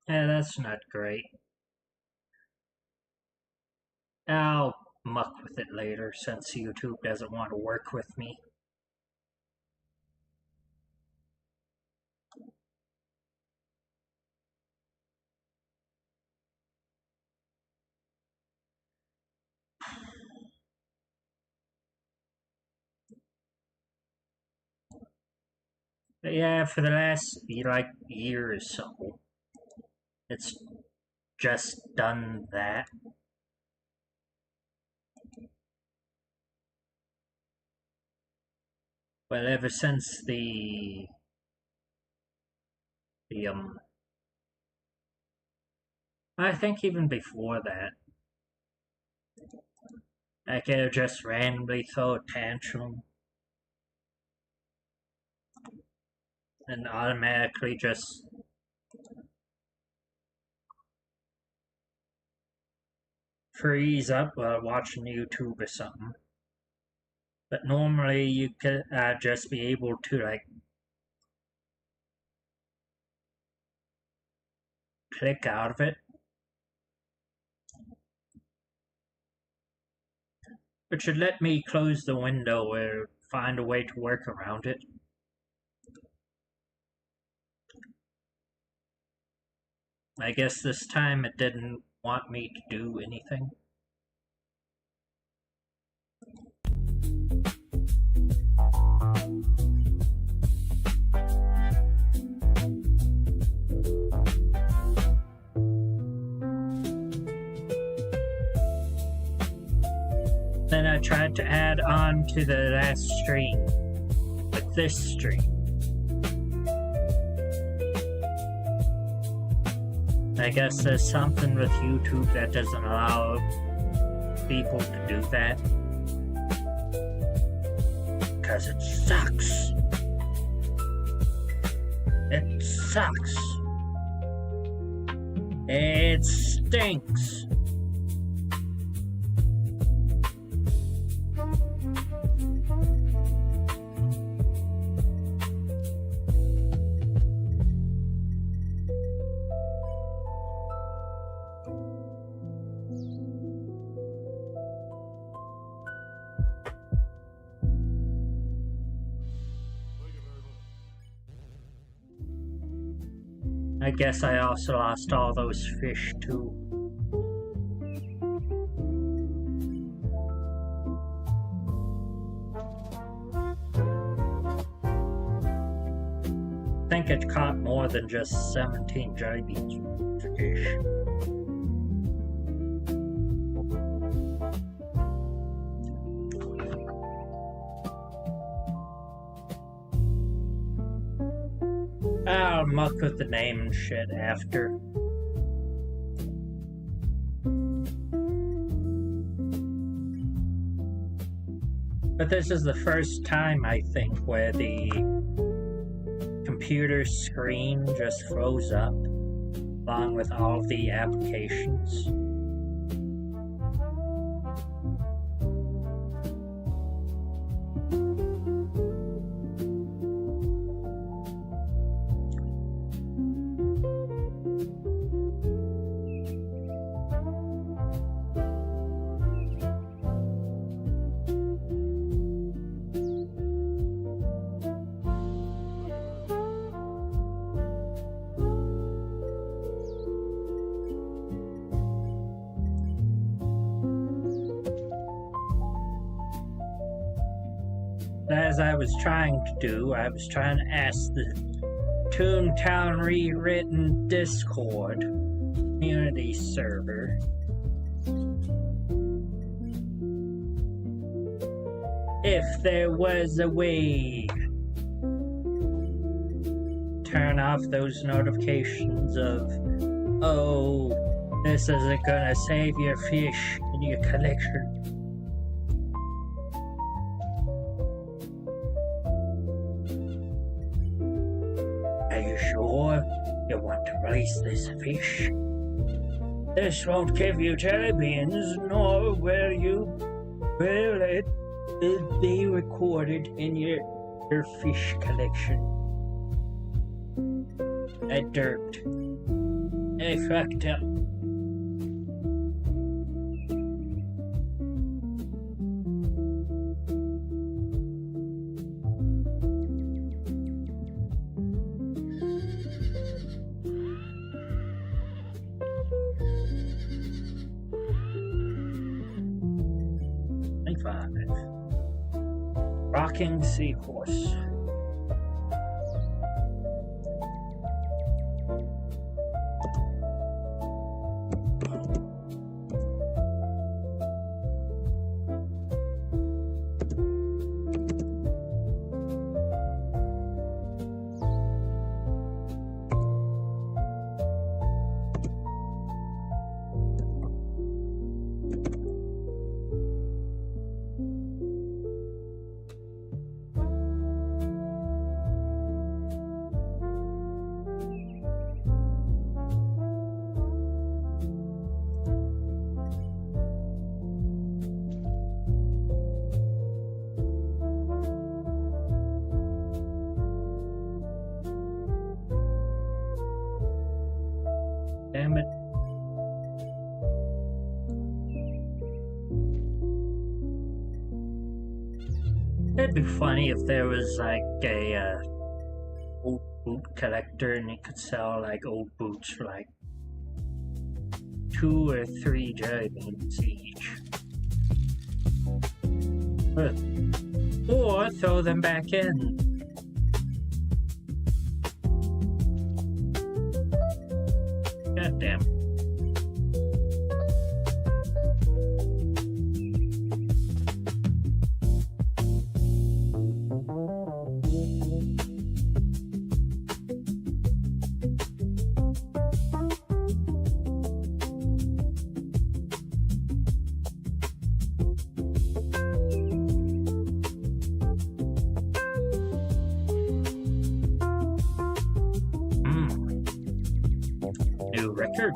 Yeah, that's not great. I'll muck with it later since YouTube doesn't want to work with me. But yeah, for the last year or so, it's just done that. Well, ever since the I think even before that, like it'll just randomly throw a tantrum and automatically just freeze up while watching YouTube or something. But normally you could just be able to like click out of it, which should let me close the window or find a way to work around it. I guess this time it didn't want me to do anything. Then I tried to add on to the last stream with this stream. I guess there's something with YouTube that doesn't allow people to do that. Because it sucks. It sucks. It stinks. I guess I also lost all those fish too. I think it caught more than just 17 jelly beans fish. I'll muck with the name and shit after. But this is the first time, I think, where the computer screen just froze up along with all of the applications. As I was trying to do, I was trying to ask the Toontown Rewritten Discord community server if there was a way to turn off those notifications of, oh, this isn't gonna save your fish in your collection. Sure you want to release this fish? This won't give you jelly beans, nor will it be recorded in your fish collection. I derped. Effect him. Rocking Seahorse. Damn it. It'd be funny if there was like a old boot collector and it could sell like old boots for like 2 or 3 jelly beans each. Or throw them back in. God damn. New record.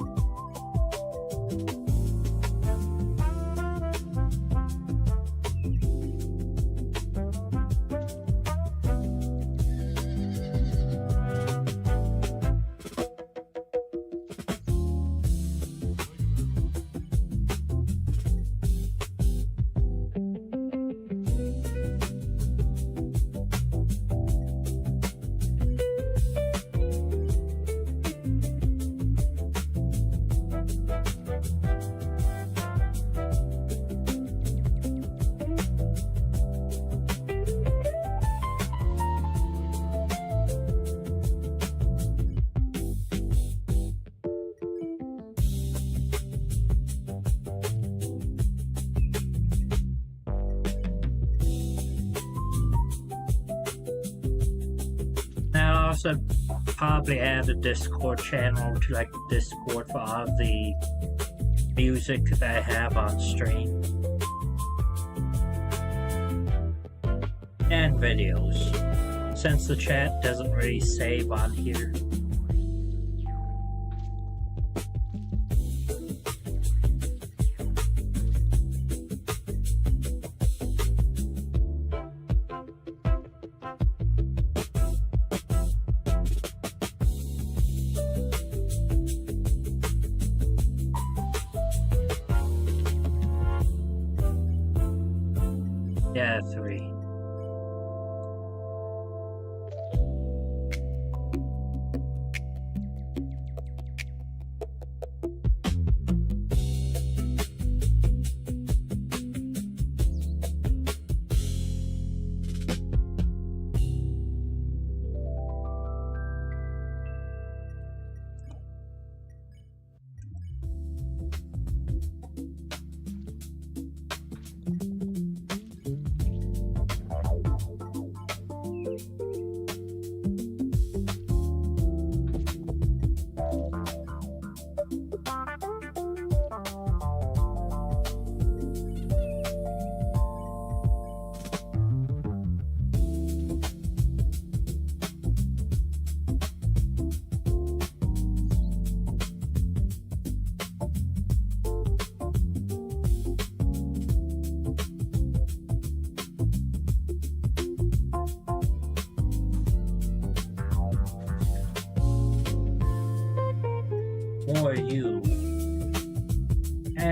Now also probably add a Discord channel to like the Discord for all the music that I have on stream. And videos, since the chat doesn't really save on here. Yeah, 3.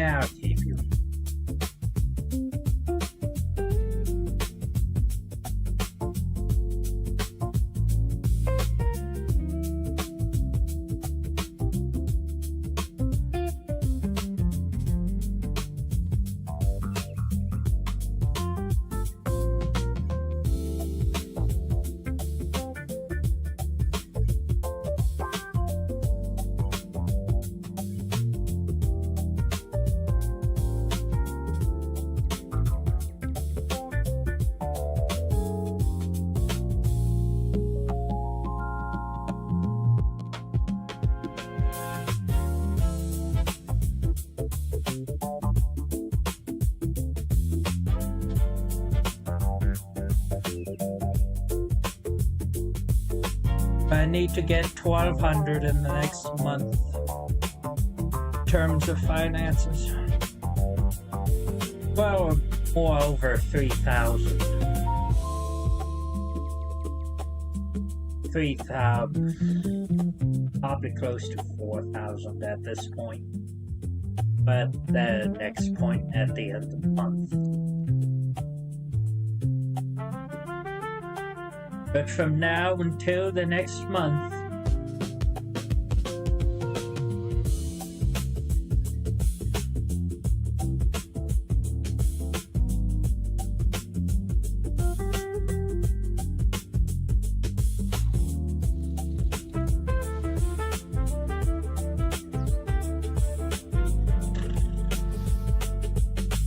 Yeah, I'll keep you. I need to get 1,200 in the next month. In terms of finances. Well, more over 3,000. 3,000. Probably close to 4,000 at this point. But the next point at the end of the month. But from now until the next month,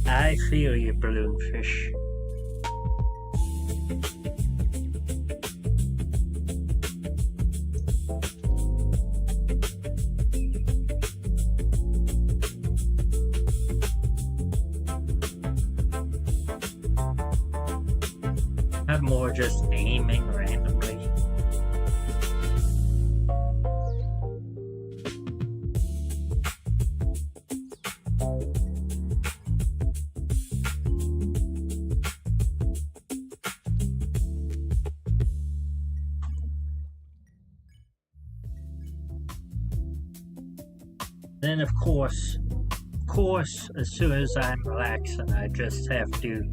I feel you, balloonfish. I'm more just aiming randomly. Then of course, as soon as I'm relaxing, I just have to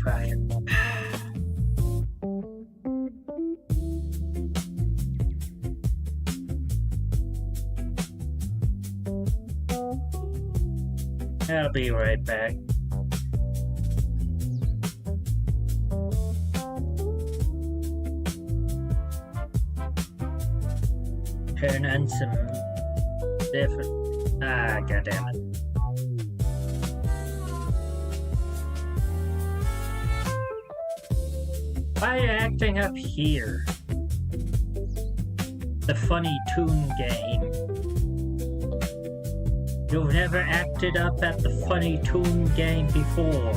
fine. I'll be right back. Turn on some different. Goddammit. Why are you acting up here? The funny Toon game. You've never acted up at the funny Toon game before.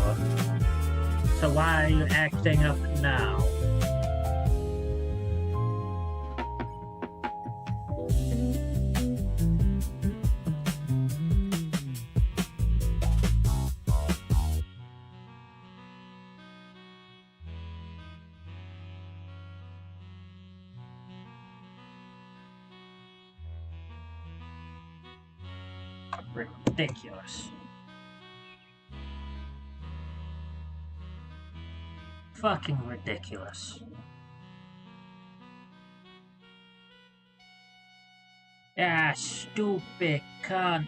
So why are you acting up now? Ridiculous. Fucking ridiculous. Ah, stupid cunt.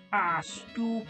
Ah, stupid.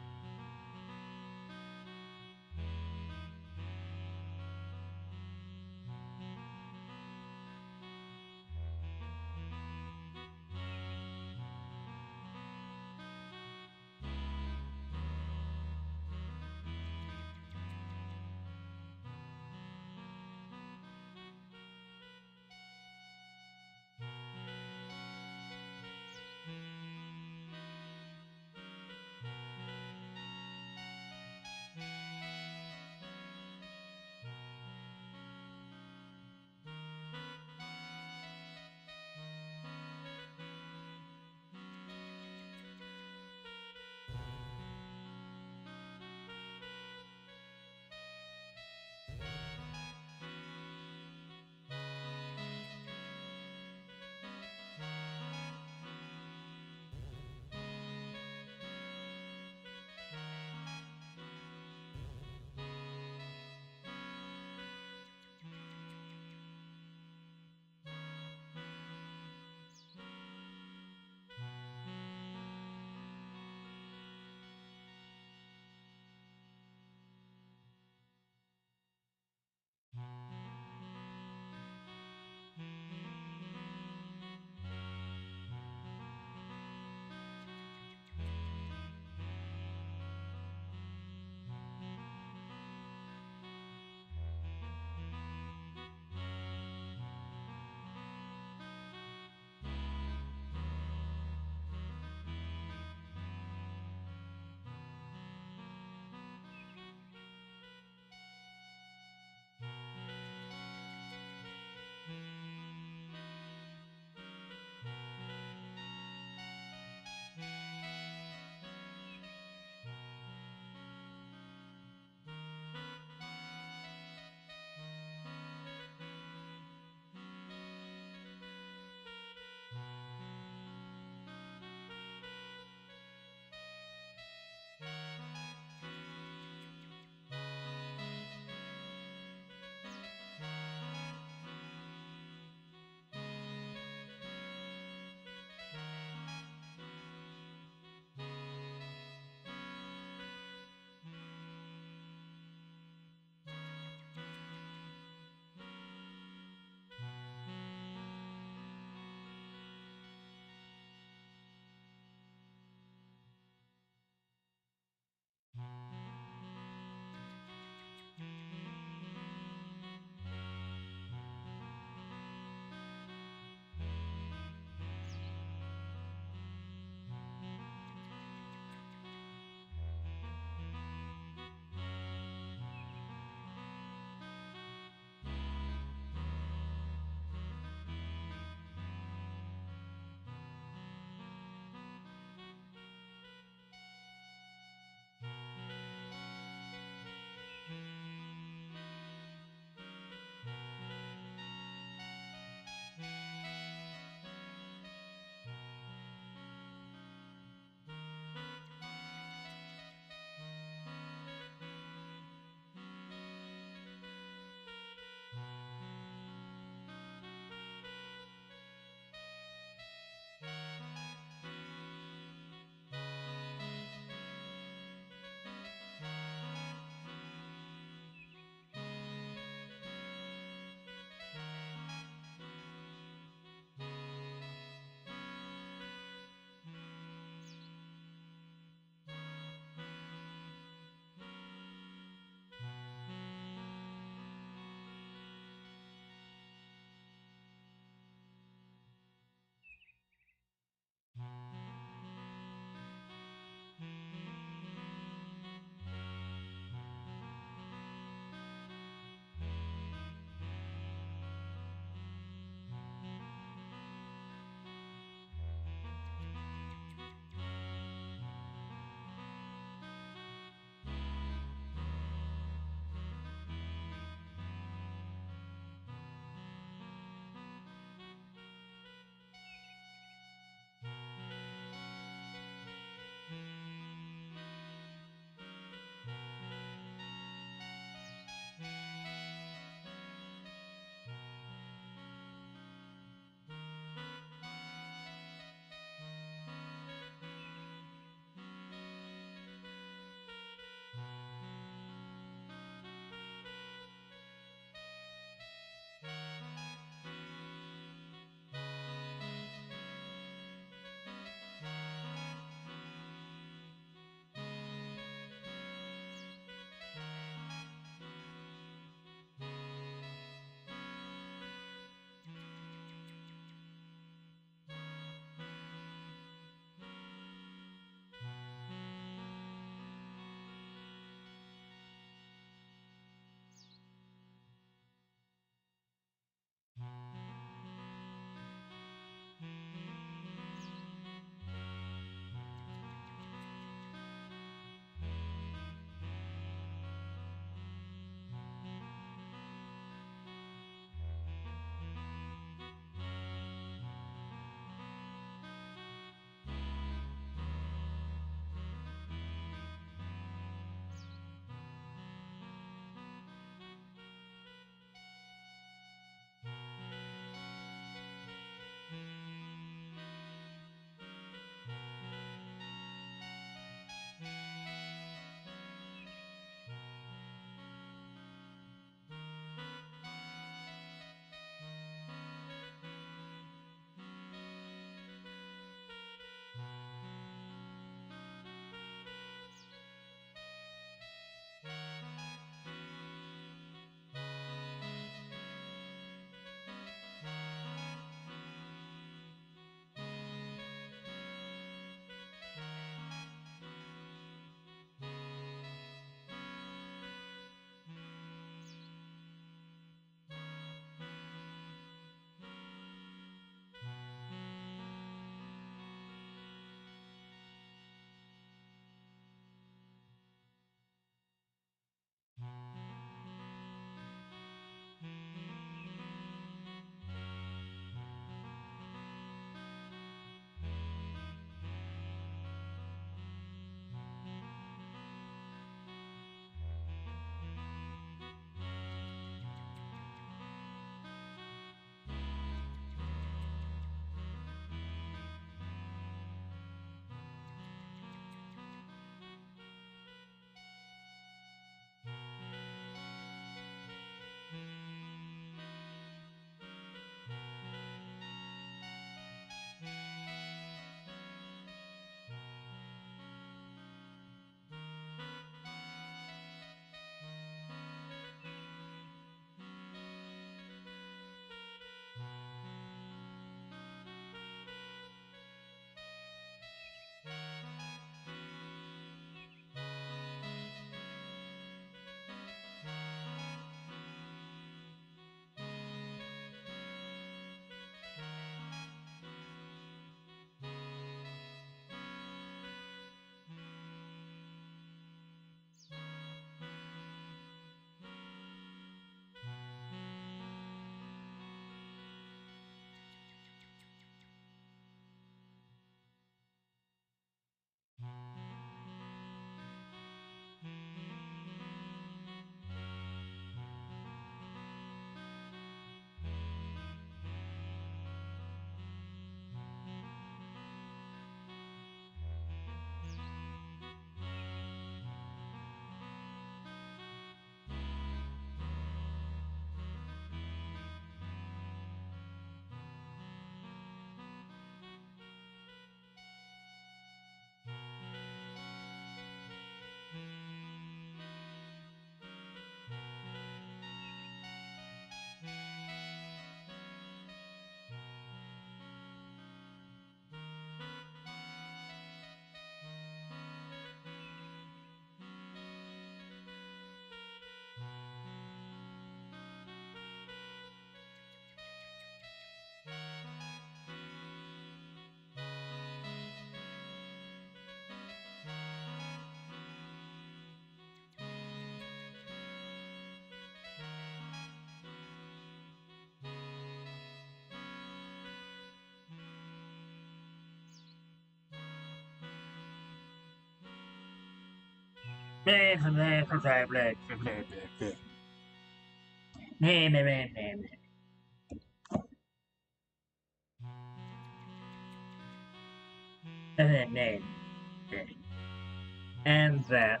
And that.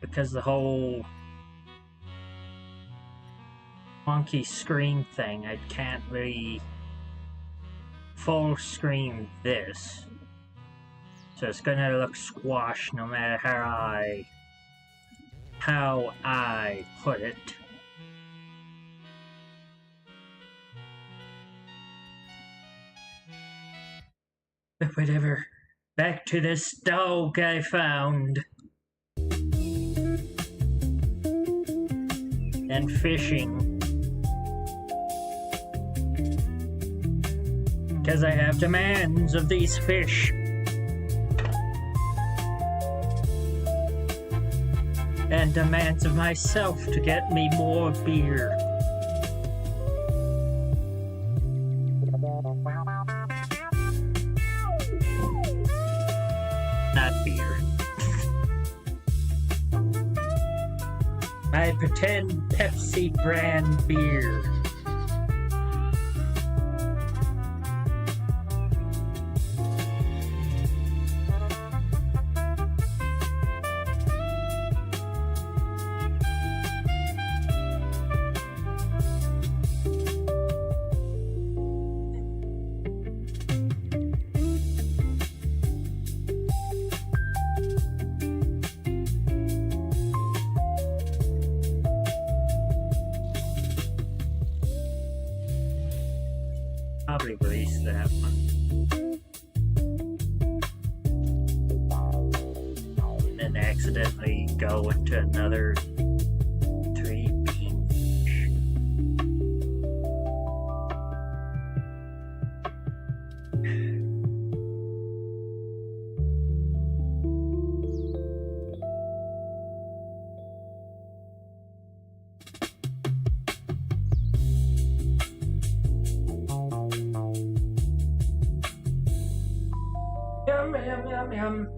Because the whole monkey screen thing, I can't really full screen this. So it's gonna look squashed no matter how I put it. But whatever. Back to this dog I found. And fishing. Because I have demands of these fish. And demands of myself to get me more beer. Not beer. My pretend Pepsi brand beer. Probably release that one. And then accidentally go into another 3-bean fish. Yum, yum, yum, yum.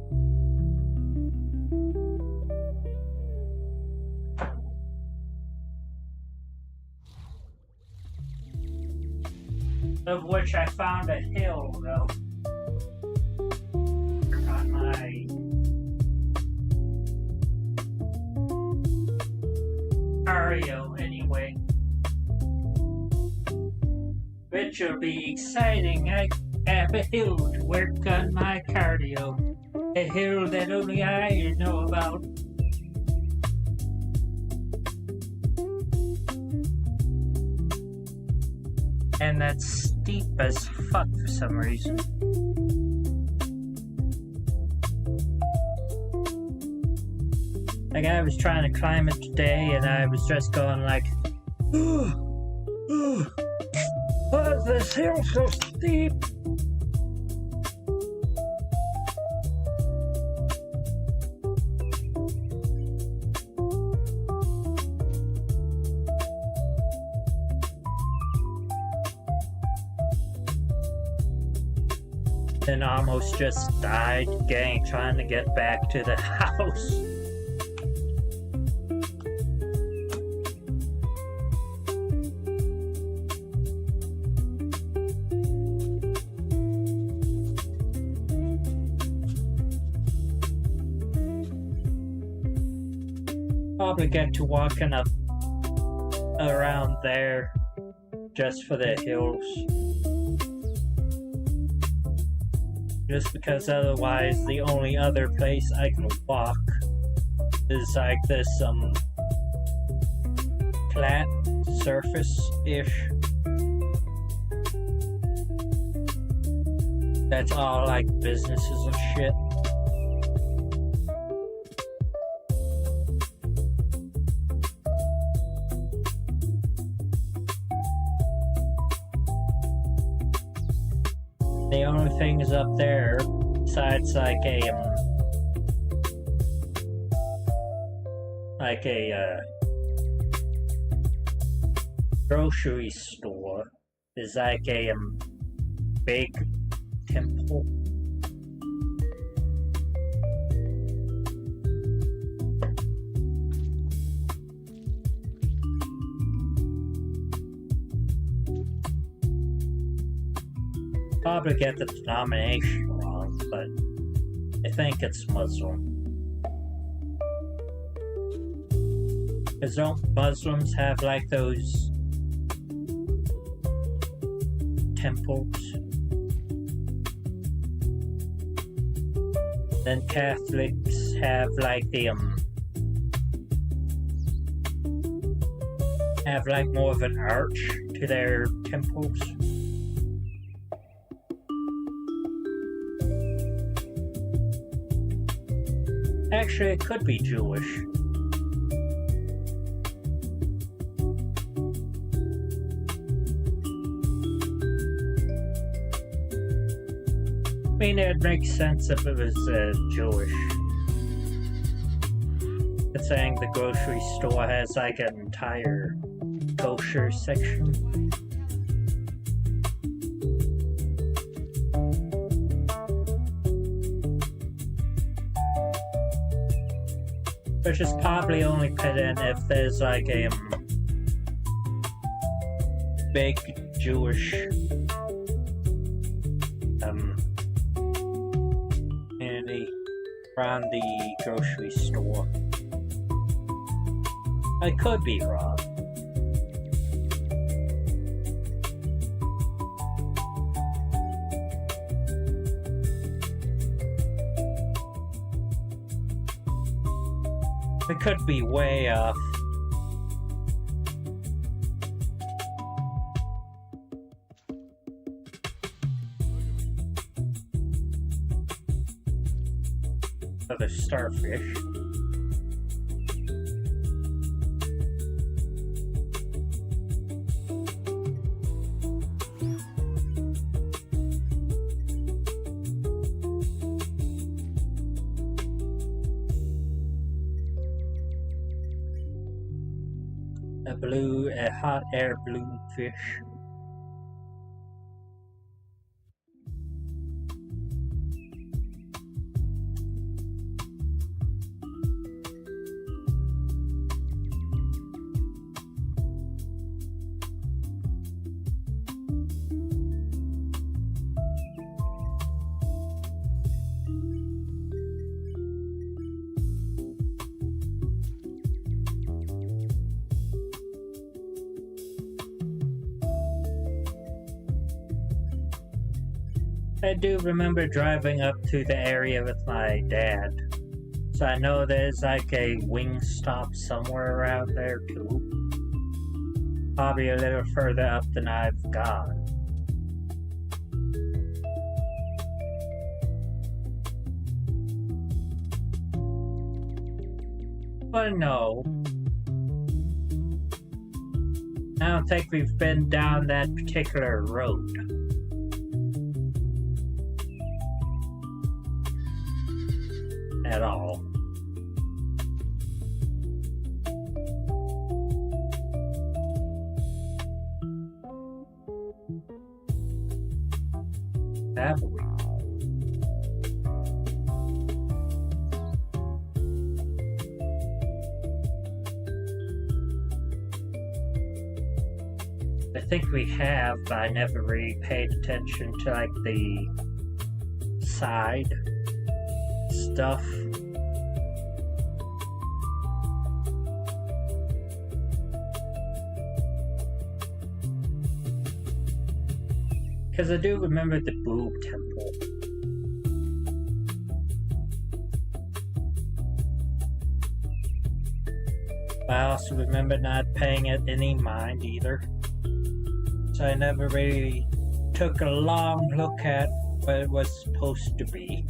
Of which I found a hill, though. On my Ario, anyway. Which will be exciting. I have a hill to work on my cardio. A hill that only I know about. And that's steep as fuck for some reason. Like I was trying to climb it today and I was just going like, why is this hill so steep? Then almost just died trying to get back to the house. Probably get to walking up around there just for the hills. Just because otherwise the only other place I can walk is like this flat surface-ish. That's all like businesses and shit. The only things up there, besides like a grocery store, is like a big temple. Probably get the denomination wrong, but I think it's Muslim. Because don't Muslims have like those temples? Then Catholics have like the have like more of an arch to their temples. Actually, it could be Jewish. I mean, it makes sense if it was Jewish. It's saying the grocery store has like an entire kosher section. Which is probably only put in if there's like a big Jewish community around the grocery store. I could be wrong. It could be way off. Another starfish. A hot air balloon fish. I do remember driving up to the area with my dad, so I know there's like a wing stop somewhere around there too. Probably a little further up than I've gone. But no, I don't think we've been down that particular road. At all. Have we? I think we have, but I never really paid attention to like the side stuff. Because I do remember the boob temple. I also remember not paying it any mind either. So I never really took a long look at what it was supposed to be.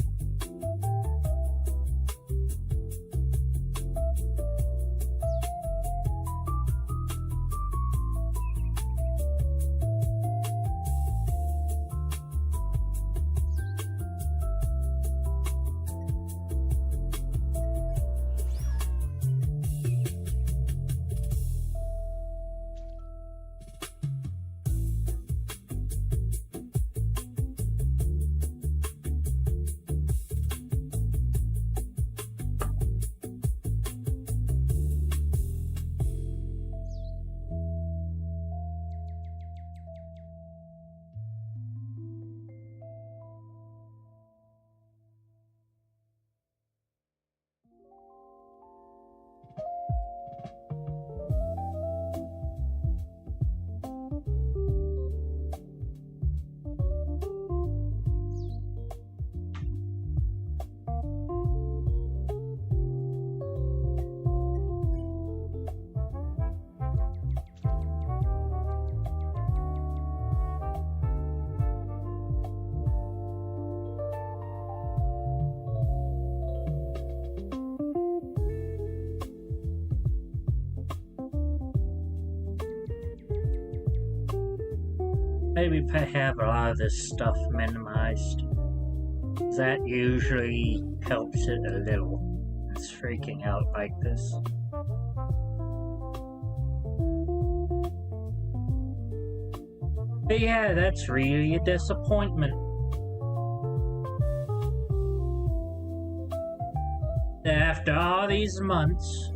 Maybe have a lot of this stuff minimized. That usually helps it a little. It's freaking out like this. But yeah, that's really a disappointment. After all these months,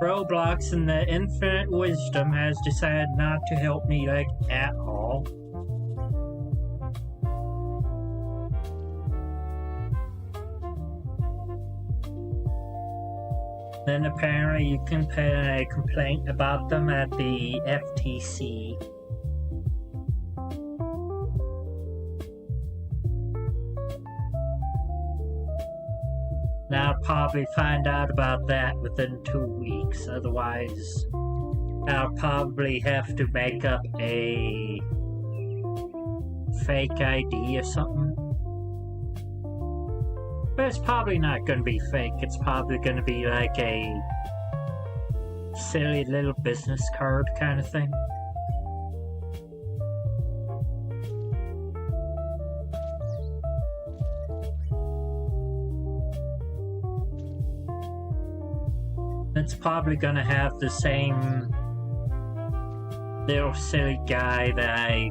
Roblox and the infinite wisdom has decided not to help me, like, at all. Then apparently you can put a complaint about them at the FTC. And I'll probably find out about that within 2 weeks. Otherwise, I'll probably have to make up a fake ID or something. But it's probably not going to be fake. It's probably going to be like a silly little business card kind of thing. It's probably going to have the same little silly guy that I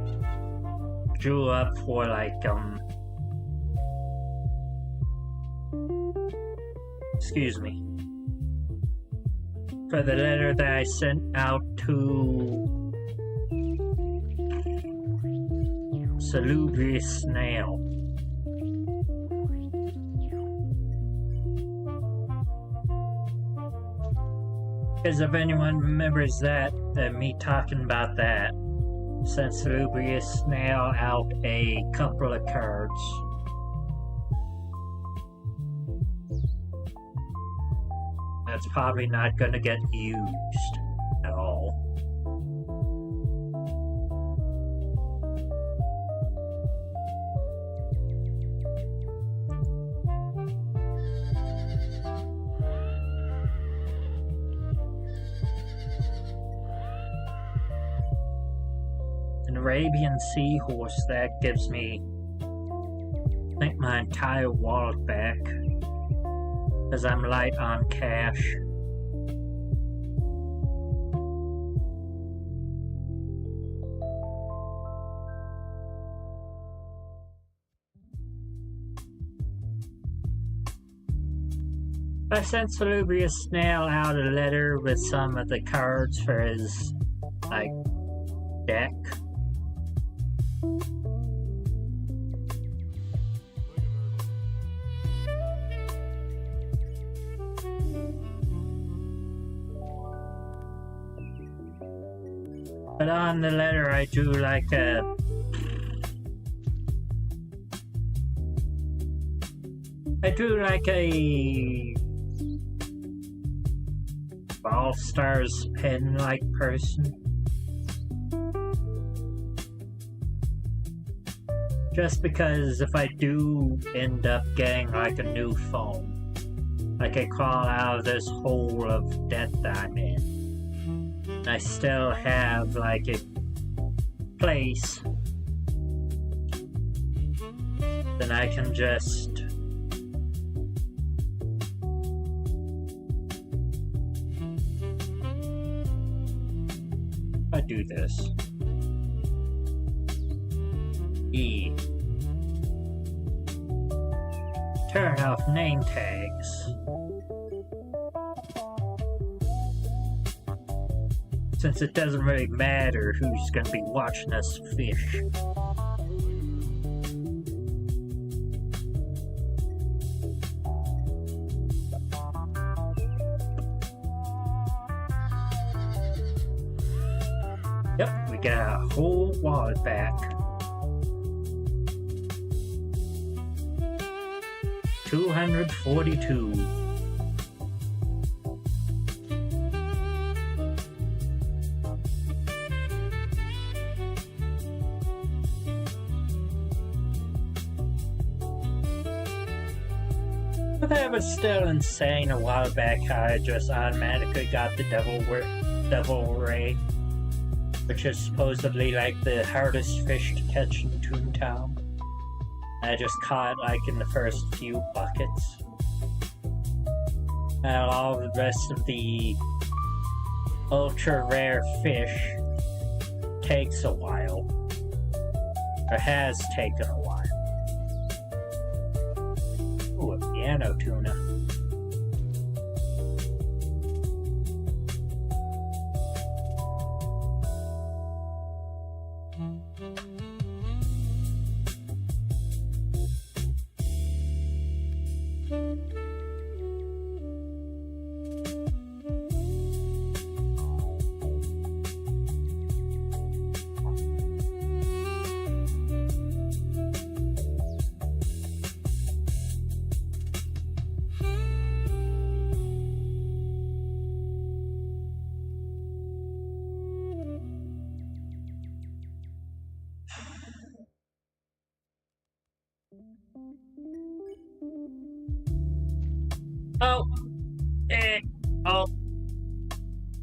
drew up for, like, excuse me, for the letter that I sent out to Salubrious Snail. Because if anyone remembers that, me talking about that, sent Salubrious Snail out a couple of cards. That's probably not going to get used at all. An Arabian seahorse, that gives me, I think, my entire wallet back. Because I'm light on cash. I sent Salubrious Snail out a letter with some of the cards for his, like, deck. But on the letter I drew like a Ball Stars pen-like person. Just because if I do end up getting like a new phone, I can crawl out of this hole of death I'm in. I still have like a place, then I can just I do this. E. Turn off name tags. Since it doesn't really matter who's gonna be watching us fish. Yep, we got a whole wallet back. 242. But that was still insane a while back how I just automatically got the devil devil ray, which is supposedly like the hardest fish to catch in Toontown. I just caught like in the first few buckets. And all the rest of the ultra rare fish takes a while. Or has taken a while. Ooh, a piano tuna.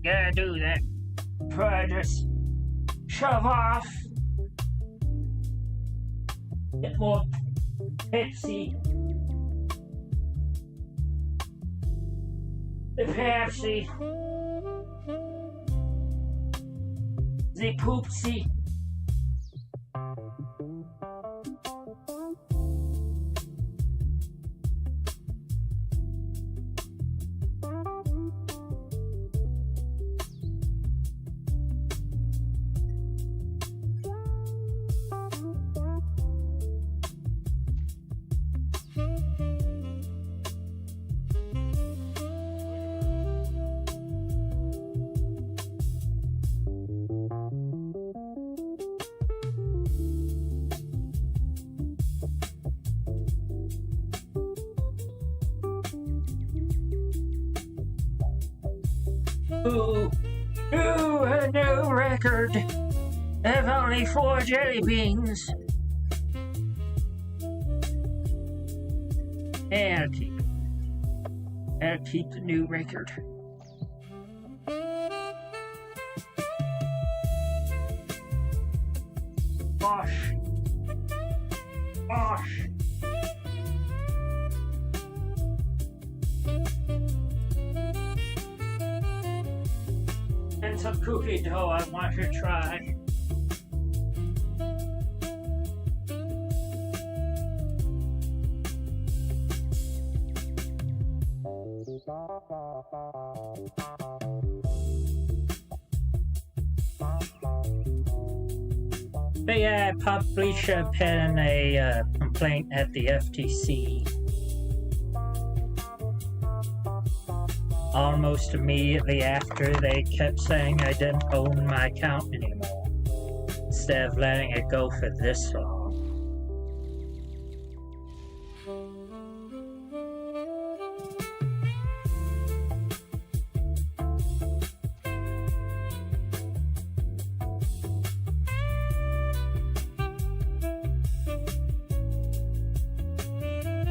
Gotta do that. Try just shove off. Get more Pepsi. The Pepsi. The Poopsie. Ooh, a new record of only 4 jelly beans. And I'll keep the new record. Bosh. Bosh. And some cookie dough I want to try. But yeah, I probably should have put in a complaint at the FTC. Almost immediately after they kept saying I didn't own my account anymore, instead of letting it go for this long.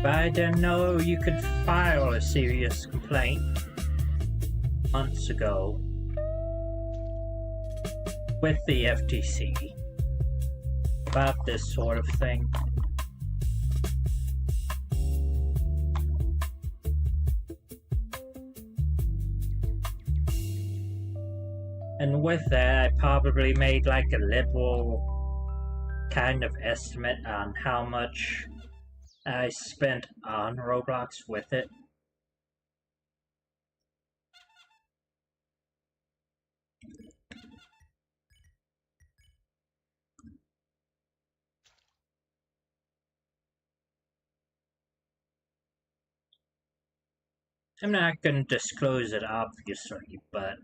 But I didn't know you could file a serious complaint months ago with the FTC about this sort of thing. And with that, I probably made like a liberal kind of estimate on how much I spent on Roblox with it. I'm not going to disclose it, obviously, but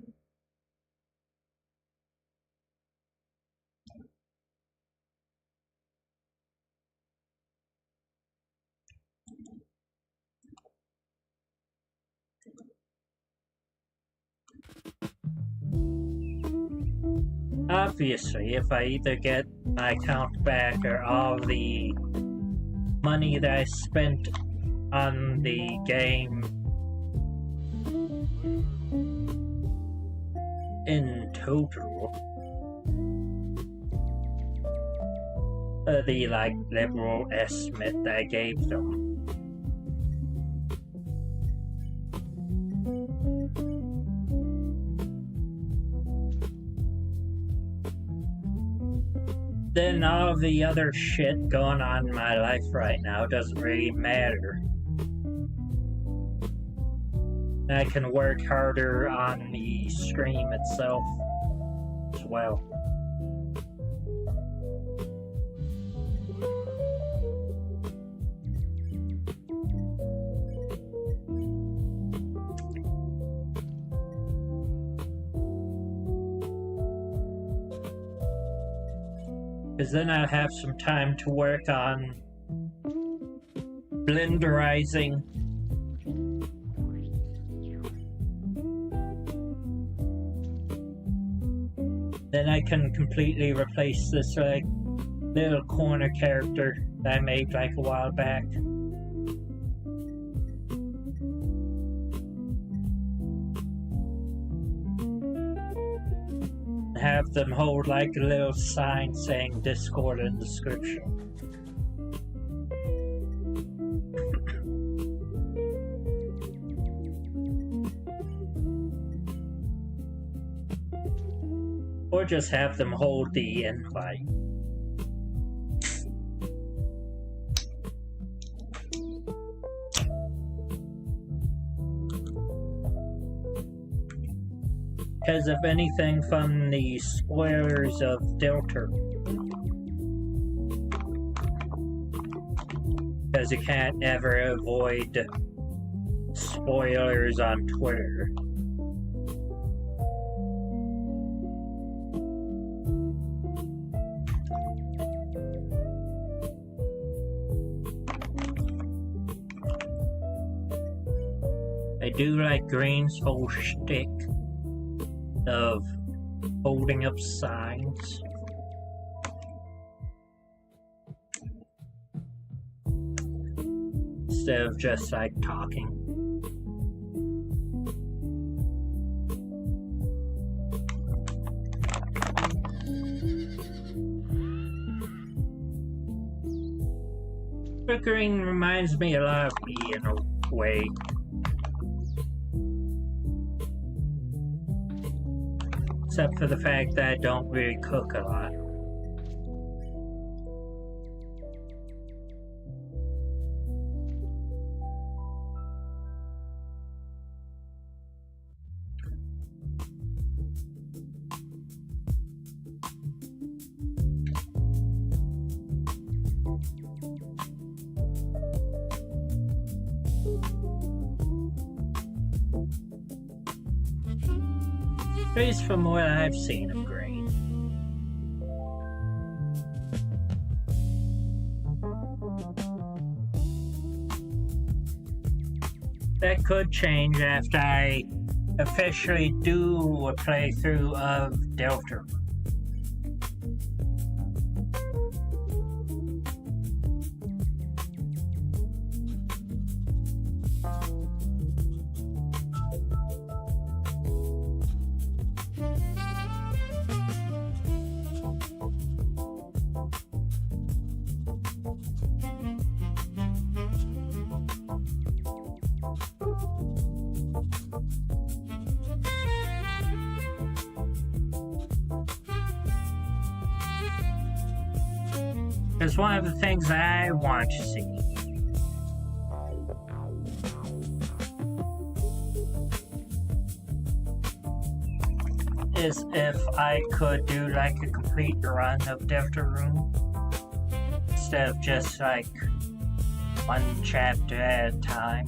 obviously, if I either get my account back or all the money that I spent on the game in total. The liberal estimate that I gave them. Then all the other shit going on in my life right now doesn't really matter. I can work harder on the stream itself as well. Because then I'll have some time to work on blenderizing. Then I can completely replace this little corner character that I made a while back. Have them hold a little sign saying Discord in the description. Or just have them hold the invite. Because if anything from the spoilers of Delta. Because you can't ever avoid spoilers on Twitter. I do like Green's whole shtick of holding up signs. Instead of just talking. But Green reminds me a lot of me in a way. Except for the fact that I don't really cook a lot. At least from what I've seen of Green. That could change after I officially do a playthrough of Delta. It's one of the things I want to see. Is if I could do a complete run of Deltarune instead of just one chapter at a time.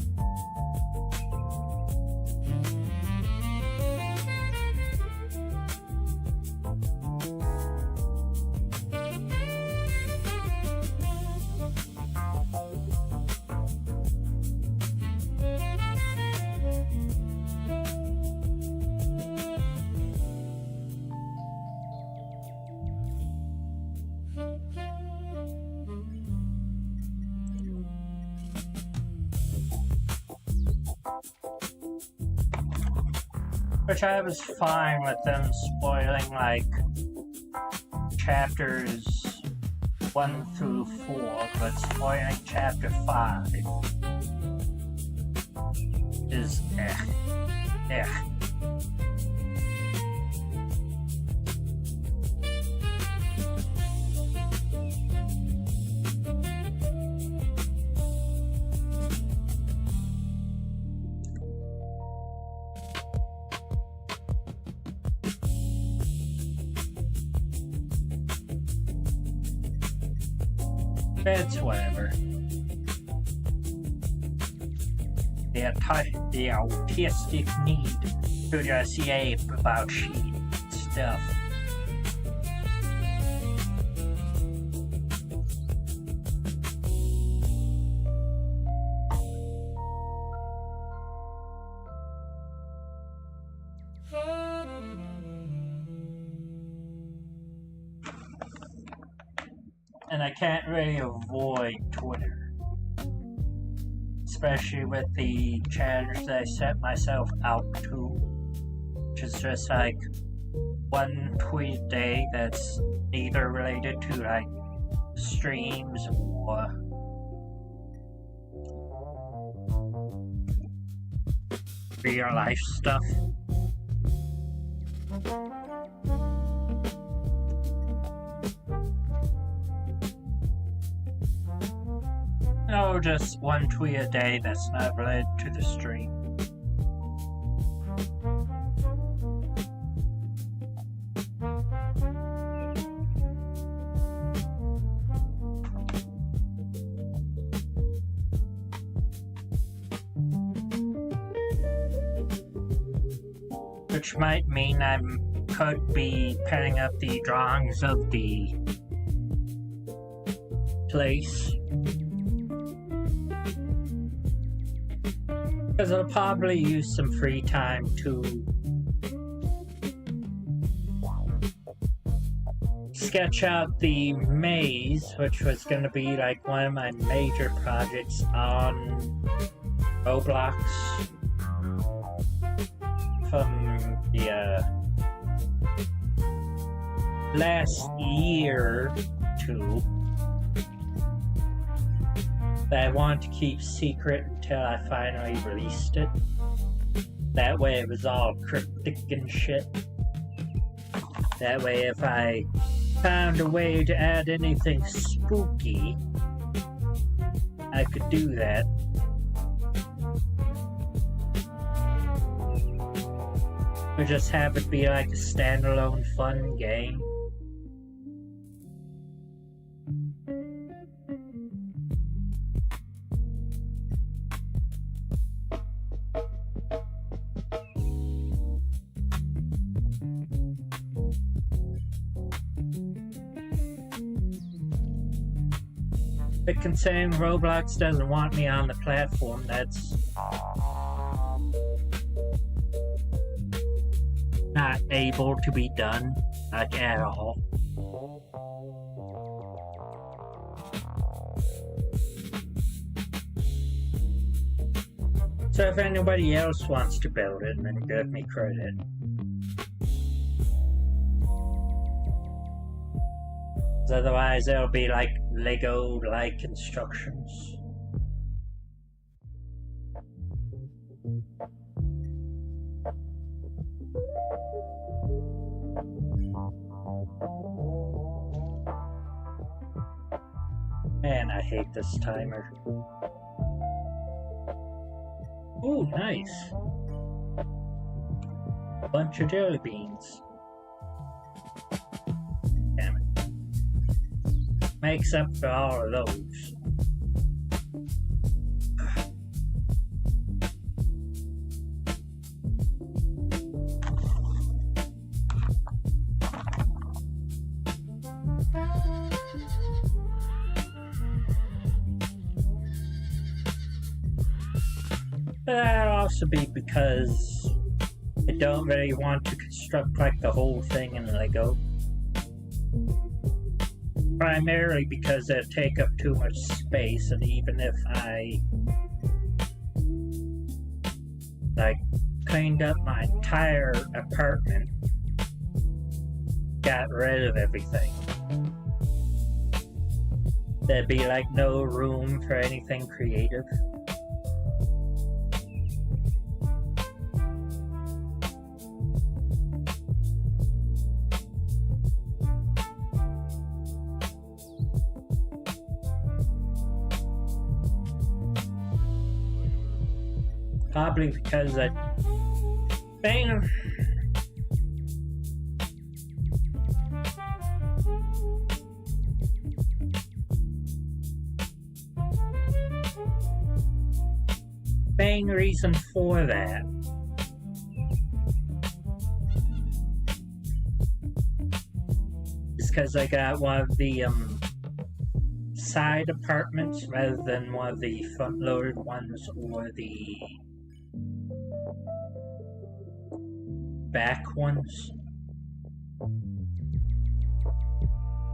Which I was fine with them spoiling, like, chapters 1 through 4, but spoiling chapter 5 is eh. It's whatever. The autistic need to just yape about cheating stuff. And I can't really avoid Twitter. Especially with the challenge that I set myself out to. Which is just like one tweet a day that's either related to like streams or real life stuff. No, just one tweet a day that's not related to the stream. Which might mean I could be penning up the drawings of the place. Because I'll probably use some free time to sketch out the maze, which was going to be like one of my major projects on Roblox from the last year or two. That I wanted to keep secret until I finally released it. That way it was all cryptic and shit. That way if I found a way to add anything spooky, I could do that. It just happened to be like a standalone fun game. But considering Roblox doesn't want me on the platform, that's not able to be done, like at all. So if anybody else wants to build it, then give me credit. Otherwise, it'll be like Lego-like constructions. Man, I hate this timer. Ooh, nice. Bunch of jelly beans. Damn it. Makes up for all of those. But that'll also be because I don't really want to construct like the whole thing in Lego. Primarily because it'd take up too much space, and even if I like cleaned up my entire apartment, got rid of everything. There'd be like no room for anything creative. Probably because that thing. Main reason for that is because I got one of the side apartments rather than one of the front-loaded ones or the back ones.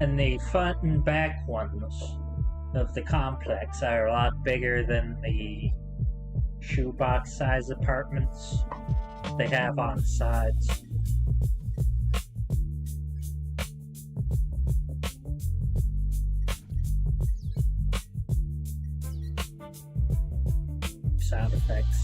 And the front and back ones of the complex are a lot bigger than the shoebox size apartments they have on the sides. Sound effects.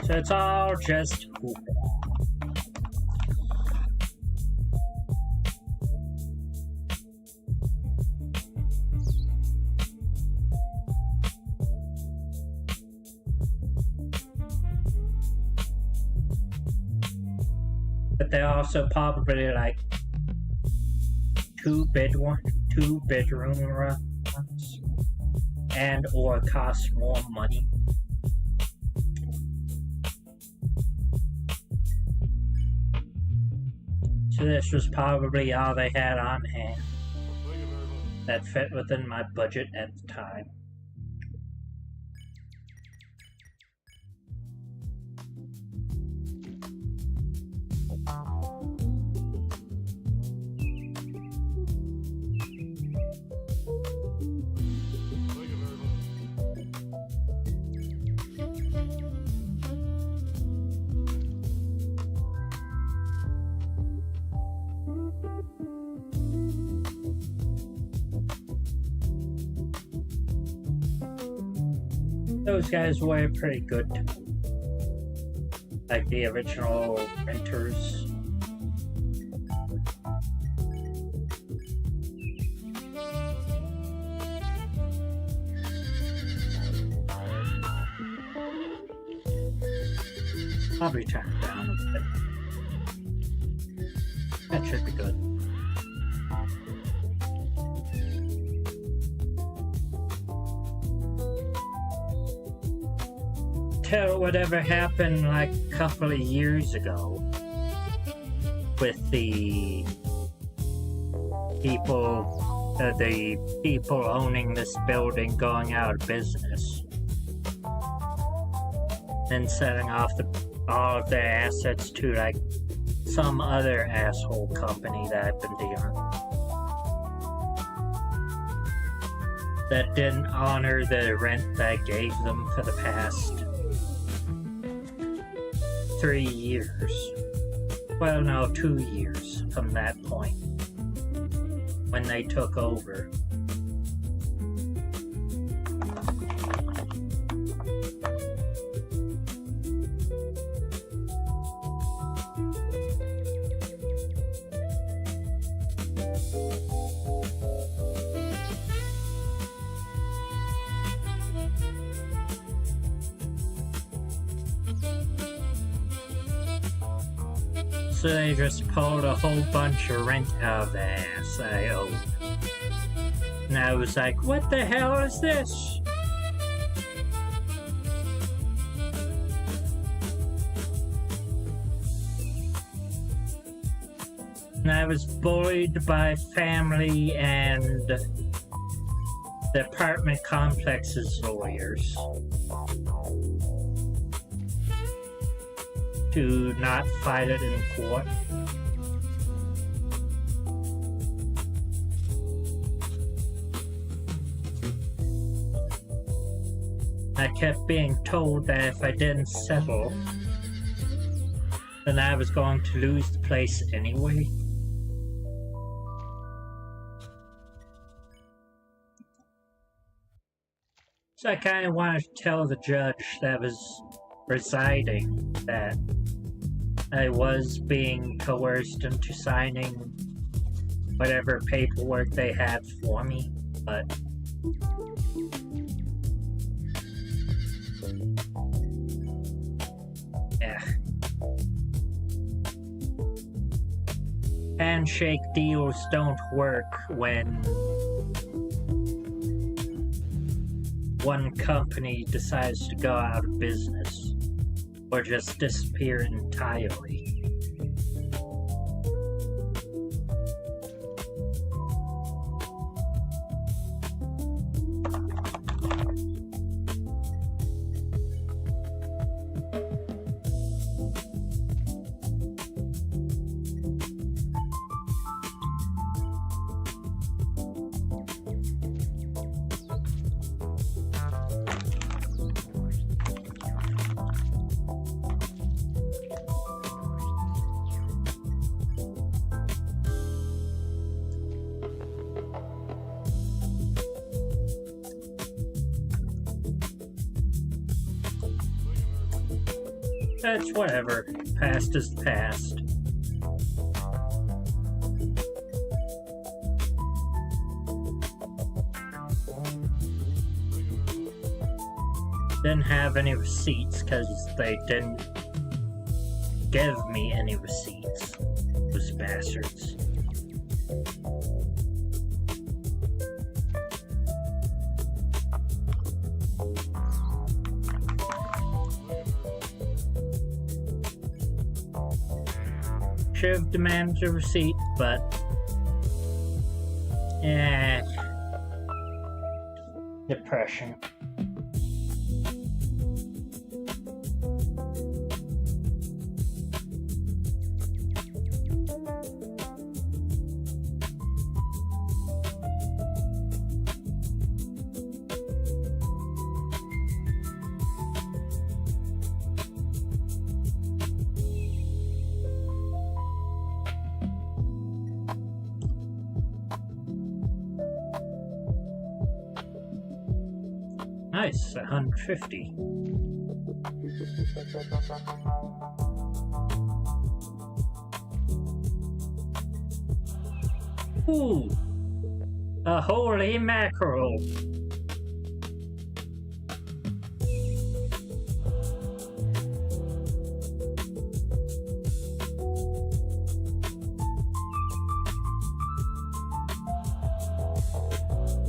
So it's all just cool. But they're also probably like two bedroom ones, and or cost more money. So this was probably all they had on hand that fit within my budget at the time. Those guys were pretty good, like the original renters. Probably turn it down a bit. That should be good. Tell whatever happened like a couple of years ago with the people owning this building going out of business and selling off all of their assets to like some other asshole company that I've been dealing with that didn't honor the rent that I gave them for the past 3 years. Well, no, 2 years from that point when they took over. So they just pulled a whole bunch of rent out of their ass I owed. And I was like, what the hell is this? And I was bullied by family and the apartment complex's lawyers. to not fight it in court. I kept being told that if I didn't settle, then I was going to lose the place anyway. So I kind of wanted to tell the judge that was presiding that I was being coerced into signing whatever paperwork they had for me, but yeah. Handshake deals don't work when one company decides to go out of business or just disappear entirely. That's whatever. Past is past. Didn't have any receipts because they didn't give me any receipts. Those bastards. Should have demanded a receipt, but depression. Nice, 150. Ooh, a holy mackerel.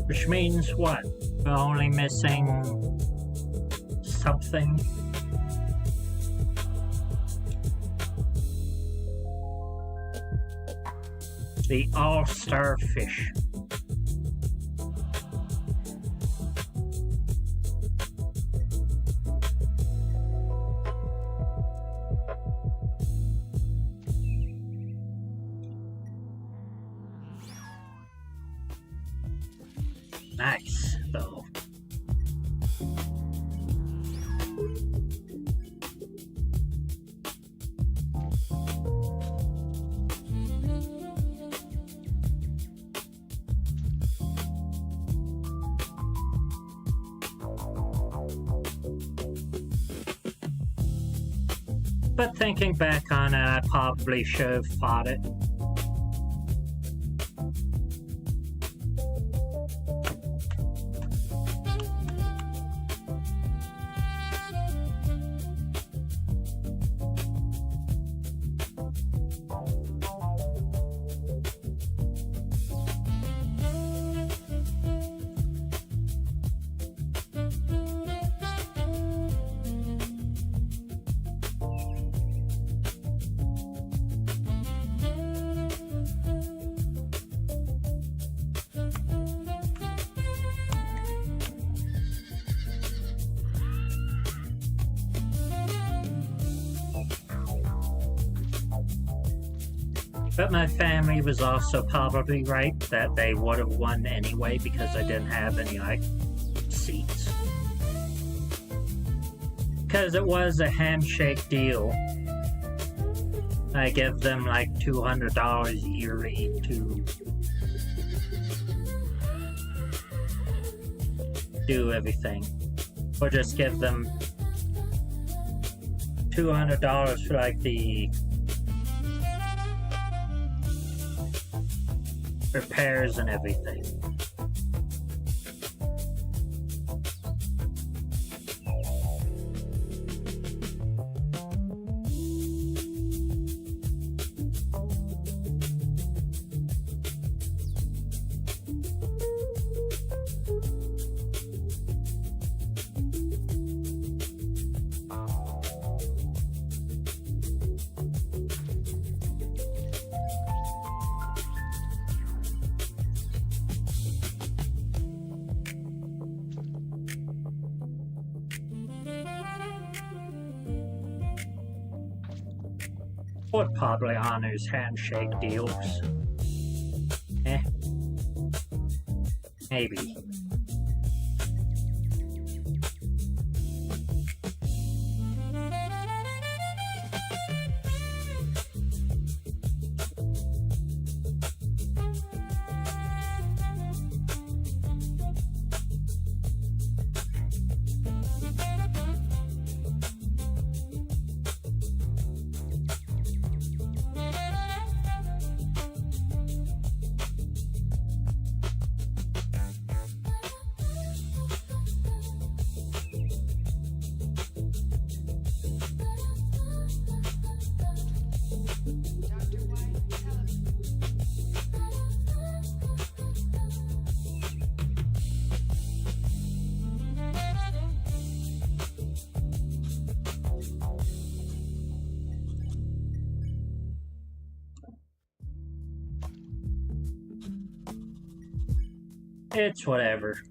Which means what? We're only missing something. The all-star fish. Nice, though. But thinking back on it, I probably should have fought it. But my family was also probably right that they would have won anyway because I didn't have any, like, seats. Because it was a handshake deal. I give them like $200 yearly to do everything. Or just give them $200 for like the repairs and everything. Fort probably honors handshake deals. Maybe. It's whatever.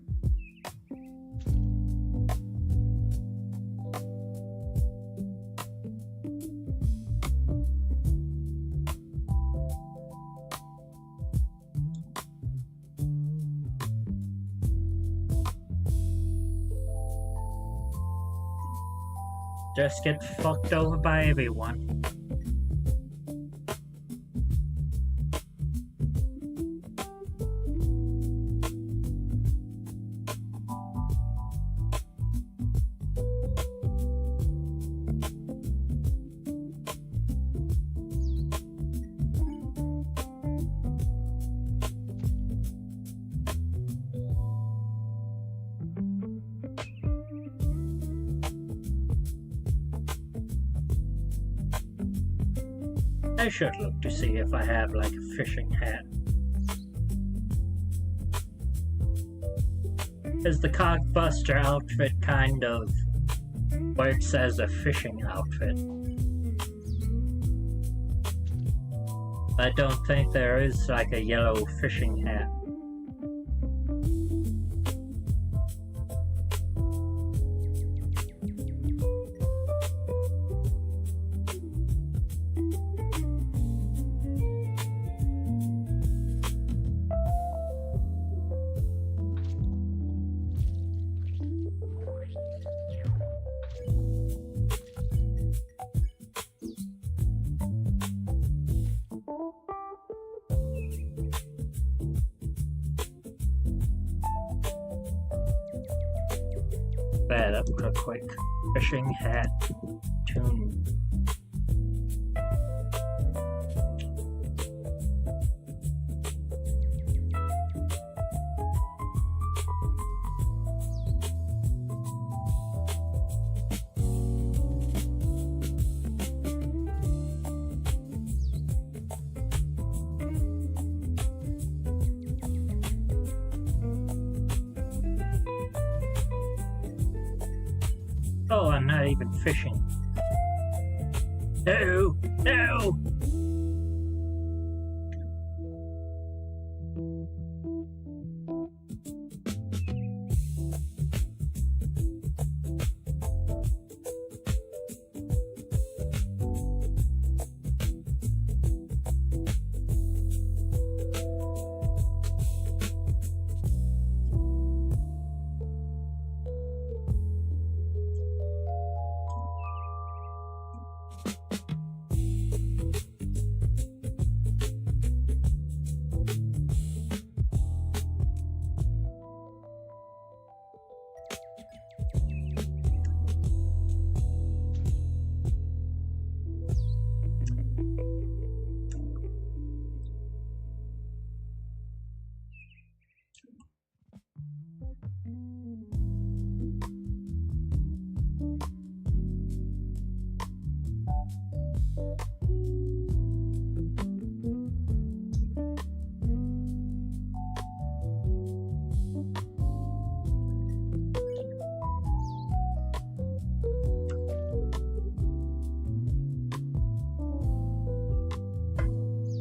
Just get fucked over by everyone. I should look to see if I have like a fishing hat. Because the Cogbuster outfit kind of works as a fishing outfit. I don't think there is like a yellow fishing hat. That up real quick. Fishing hat tune. Oh, I'm not even fishing. No! No!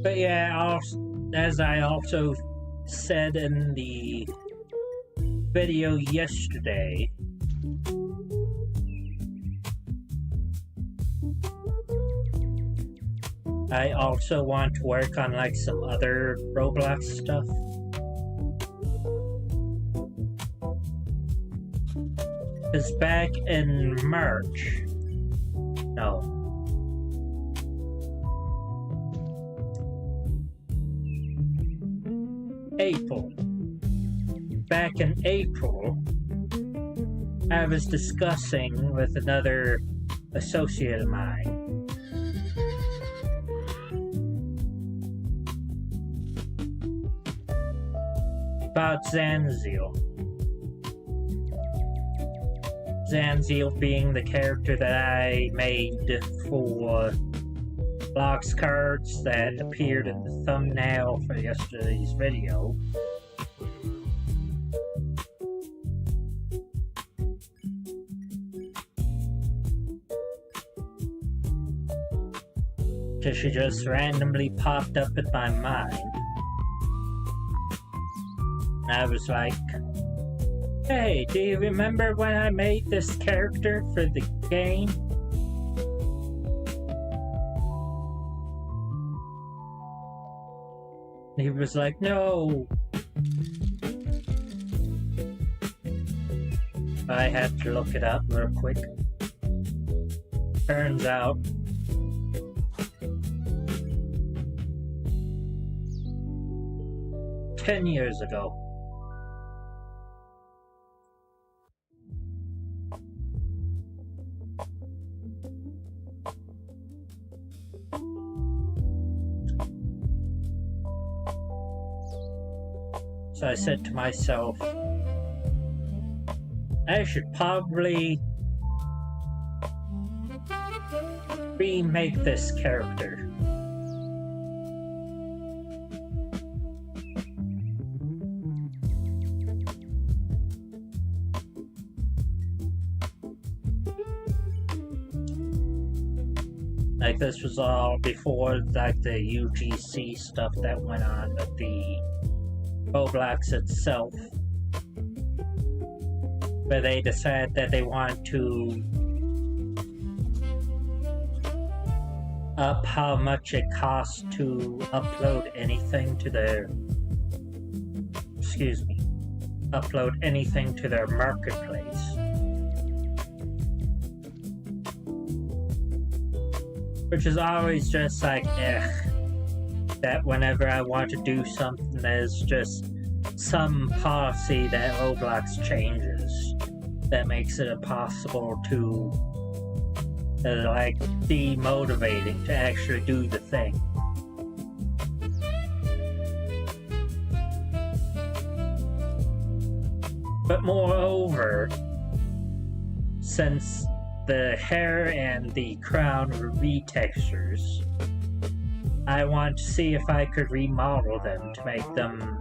But yeah, as I also said in the video yesterday, I also want to work on like some other Roblox stuff. Because back in March, no, April, back in April, I was discussing with another associate of mine about Zanziel. Zanziel being the character that I made for Blox cards that appeared in the thumbnail for yesterday's video. So she just randomly popped up in my mind. And I was like, hey, do you remember when I made this character for the game? And he was like, no. I had to look it up real quick. Turns out, "10 years ago. So I said to myself, I should probably remake this character. Like, this was all before like the UGC stuff that went on with the Roblox itself, where they decided that they want to up how much it costs to upload anything to their, upload anything to their marketplace. Which is always just like, that whenever I want to do something, there's just some policy that Roblox changes that makes it impossible to, like, demotivating to actually do the thing. But moreover, since the hair and the crown were retextures, I want to see if I could remodel them to make them,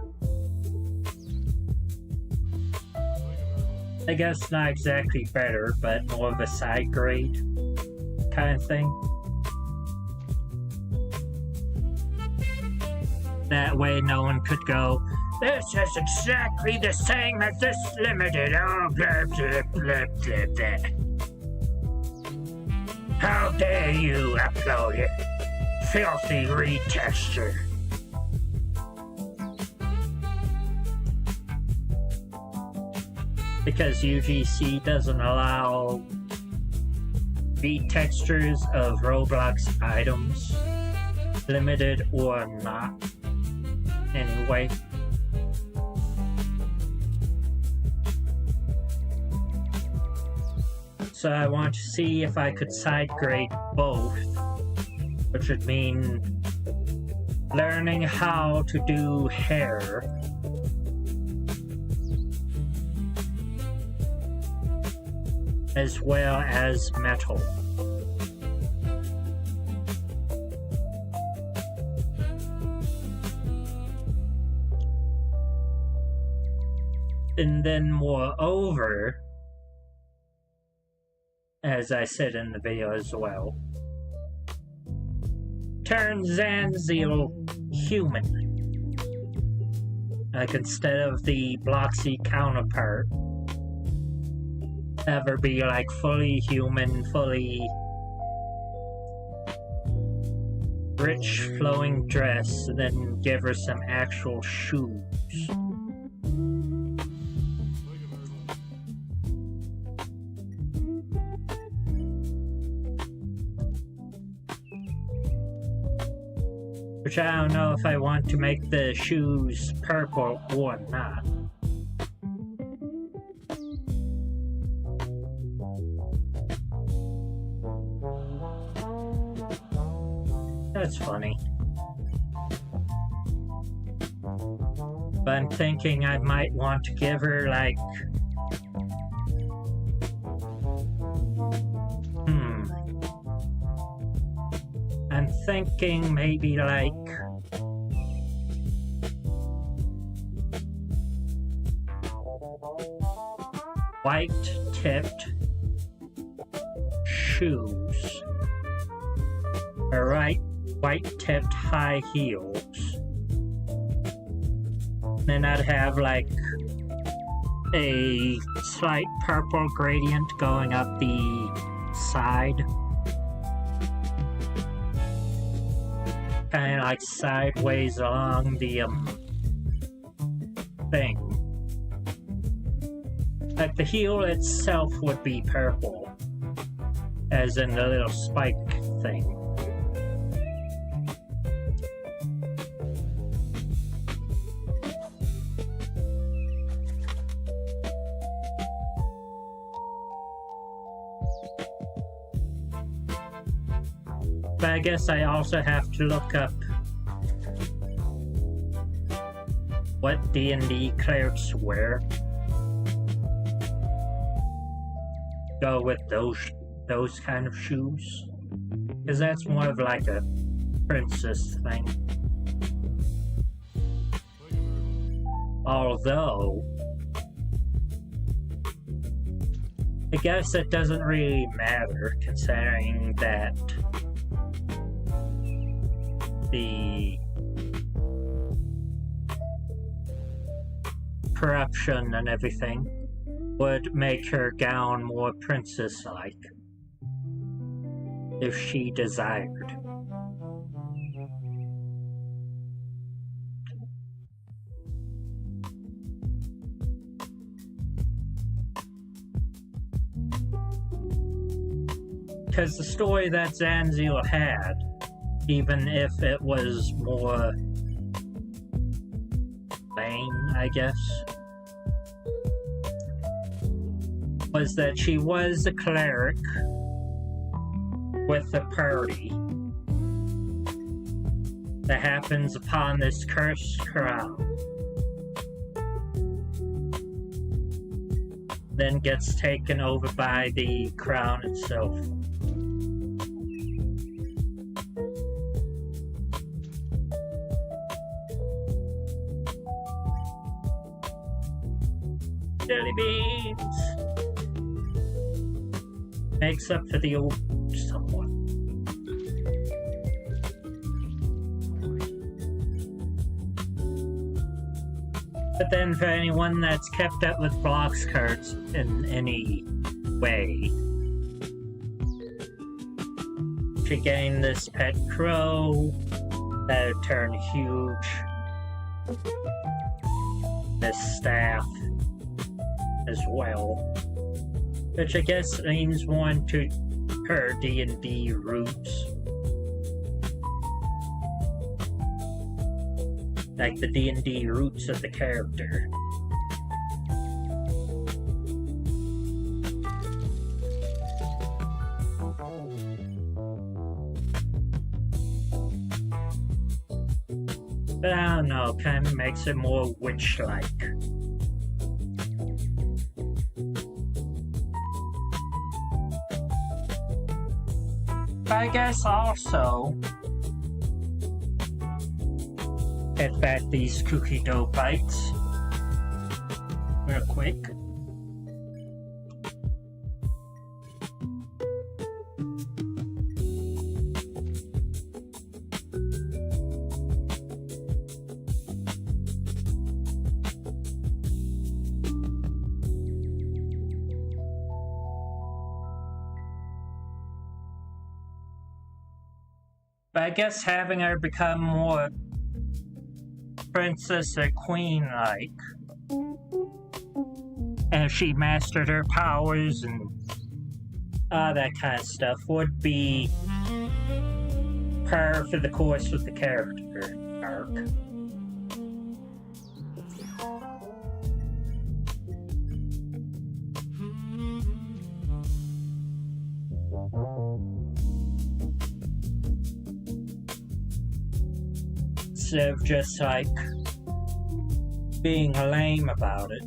I guess not exactly better, but more of a side grade kind of thing. That way no one could go, this is exactly the same as this limited, oh blah blah blah blah blah. How dare you upload it? Filthy retexture. Because UGC doesn't allow retextures of Roblox items, limited or not, anyway. So I want to see if I could side grade both, which would mean learning how to do hair, as well as metal. And then moreover, as I said in the video as well, turn Zanziel human. Like, instead of the Bloxy counterpart, have her be like fully human, fully rich flowing dress, and then give her some actual shoes. Which I don't know if I want to make the shoes purple or not. That's funny. But I'm thinking I might want to give her like... I'm thinking maybe like... white-tipped shoes. Alright, white-tipped high heels. Then I'd have like a slight purple gradient going up the side. Kind of like sideways along the thing. Like the heel itself would be purple, as in the little spike thing. But I guess I also have to look up what D&D clerics wear. Go with those kind of shoes, because that's more of like a princess thing. Although, I guess it doesn't really matter, considering that the corruption and everything would make her gown more princess-like if she desired. Because the story that Zanziel had, even if it was more lame, I guess, was that she was a cleric with a party that happens upon this cursed crown, then gets taken over by the crown itself. Jelly beans! Makes up for the old somewhat. But then for anyone that's kept up with Blox cards in any way, she gained this pet crow that would turn huge. This staff as well, which I guess leans more into her D&D roots. Like the D&D roots of the character. But I don't know, kind of makes it more witch-like. But I guess also, get back these cookie dough bites real quick. But I guess having her become more princess or queen-like, as she mastered her powers and all that kind of stuff, would be par for the course with the character arc. Instead of just like being lame about it.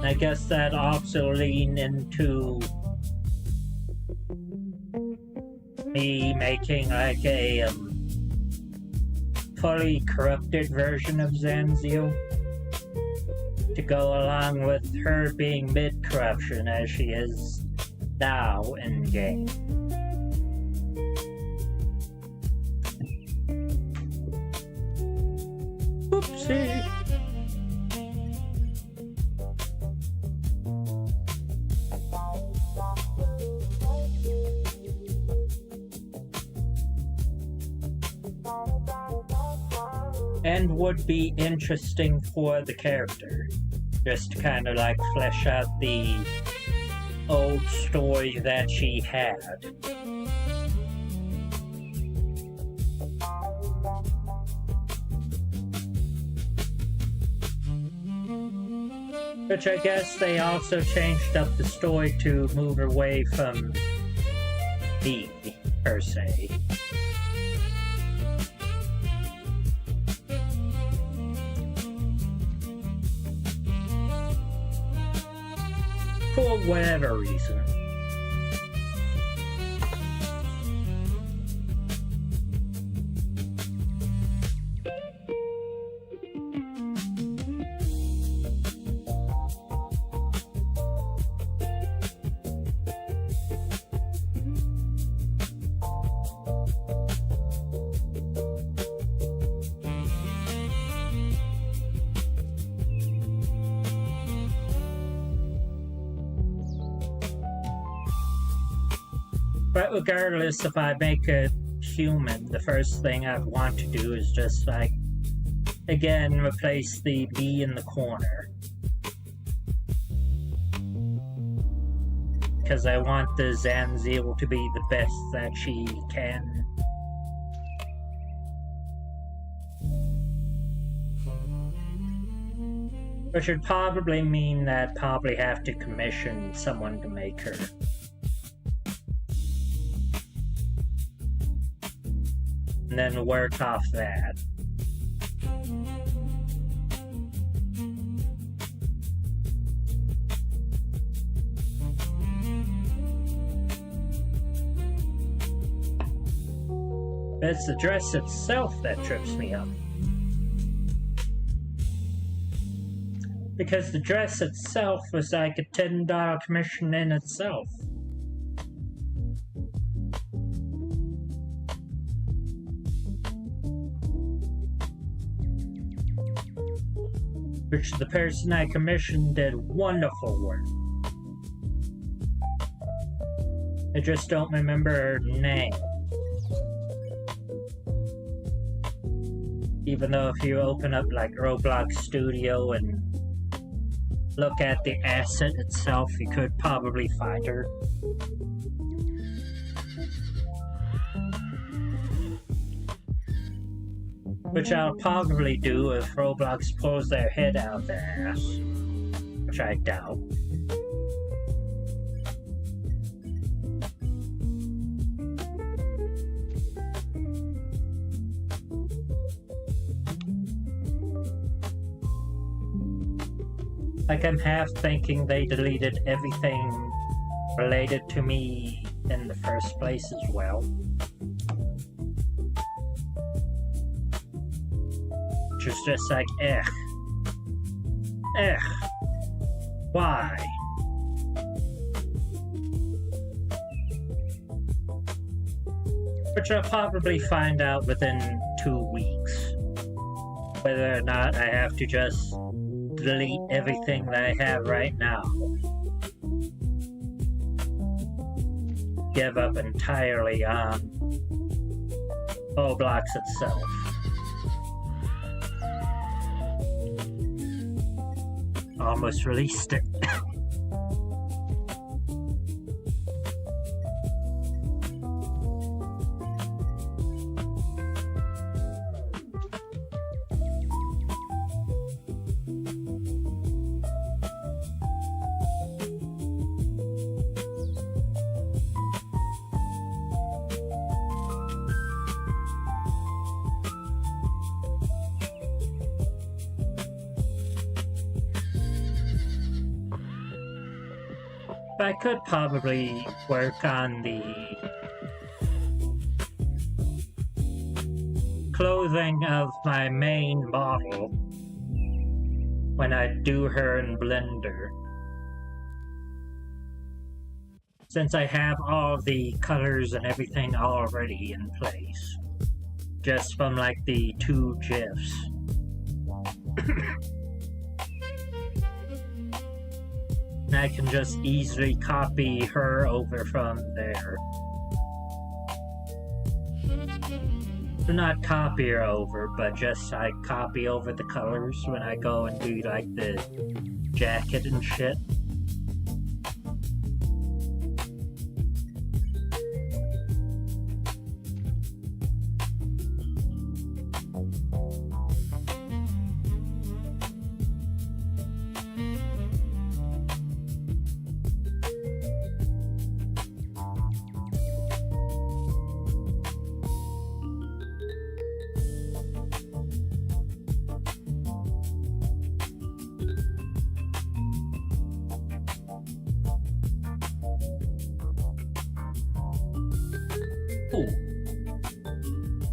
I guess that also leaned into me making like a fully corrupted version of Zanziel to go along with her being mid-corruption as she is now in game. Oopsie. And would be interesting for the character, just to kind of like flesh out the old story that she had. Which I guess they also changed up the story to move away from me, per se. For whatever reason. But regardless, if I make a human, the first thing I'd want to do is just like, again, replace the bee in the corner. Because I want the Zanziel to be the best that she can. Which would probably mean that I'd probably have to commission someone to make her. And then work off that. It's the dress itself that trips me up. Because the dress itself was like a $10 commission in itself. Which the person I commissioned did wonderful work. I just don't remember her name. Even though if you open up like Roblox Studio and look at the asset itself, you could probably find her. Which I'll probably do if Roblox pulls their head out their ass. Which I doubt. Like, I'm half thinking they deleted everything related to me in the first place as well. Which is just like, why? Which I'll probably find out within 2 weeks. whether or not I have to just delete everything that I have right now. Give up entirely on Roblox itself. Almost released it. I could probably work on the clothing of my main model when I do her in Blender. Since I have all the colors and everything already in place, just from like the 2 GIFs. And I can just easily copy her over from there. So not copy her over, but just I copy over the colors when I go and do like the jacket and shit.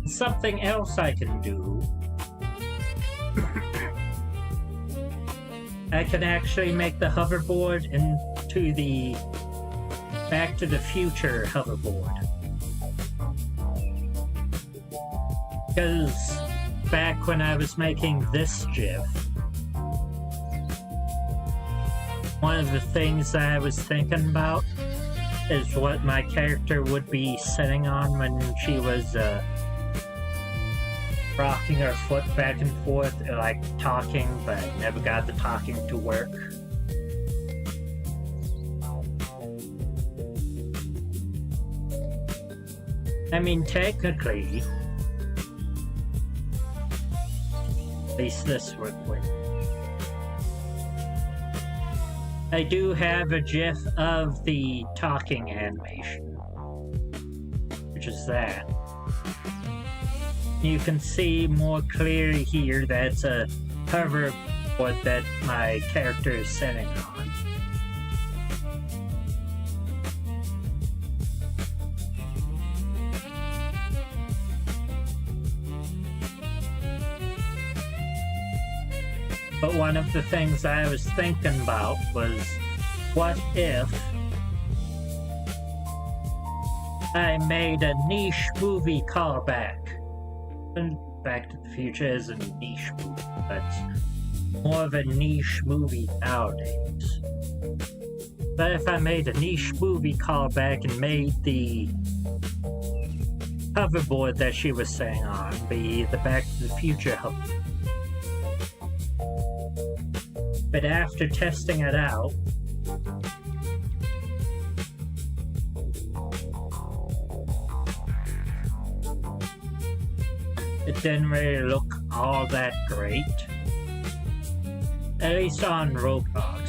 Something else I can do. I can actually make the hoverboard into the Back to the Future hoverboard. Because back when I was making this GIF, one of the things that I was thinking about is what my character would be sitting on when she was rocking her foot back and forth, like talking, but never got the talking to work. I mean, technically, at least this would work. I do have a GIF of the talking animation, which is that. You can see more clearly here that it's a hoverboard that my character is sitting on. But one of the things I was thinking about was, what if I made a niche movie callback? And Back to the Future is a niche movie, but more of a niche movie nowadays. But if I made a niche movie callback and made the hoverboard that she was sitting on be the Back to the Future hoverboard. But after testing it out, it didn't really look all that great. At least on Roblox.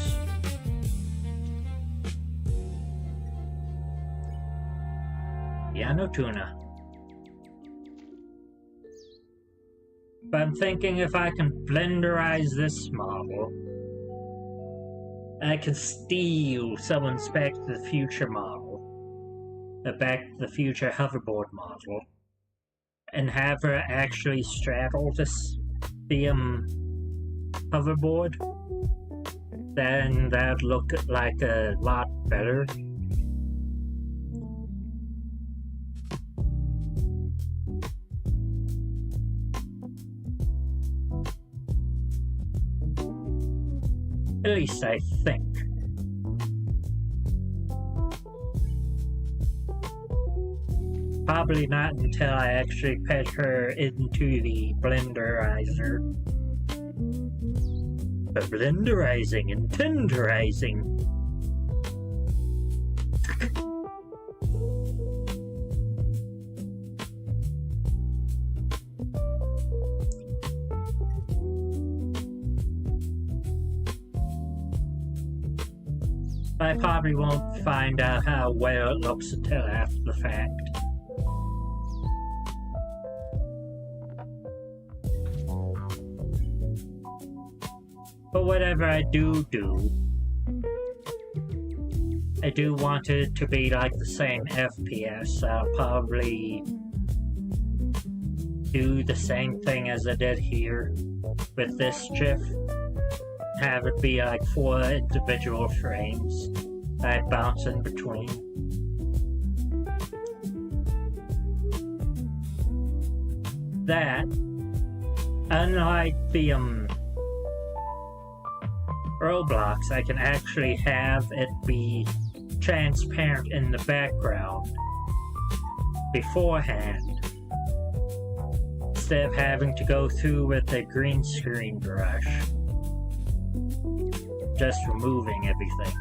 Yeah, no tuna. But I'm thinking if I can blenderize this model, I can steal someone's Back to the Future model, the Back to the Future hoverboard model, and have her actually straddle this hoverboard, then that'd look like a lot better. At least I think. Probably not until I actually put her into the blenderizer. But blenderizing and tenderizing. I probably won't find out how well it looks until after the fact. But whatever I do, I do want it to be like the same FPS. I'll probably do the same thing as I did here with this GIF. Have it be like 4 individual frames that I bounce in between. That, unlike the Roblox, I can actually have it be transparent in the background beforehand, instead of having to go through with a green screen brush, just removing everything.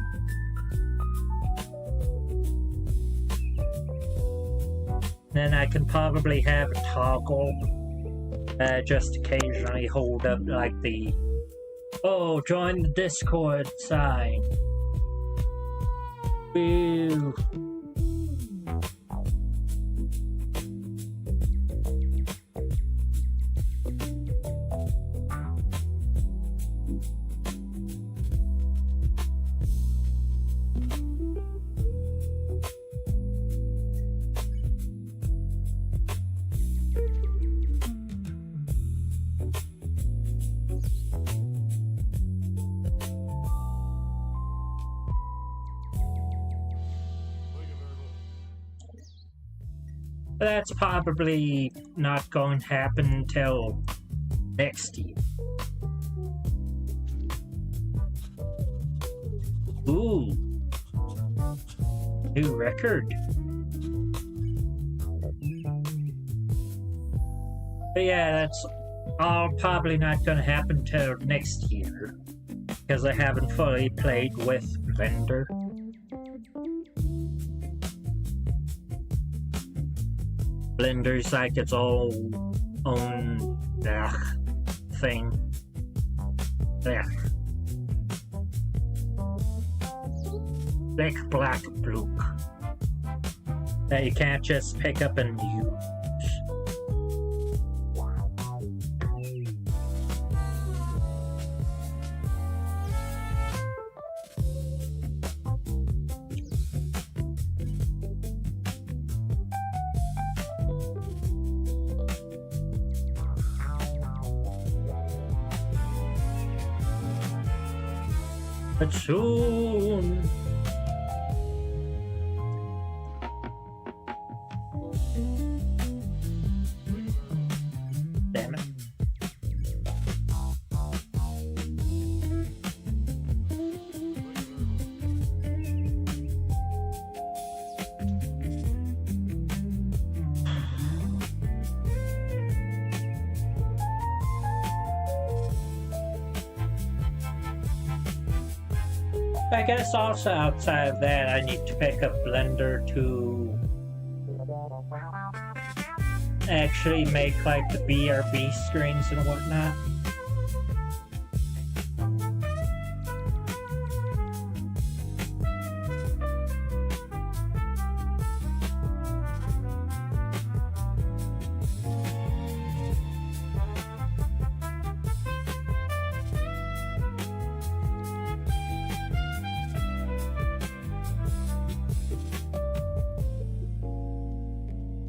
Then I can probably have a toggle just occasionally hold up like the "Oh, join the Discord" sign. Boo. That's probably not going to happen until next year. Ooh. New record. But yeah, that's all probably not going to happen till next year, because I haven't fully played with Blender. Blender's like its own thing. Thick black bloke that you can't just pick up and use. But soon. Damn it. I guess also outside of that, I need to pick up Blender to actually make like the BRB screens and whatnot.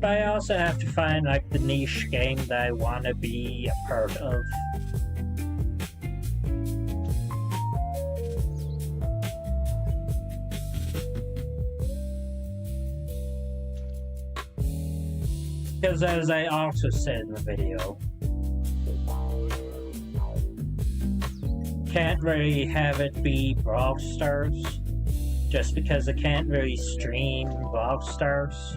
But I also have to find like the niche game that I want to be a part of. Because as I also said in the video, can't really have it be Brawl Stars, just because I can't really stream Brawl Stars.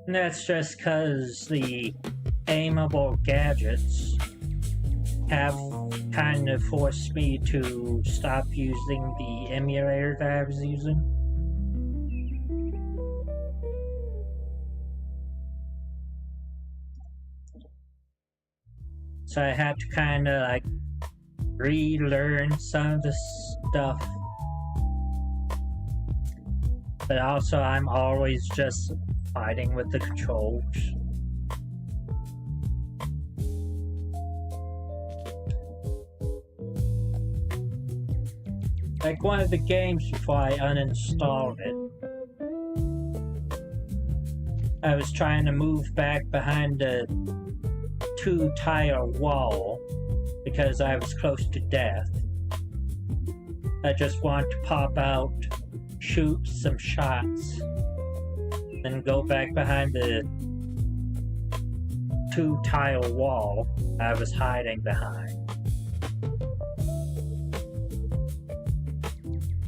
And that's just because the aimable gadgets have kind of forced me to stop using the emulator that I was using. So I had to kind of like relearn some of the stuff. But also I'm always just fighting with the controls. Like one of the games before I uninstalled it, I was trying to move back behind a 2-tile wall because I was close to death. I just wanted to pop out, shoot some shots, then go back behind the 2-tile wall I was hiding behind.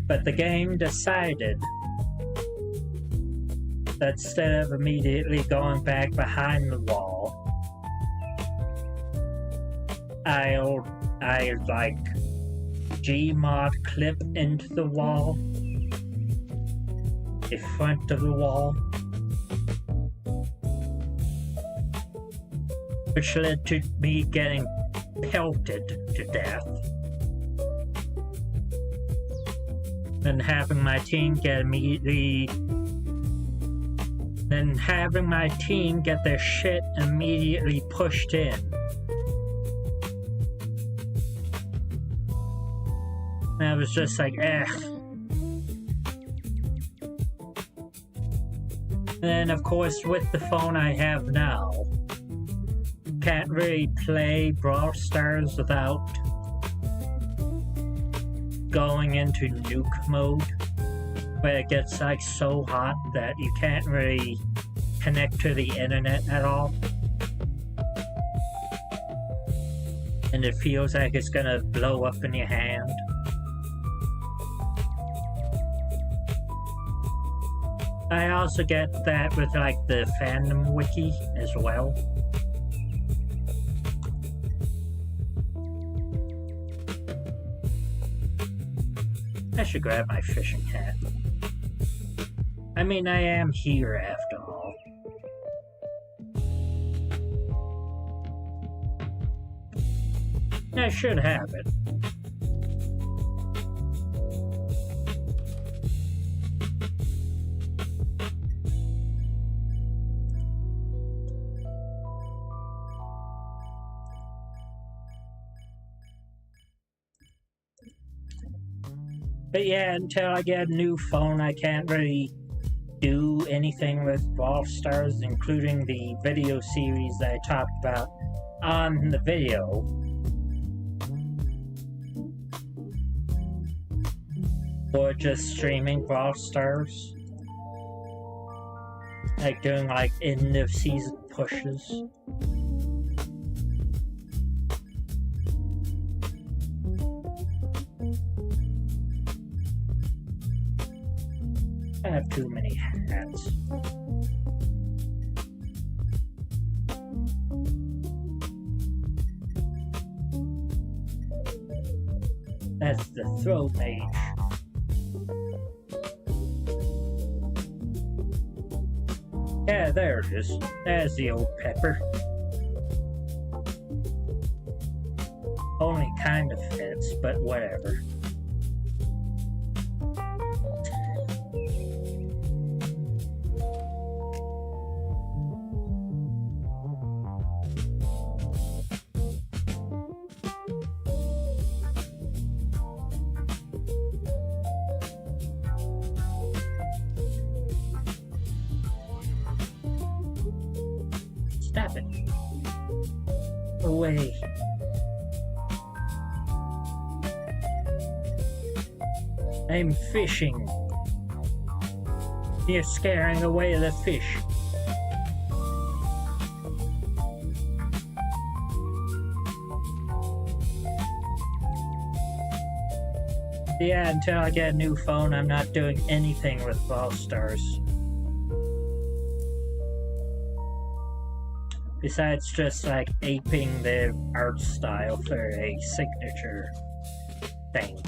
But the game decided that instead of immediately going back behind the wall, I'll like Gmod clip into the wall, the front of the wall, which led to me getting pelted to death. Then having my team get their shit immediately pushed in. And I was just like, eh. And then of course with the phone I have now, can't really play Brawl Stars without going into nuke mode, where it gets like so hot that you can't really connect to the internet at all. And it feels like it's gonna blow up in your hand. I also get that with like the fandom wiki as well. I should grab my fishing hat. I mean, I am here after all. I should have it. But yeah, until I get a new phone, I can't really do anything with Brawl Stars, including the video series that I talked about on the video. Or just streaming Brawl Stars. Like doing like end of season pushes. I have too many hats. That's the throw mage. Yeah, there it is. There's the old pepper. Only kind of fits, but whatever. Stop it. Away. I'm fishing. You're scaring away the fish. Yeah, until I get a new phone, I'm not doing anything with Brawl Stars. Besides just like aping their art style for a signature thing.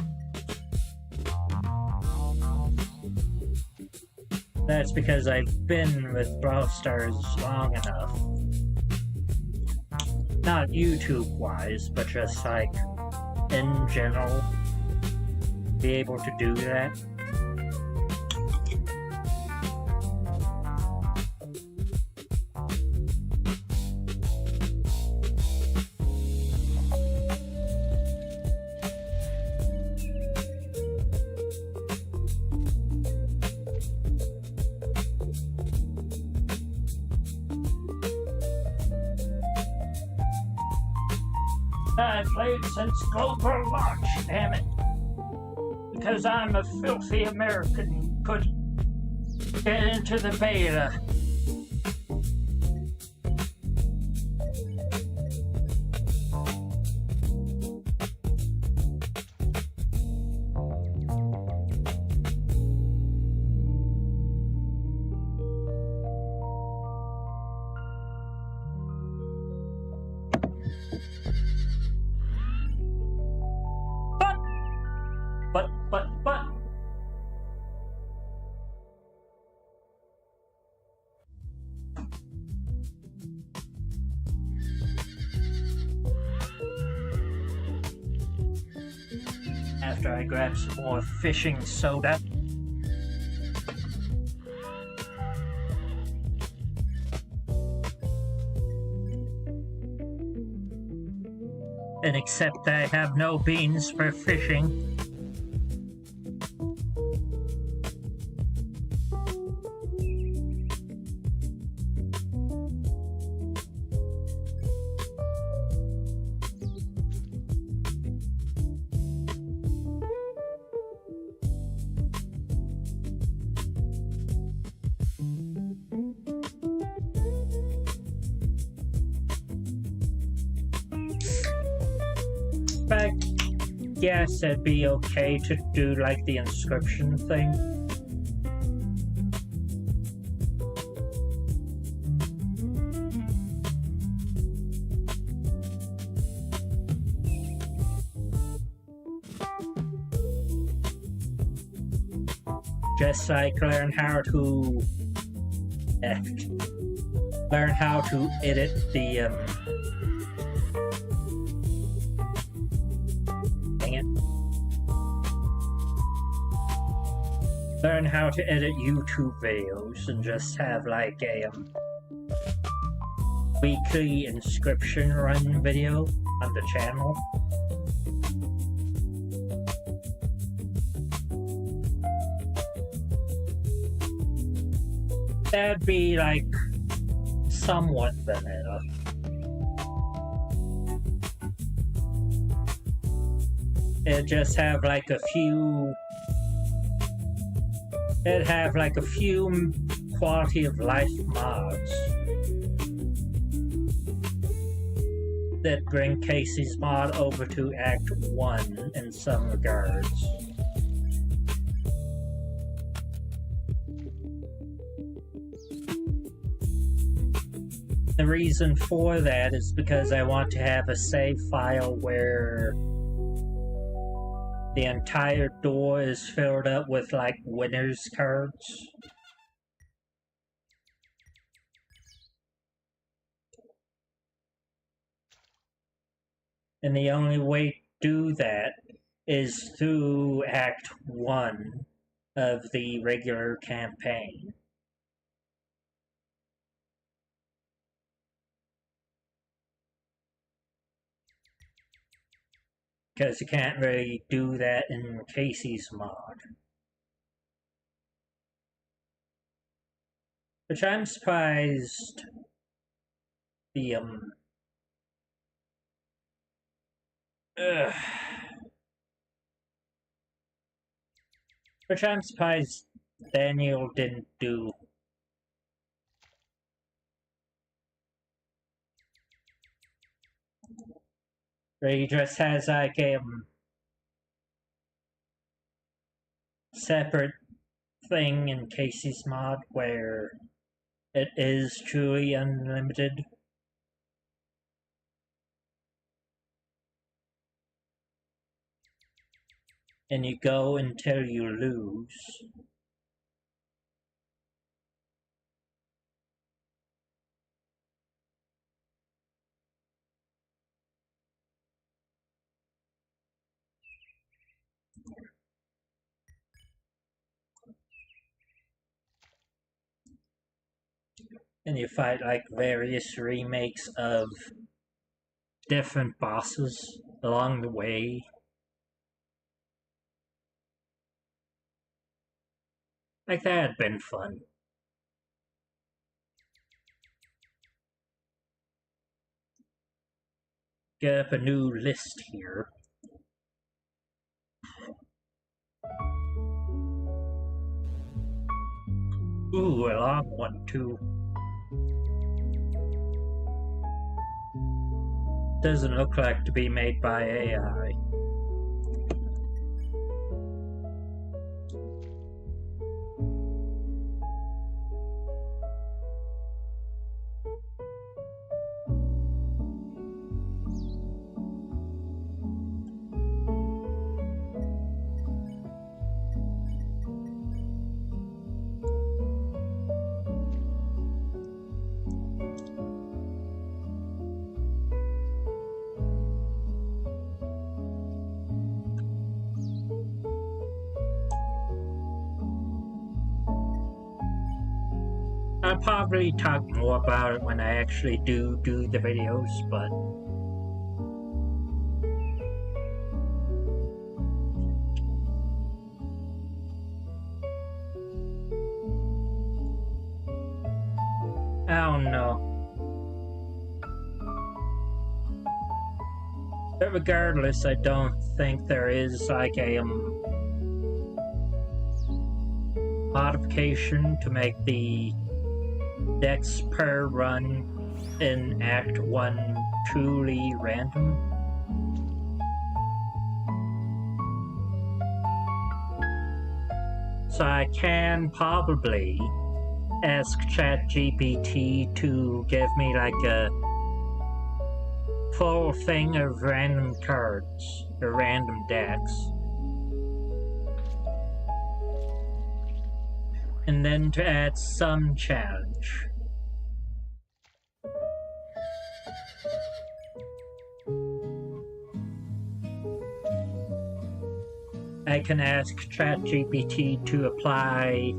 That's because I've been with Brawl Stars long enough. Not YouTube-wise, but just like in general, be able to do that. I've played since global launch, damn it. Because I'm a filthy American, get into the beta. But. After I grab some more fishing soda. And except I have no beans for fishing. I guess it'd be okay to do like the inscription thing. Just like learn how to edit the learn how to edit YouTube videos and just have like a weekly inscription run video on the channel. That'd be like somewhat vanilla. It'd just have like a few. It'd have like a few quality of life mods that bring Casey's mod over to Act 1 in some regards. The reason for that is because I want to have a save file where the entire door is filled up with like winners cards. And the only way to do that is through Act 1 of the regular campaign. Because you can't really do that in Casey's mod. Which I'm surprised the which I'm surprised Daniel didn't do. He just has like a separate thing in Casey's mod where it is truly unlimited. And you go until you lose. And you fight like various remakes of different bosses along the way. Like that had been fun. Get up a new list here. Ooh, a long one too. Doesn't look like to be made by AI. I'll probably talk more about it when I actually do the videos, but I don't know. But regardless, I don't think there is like a modification to make the dex per run in Act 1 truly random. So I can probably ask ChatGPT to give me like a full thing of random cards or random decks. And then to add some challenge. I can ask ChatGPT to apply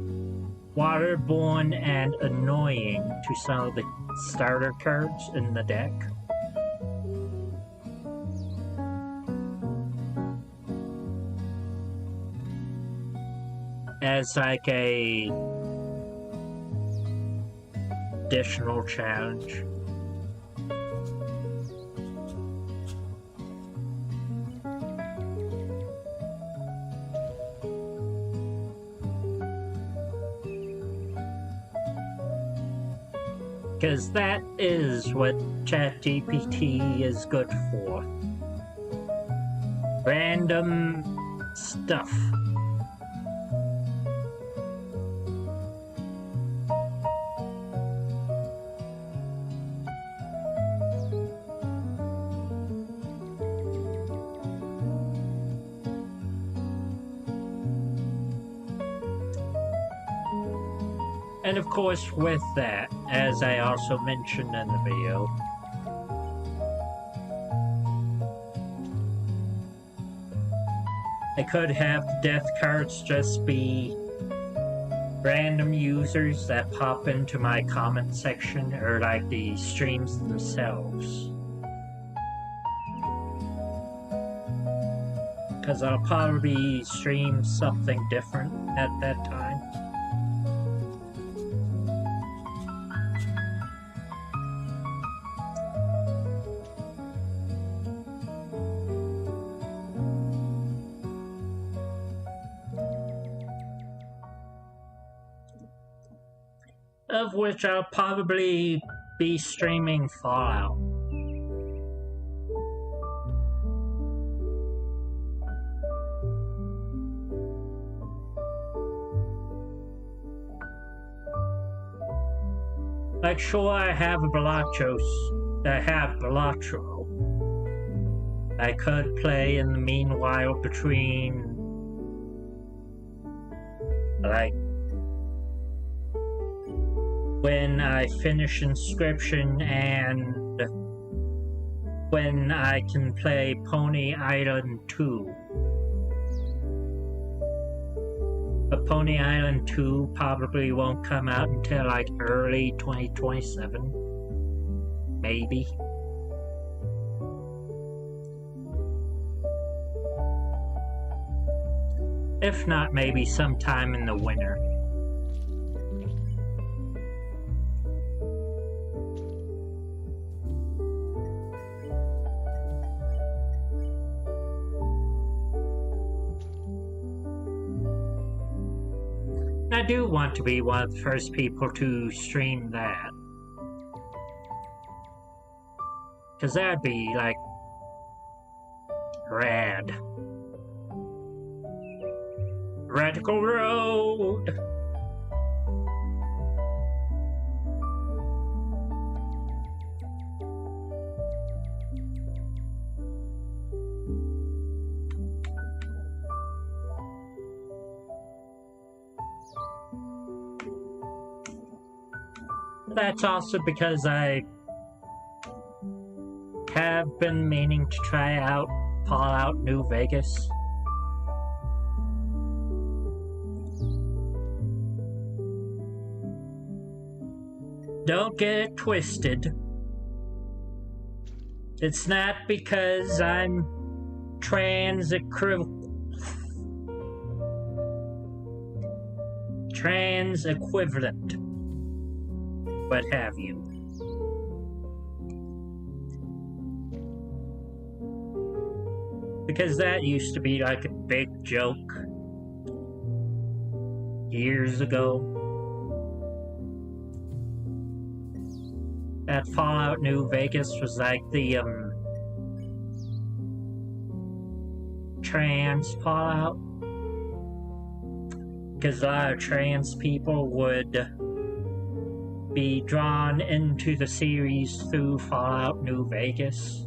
Waterborne and Annoying to some of the starter cards in the deck. As like a additional challenge. Because that is what ChatGPT is good for. Random stuff. And of course, with that, as I also mentioned in the video, I could have the death cards just be random users that pop into my comment section or like the streams themselves. Because I'll probably stream something different at that time. of which I'll probably be streaming Fallout. Like, sure, I have Balachos. I have Balatro. I could play in the meanwhile between, like, when I finish Inscription and when I can play Pony Island 2. But Pony Island 2 probably won't come out until like early 2027. Maybe. If not, maybe sometime in the winter. I do want to be one of the first people to stream that. Cause that'd be like rad. Radical Road! That's also because I have been meaning to try out Fallout New Vegas. Don't get it twisted. It's not because I'm trans equivalent, what have you. Because that used to be like a big joke years ago. That Fallout New Vegas was like the trans Fallout. Because a lot of trans people would be drawn into the series through Fallout New Vegas.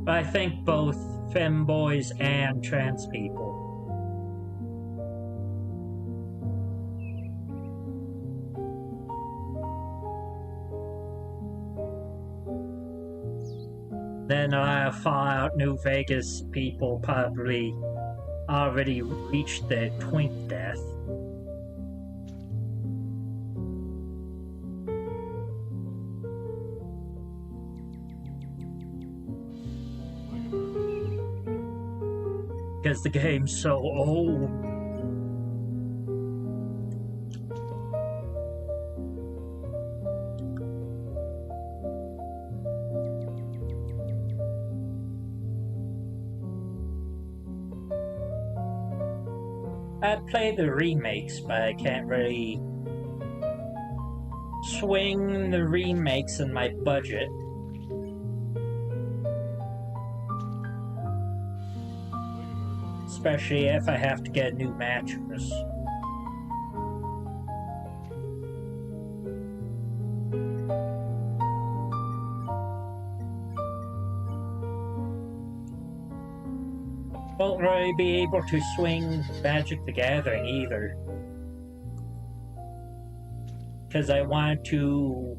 But I think both femboys and trans people. Then a lot of Fallout New Vegas people probably already reached their twink death. Because the game's so old. I'd play the remakes, but I can't really swing the remakes in my budget. Especially if I have to get a new mattress. Won't really be able to swing Magic the Gathering either. Because I wanted to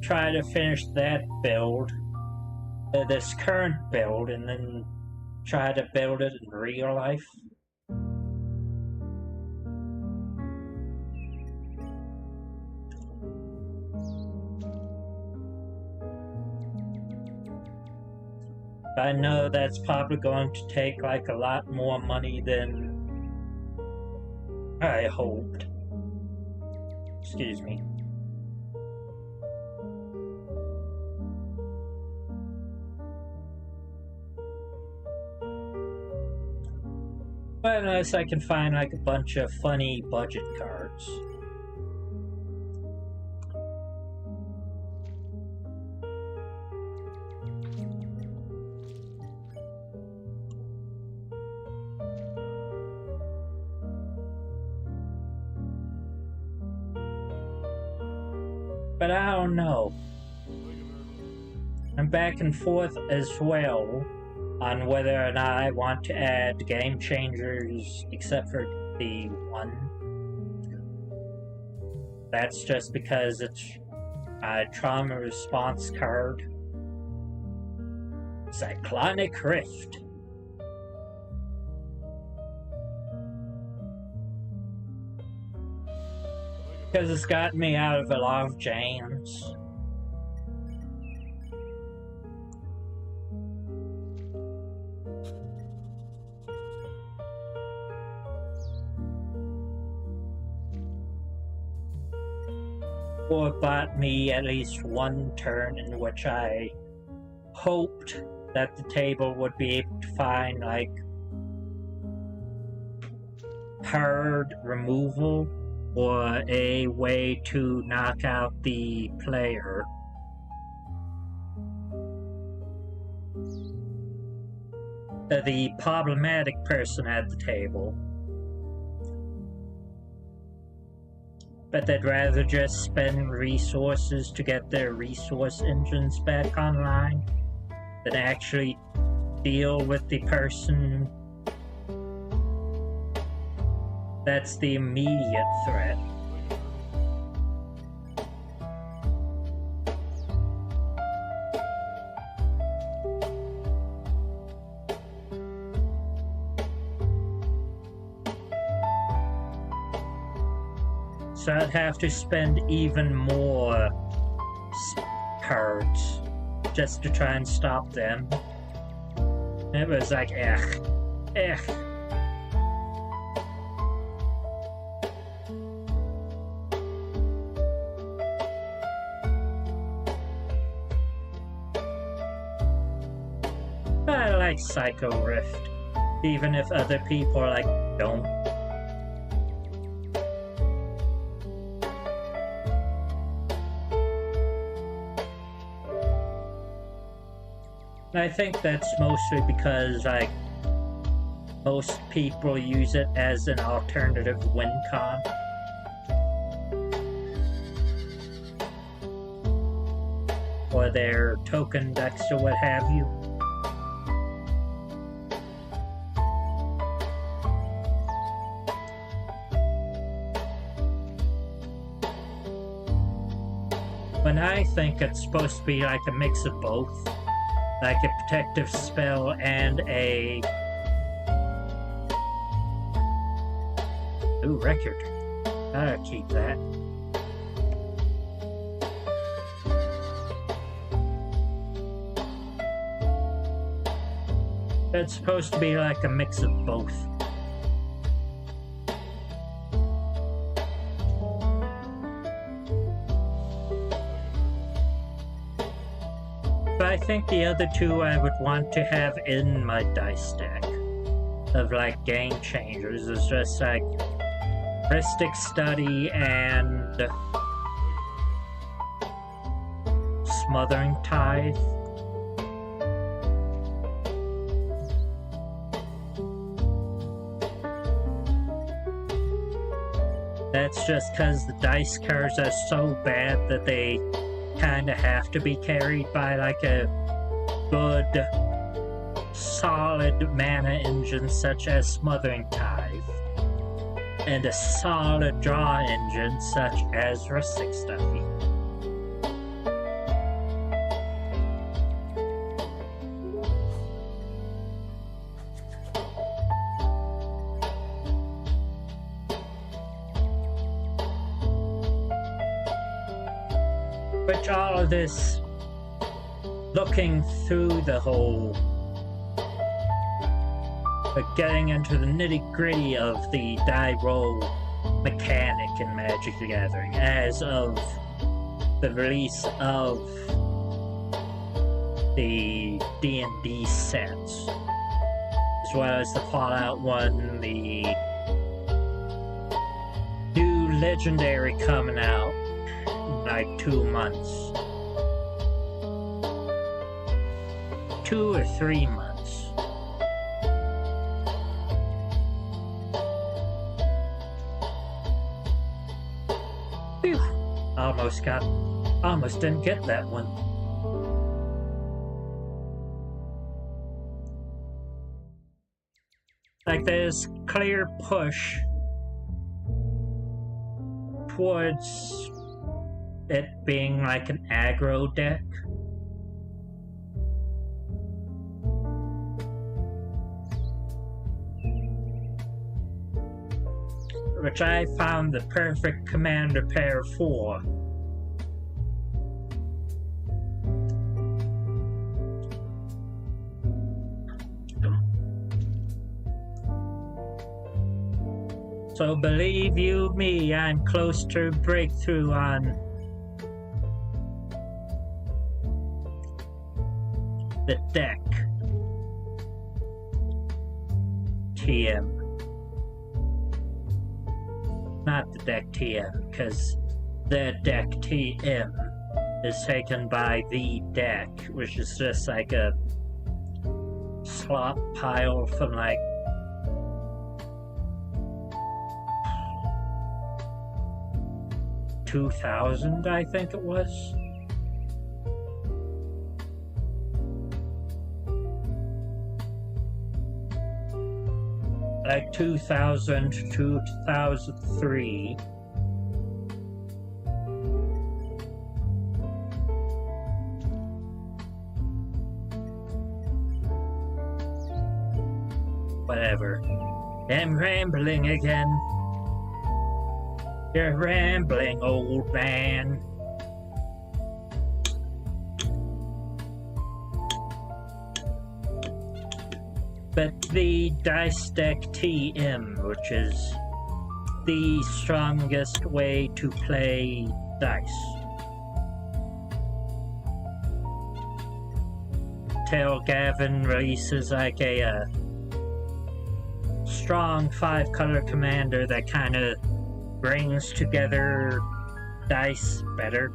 try to finish that build, this current build, and then try to build it in real life. But I know that's probably going to take like a lot more money than I hoped. Excuse me. But unless I can find like a bunch of funny budget cards. But I don't know. I'm back and forth as well on whether or not I want to add game changers, except for the one. That's just because it's a trauma response card. Cyclonic Rift. Because it's gotten me out of a lot of jams. Or bought me at least one turn in which I hoped that the table would be able to find like card removal or a way to knock out the player. The problematic person at the table. But they'd rather just spend resources to get their resource engines back online than actually deal with the person that's the immediate threat. So I'd have to spend even more cards just to try and stop them. It was like, ugh. I like Psycho Rift, even if other people like don't. I think that's mostly because like most people use it as an alternative win con. Or their token decks or what have you. When I think it's supposed to be like a mix of both. Like a protective spell and a... Ooh, record. I'll keep that. It's supposed to be like a mix of both. But I think the other two I would want to have in my dice deck of like game changers is just like Heuristic Study and Smothering Tithe. That's just because the dice cards are so bad that they kind of have to be carried by like a good solid mana engine such as Smothering Tithe and a solid draw engine such as Heuristic Study. Which all of this, looking through the whole, but getting into the nitty-gritty of the die roll mechanic in Magic the Gathering as of the release of the D&D sets. as well as the Fallout 1, the new Legendary coming out in like 2 months. 2 or 3 months. Phew. Almost didn't get that one. Like there's clear push towards it being like an aggro deck. Which I found the perfect commander pair for. So believe you me, I'm close to breakthrough on the deck. TM. Not the deck TM, because the deck TM is taken by the deck, which is just like a slop pile from like $2,000, I think it was. Like 2000 to 2003. Whatever. I'm rambling again. You're rambling, old man. But the dice deck TM, which is the strongest way to play dice. Till Gavin releases like a strong 5-color commander that kind of brings together dice better.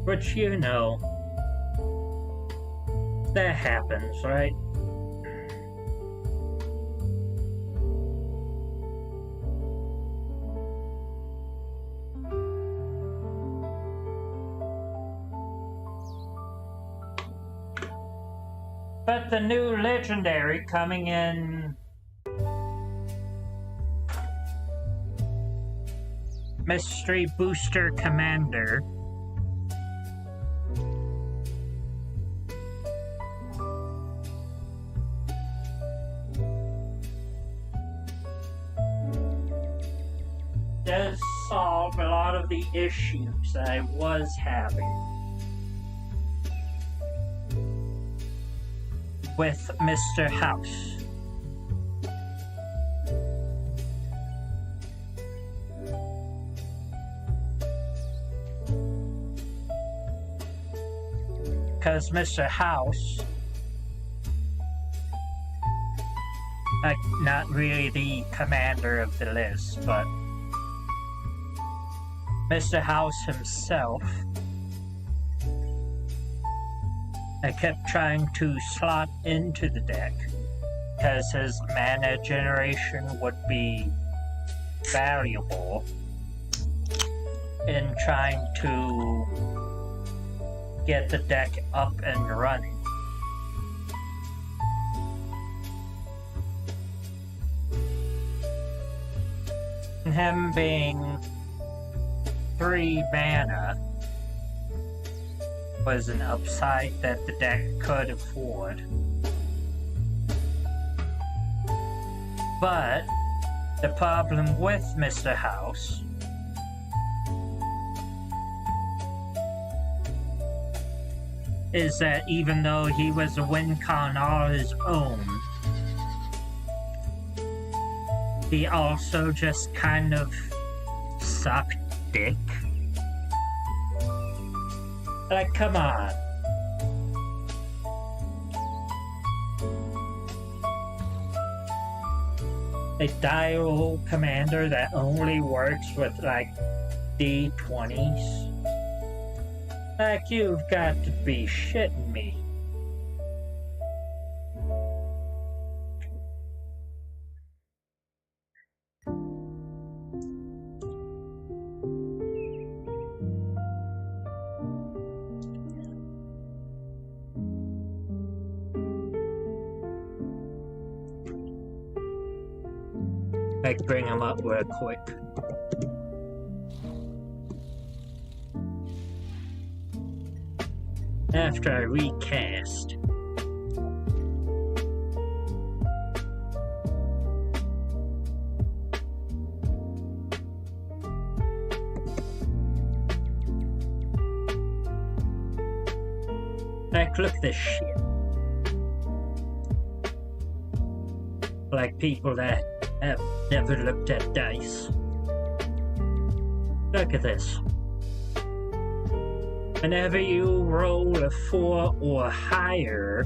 Which, you know, that happens, right? But the new Legendary coming in Mystery Booster Commander does solve a lot of the issues that I was having with Mr. House. Because Mr. House, like, not really the commander of the list, but Mr. House himself, I kept trying to slot into the deck because his mana generation would be valuable in trying to get the deck up and running. And him being 3 mana was an upside that the deck could afford. But the problem with Mr. House is that even though he was a win con all his own, he also just kind of sucked dick. Like, come on. A dial commander that only works with, like, D20s? Like, you've got to be shitting me. I can bring him up real quick. After I recast. Like, look at this shit. Like people that have never looked at dice. Look at this. Whenever you roll a 4 or higher,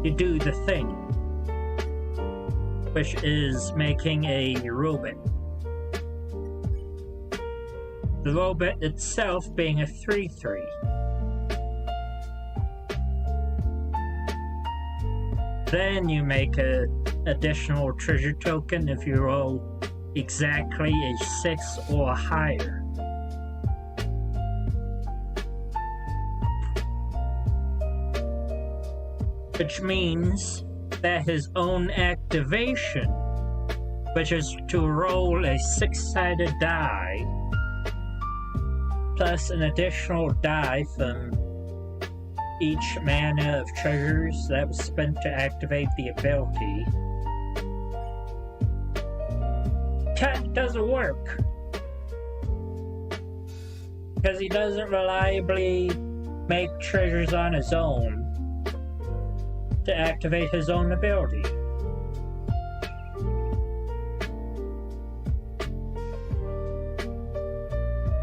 you do the thing, which is making a robot. The robot itself being a 3/3. Then you make an additional treasure token if you roll exactly a 6 or higher. Which means that his own activation, which is to roll a 6-sided die, plus an additional die from each mana of treasures that was spent to activate the ability, doesn't work. Because he doesn't reliably make treasures on his own to activate his own ability.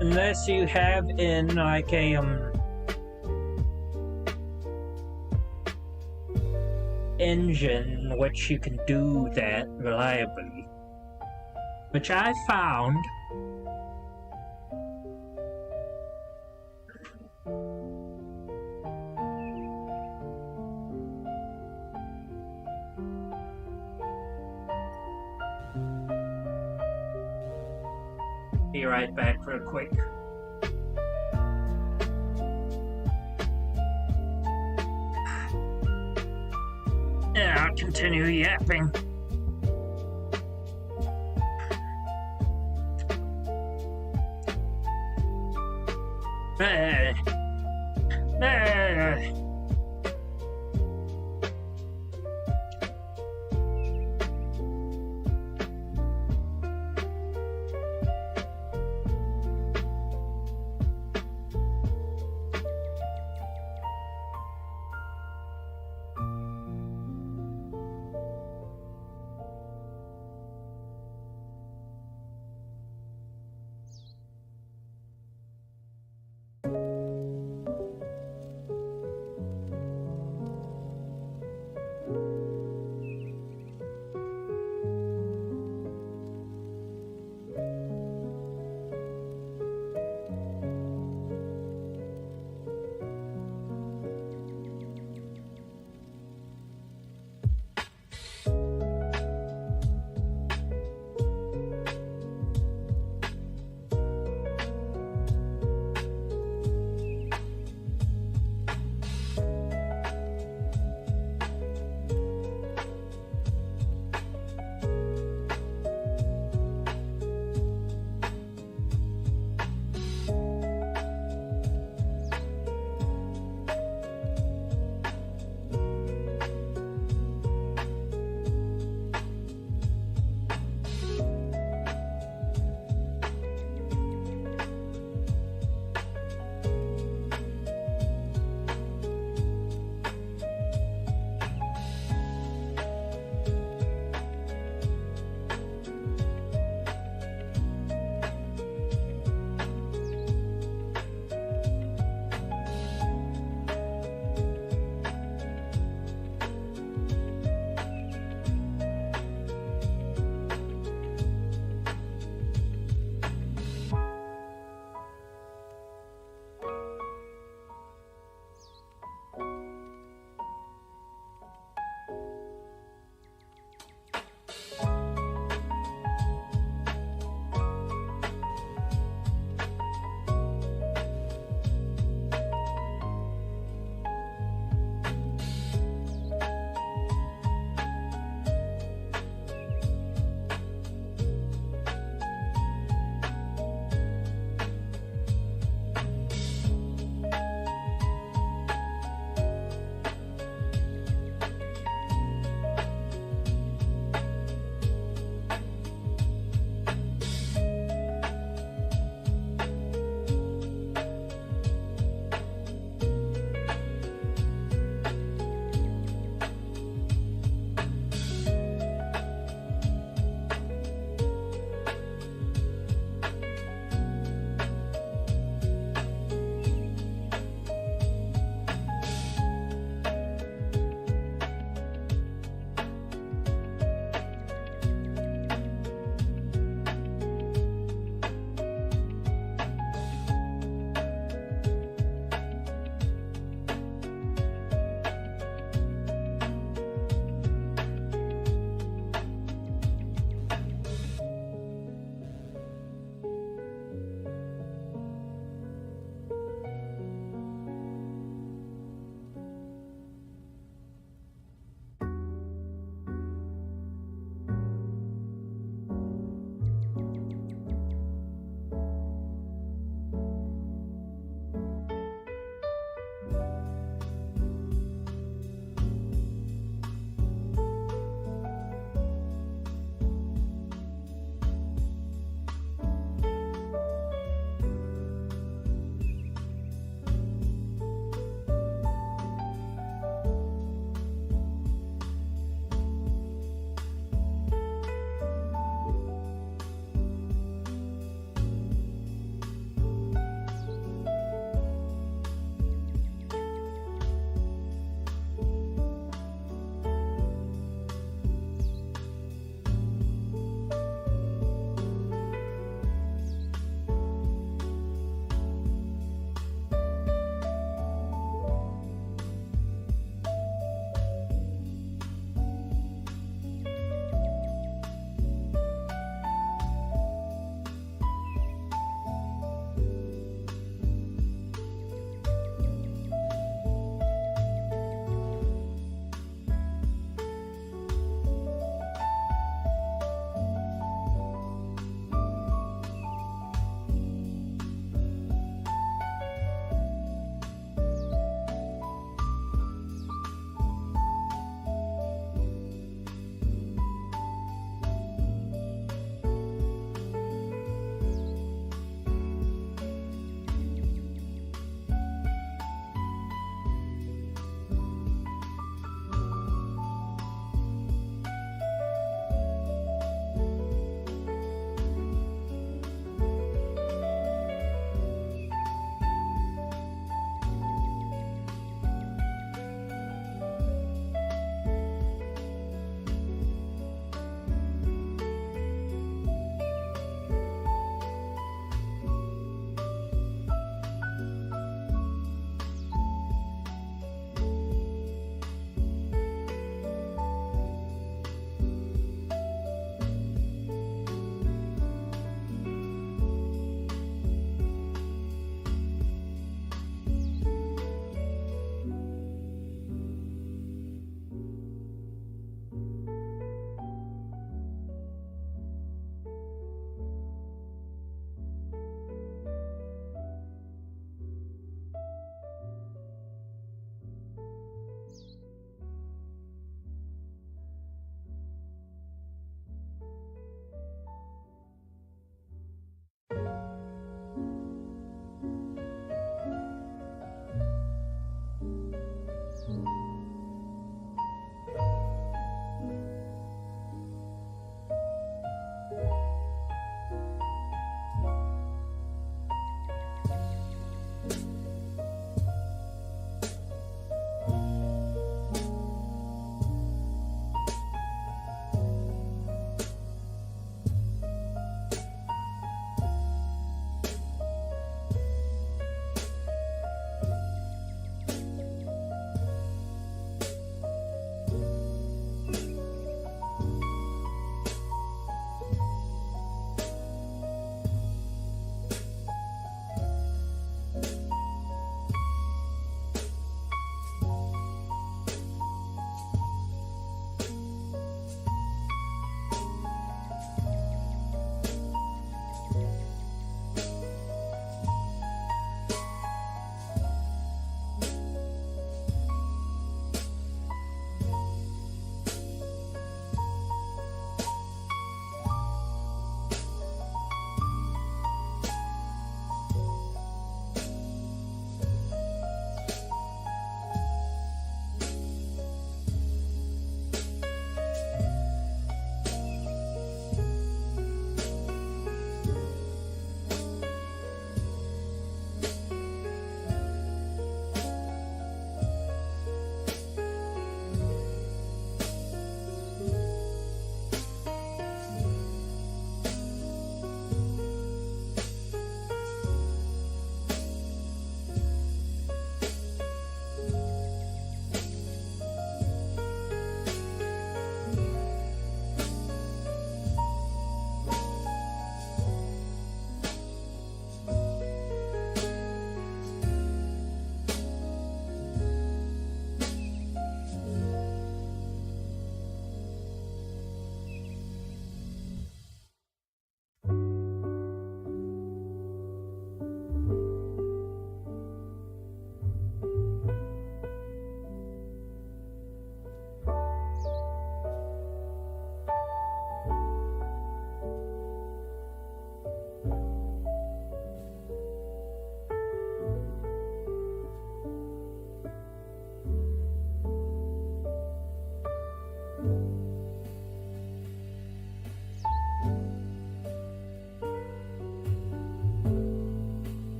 Unless you have in like a engine which you can do that reliably, which I found. Be right back real quick. Yeah, I'll continue yapping.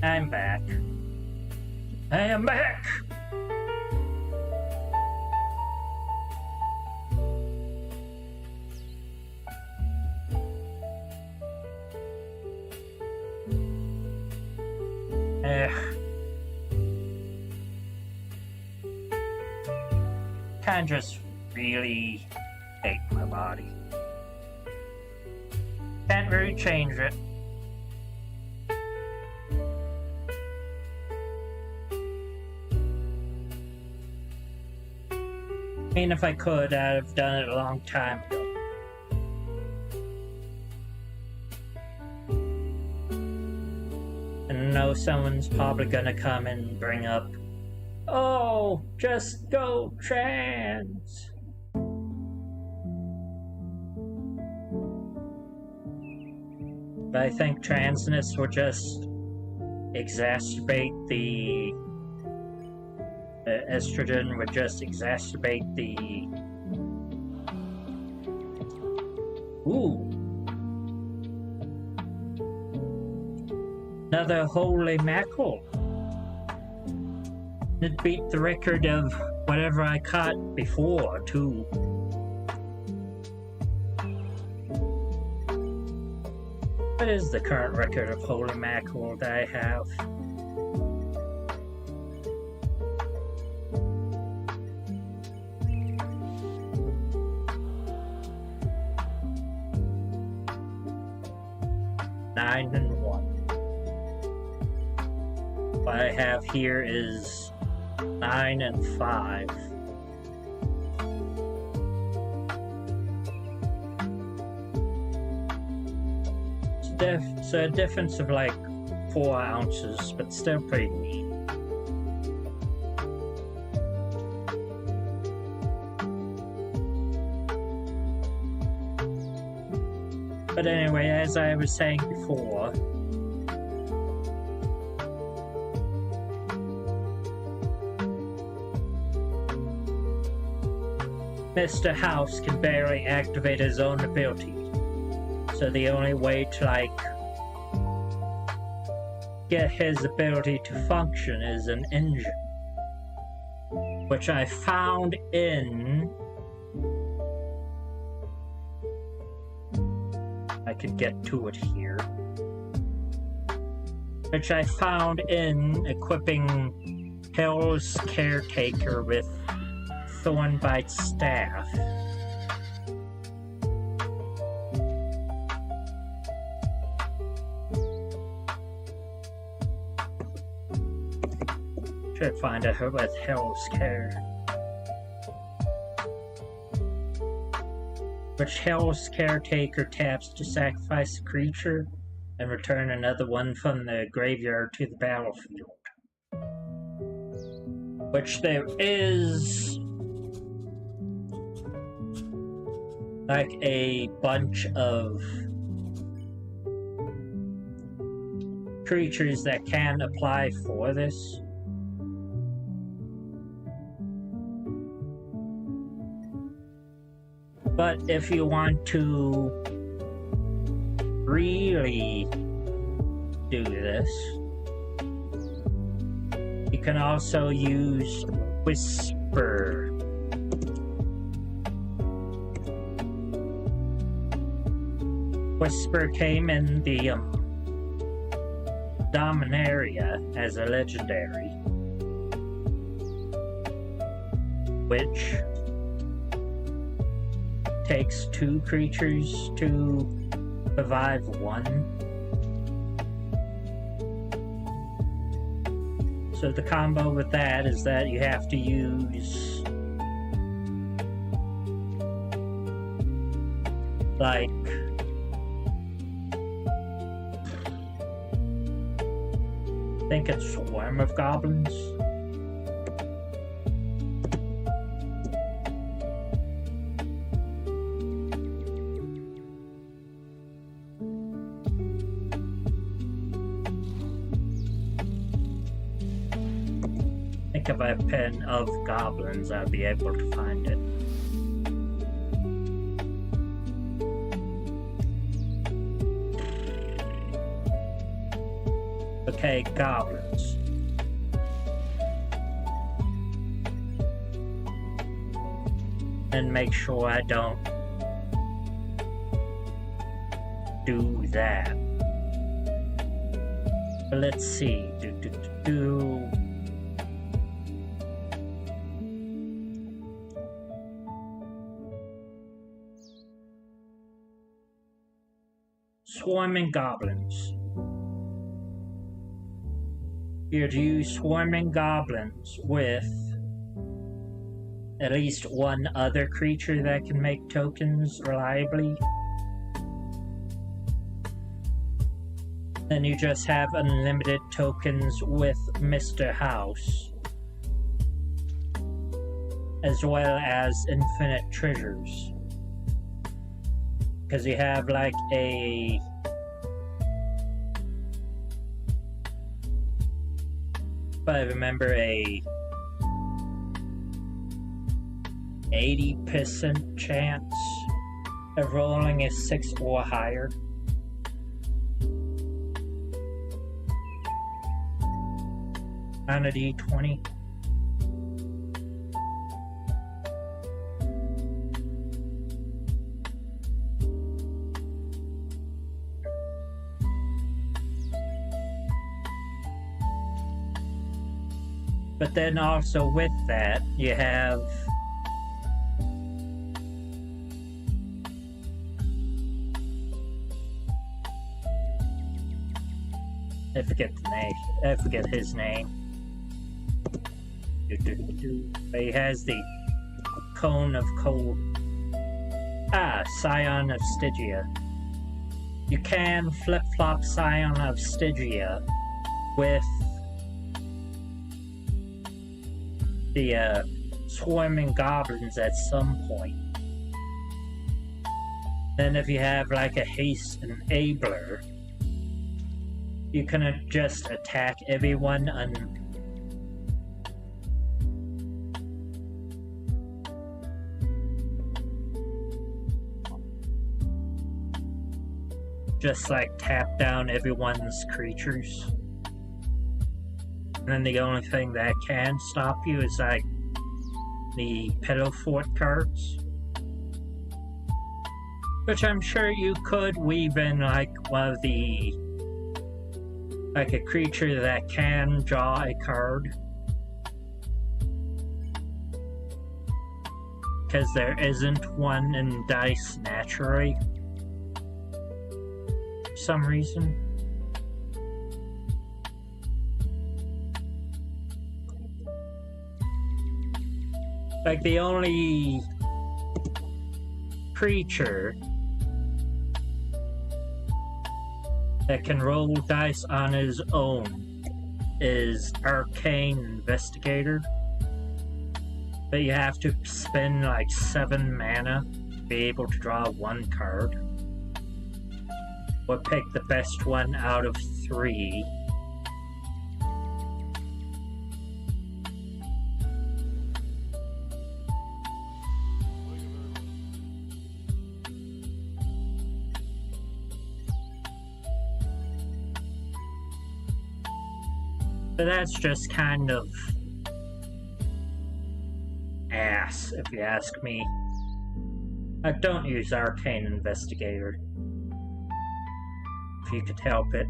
I'm back. I am back! Kinda just really hate my body. Can't really change it. I mean, if I could, I'd have done it a long time ago. And I know someone's probably gonna come and bring up, oh, just go trans. But I think transness will just exacerbate the estrogen would just exacerbate the another holy mackerel. It beat the record of whatever I caught before too. What is the current record of holy mackerel that I have? Nine and 1. What I have here is 9 and 5. It's a difference of like 4 ounces, but still pretty neat. But anyway, as I was saying before, Mr. House can barely activate his own ability. So the only way to, like, get his ability to function is an engine. Which I found in... I could get to it here. Which I found in equipping Hell's Caretaker with Thornbite Staff. Should find her with Hell's Care. Which Hell's Caretaker taps to sacrifice a creature and return another one from the graveyard to the battlefield. Which there is like a bunch of creatures that can apply for this. But if you want to really do this, you can also use Whisper. Whisper came in the Dominaria as a legendary, which takes 2 creatures to revive 1. So the combo with that is that you have to use like I think it's Swarm of Goblins. Think if I have a pen of goblins, I'll be able to find it. Okay, goblins. And make sure I don't do that. But let's see. Swarming goblins. Here to use swarming goblins with at least one other creature that can make tokens reliably. Then you just have unlimited tokens with Mr. House, as well as infinite treasures. Because you have like a if I remember a 80% chance of rolling a 6 or higher. On a d20. But then also with that, you have I forget the name. I forget his name. But he has the Cone of Cold. Scion of Stygia. You can flip-flop Scion of Stygia with the swarming goblins at some point. Then if you have like a haste enabler, you can just attack everyone just like tap down everyone's creatures. And then the only thing that can stop you is like the Pillow Fort cards. Which I'm sure you could weave in like one of the like a creature that can draw a card. Because there isn't one in dice naturally. For some reason. Like the only creature that can roll dice on his own is Arcane Investigator. But you have to spend like 7 mana to be able to draw 1 card. Or pick the best one out of 3. But that's just kind of ass, if you ask me. I don't use Arcane Investigator. If you could help it.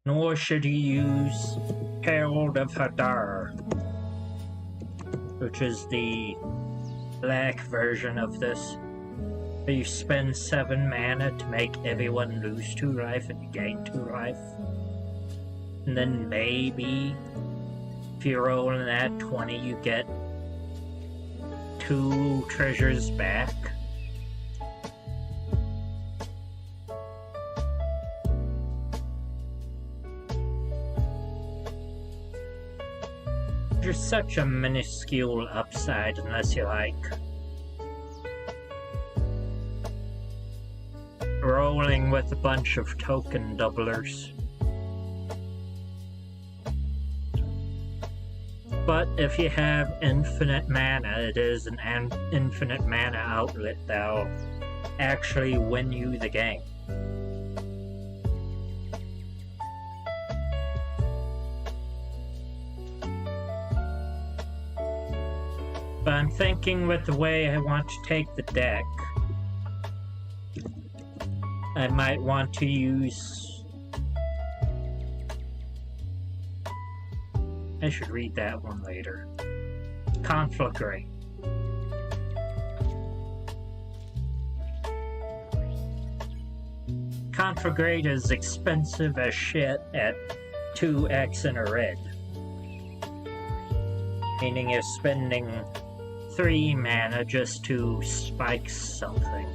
Nor should you use Herald of Hadar, which is the black version of this. Where you spend 7 mana to make everyone lose 2 life and you gain 2 life. And then maybe, if you roll in that 20, you get 2 treasures back. There's such a minuscule upside unless you like rolling with a bunch of token doublers. But if you have infinite mana, it is an infinite mana outlet that'll actually win you the game. But I'm thinking with the way I want to take the deck, I might want to use... I should read that one later. Conflagrate. Conflagrate is expensive as shit at 2x in a red. Meaning you're spending 3 mana just to spike something.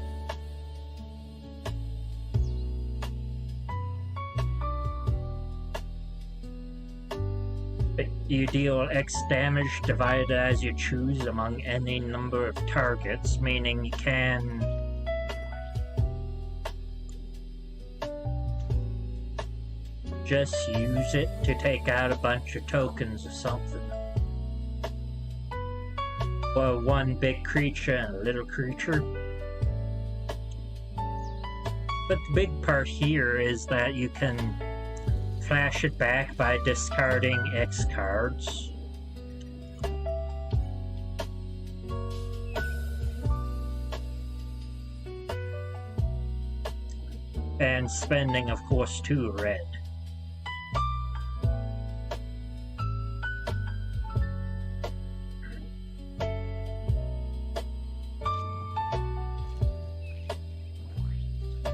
You deal X damage divided as you choose among any number of targets, meaning you can just use it to take out a bunch of tokens or something. Or one big creature and a little creature. But the big part here is that you can flash it back by discarding X cards. And spending, of course, 2 red.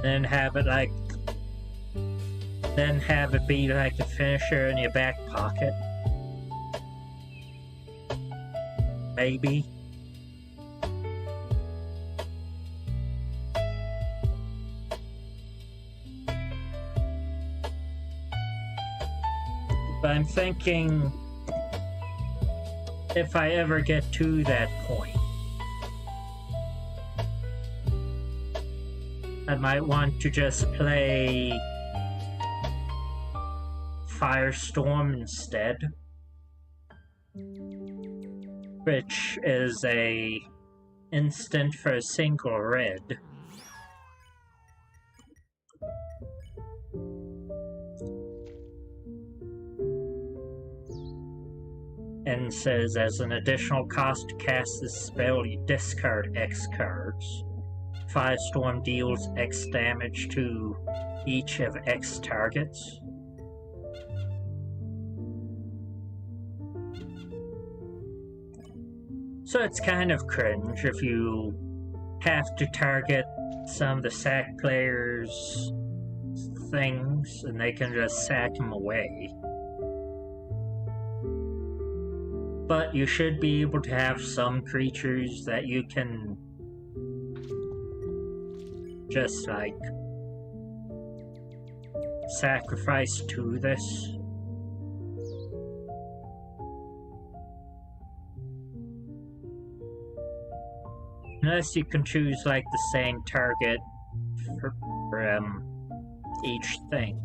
Then have it like... Then have it be like a finisher in your back pocket. Maybe. But I'm thinking, if I ever get to that point, I might want to just play Firestorm instead, which is a instant for a single red. And says, as an additional cost to cast this spell, you discard X cards. Firestorm deals X damage to each of X targets. So it's kind of cringe if you have to target some of the sack players' things and they can just sack them away. But you should be able to have some creatures that you can just like sacrifice to this. Unless you can choose like the same target for each thing.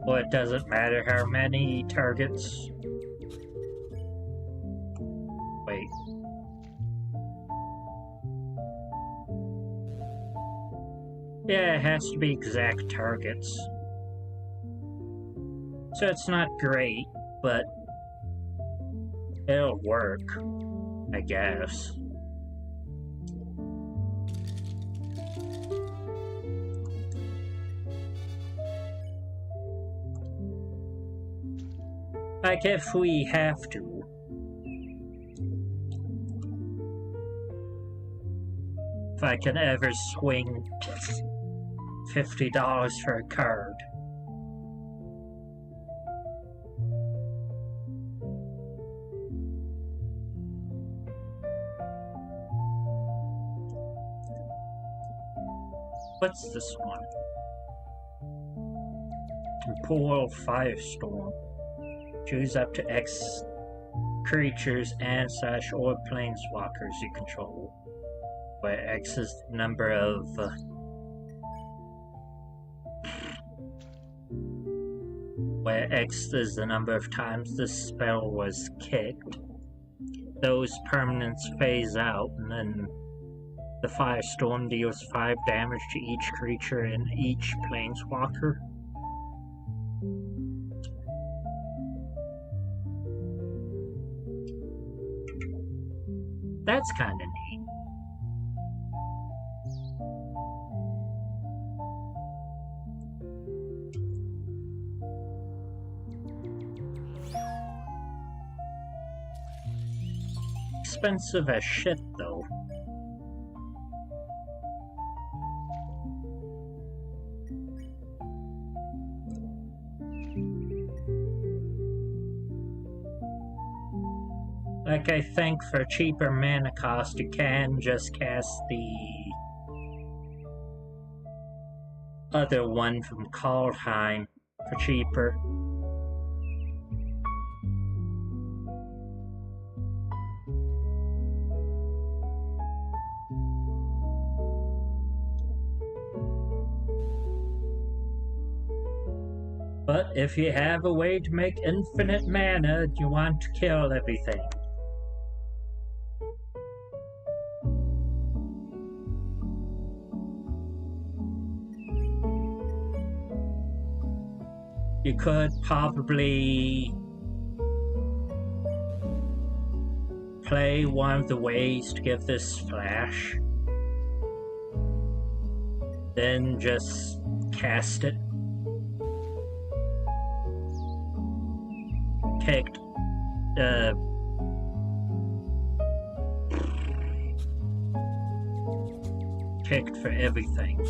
Well, it doesn't matter how many targets. Wait. Yeah, it has to be exact targets. So it's not great, but it'll work, I guess. Like if we have to. If I can ever swing $50 for a card. What's this one? Temporal Firestorm. Choose up to X creatures and / or planeswalkers you control, where X is the number of where X is the number of times the spell was kicked, those permanents phase out, and then the firestorm deals 5 damage to each creature and each planeswalker. That's kinda neat. Expensive as shit, though. Like, I think for cheaper mana cost, you can just cast the other one from Kaldheim for cheaper. But if you have a way to make infinite mana, you want to kill everything. You could probably play one of the ways to give this flash, then just cast it. Kicked for everything.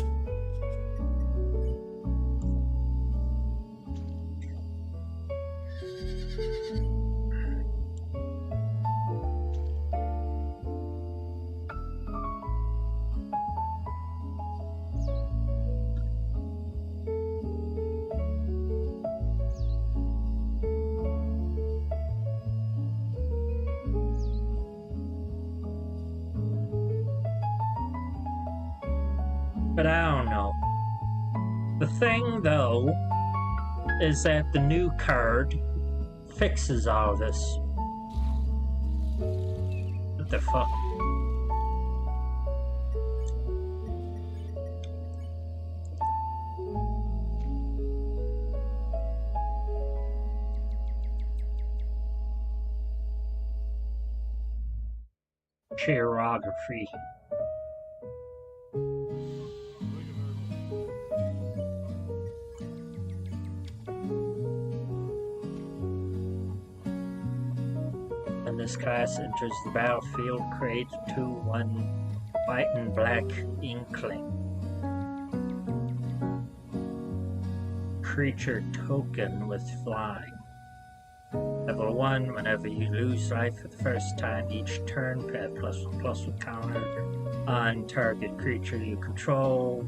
But I don't know. The thing, though, is that the new card fixes all this. What the fuck? Chirography. When this class enters the battlefield, create a 2/1 white and black inkling. Creature token with flying. Level 1, whenever you lose life for the first time each turn, put a +1/+1 counter on target creature you control.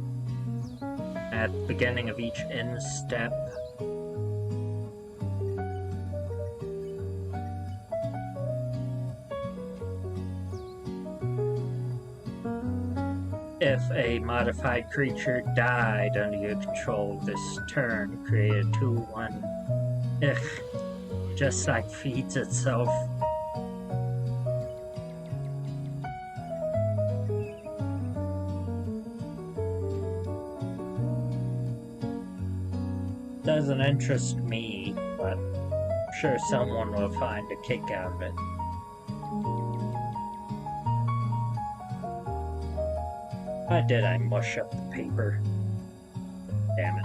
At the beginning of each end step, if a modified creature died under your control this turn, create a 2/1 just like feeds itself. Doesn't interest me, but I'm sure someone will find a kick out of it. Why did I mush up the paper? Damn it.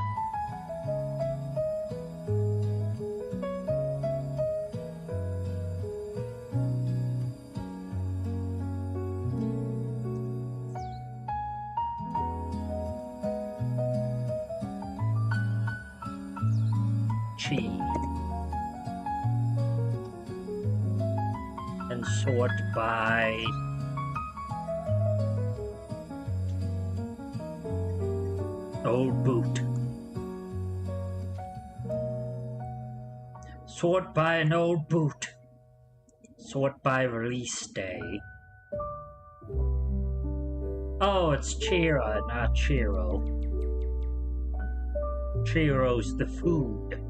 And sort by old boot. Sort by an old boot. Sort by release day. Oh, it's Chira, not Chiro. Chiro's the food.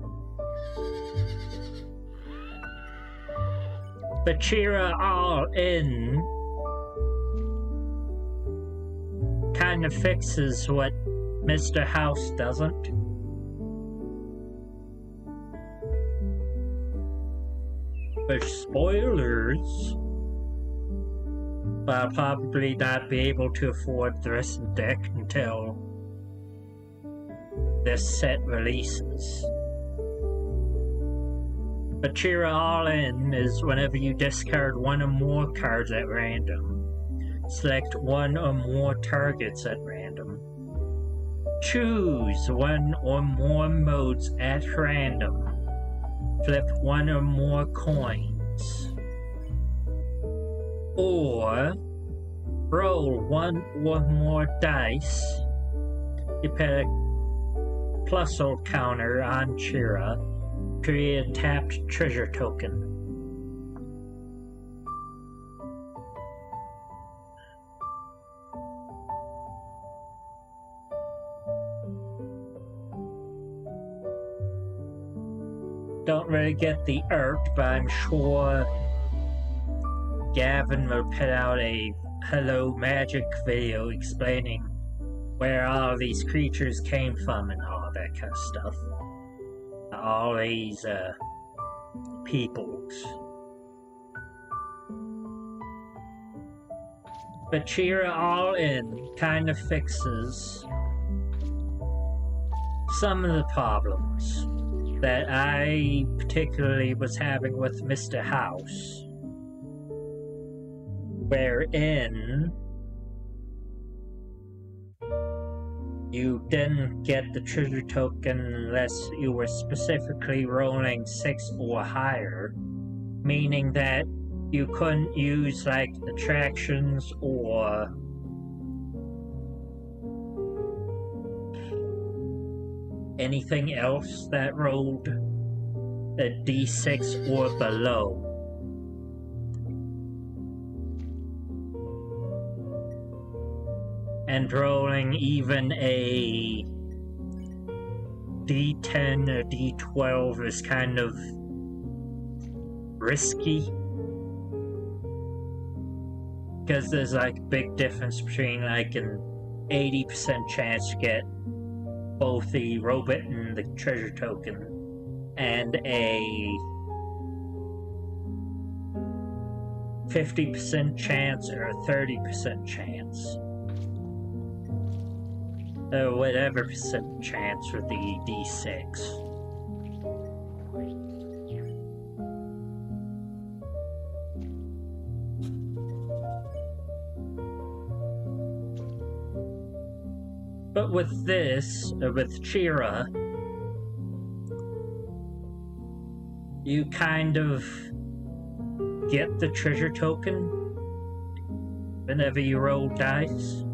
Bachira all in kind of fixes what Mr. House doesn't. But spoilers, I'll probably not be able to afford the rest of the deck until this set releases. Bachira all in is whenever you discard one or more cards at random. Select one or more targets at random. Choose one or more modes at random. Flip one or more coins. Or roll one or more dice. You put a +0 counter on Chira. Create a tapped treasure token. Don't really get the art, but I'm sure Gavin will put out a Hello Magic video explaining where all these creatures came from and all that kind of stuff. All these peoples. But Bachira all in kind of fixes some of the problems that I particularly was having with Mr. House, wherein you didn't get the treasure token unless you were specifically rolling 6 or higher, meaning that you couldn't use like attractions or anything else that rolled a d6 or below. And rolling even a d10 or d12 is kind of risky, because there's like a big difference between like an 80% chance to get both the robot and the treasure token and a 50% chance or a 30% chance, or whatever percent chance for the d6. But with this, with Chira, you kind of get the treasure token whenever you roll dice.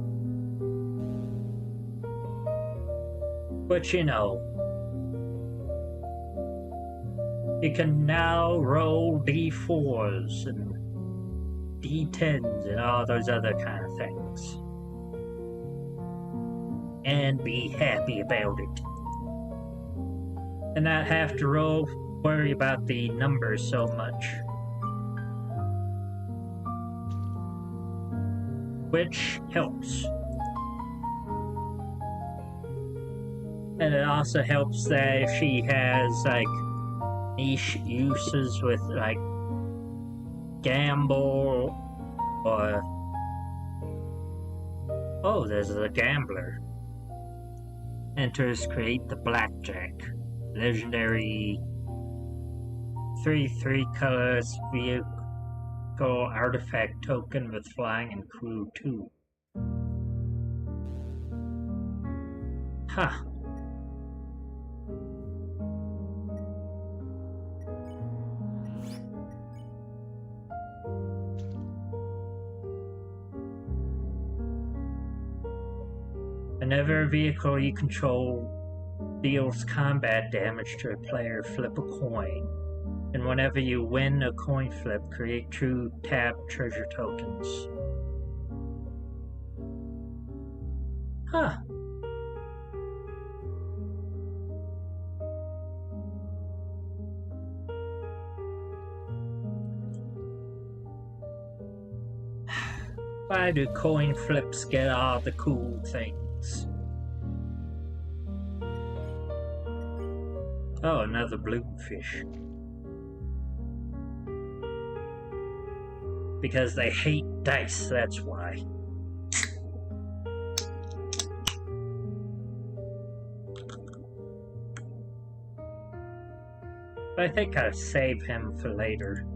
But you know, you can now roll d4s and d10s and all those other kind of things, and be happy about it, and not have to worry about the numbers so much, which helps. And it also helps that if she has like niche uses with like gamble or oh, there's a gambler. Enters create the blackjack. Legendary 3 colors vehicle artifact token with flying and crew 2. Huh. Whenever a vehicle you control deals combat damage to a player, flip a coin. And whenever you win a coin flip, create 2 tapped treasure tokens. Huh. Why do coin flips get all the cool things? Oh, another bluefish. Because they hate dice, that's why. I think I'll save him for later.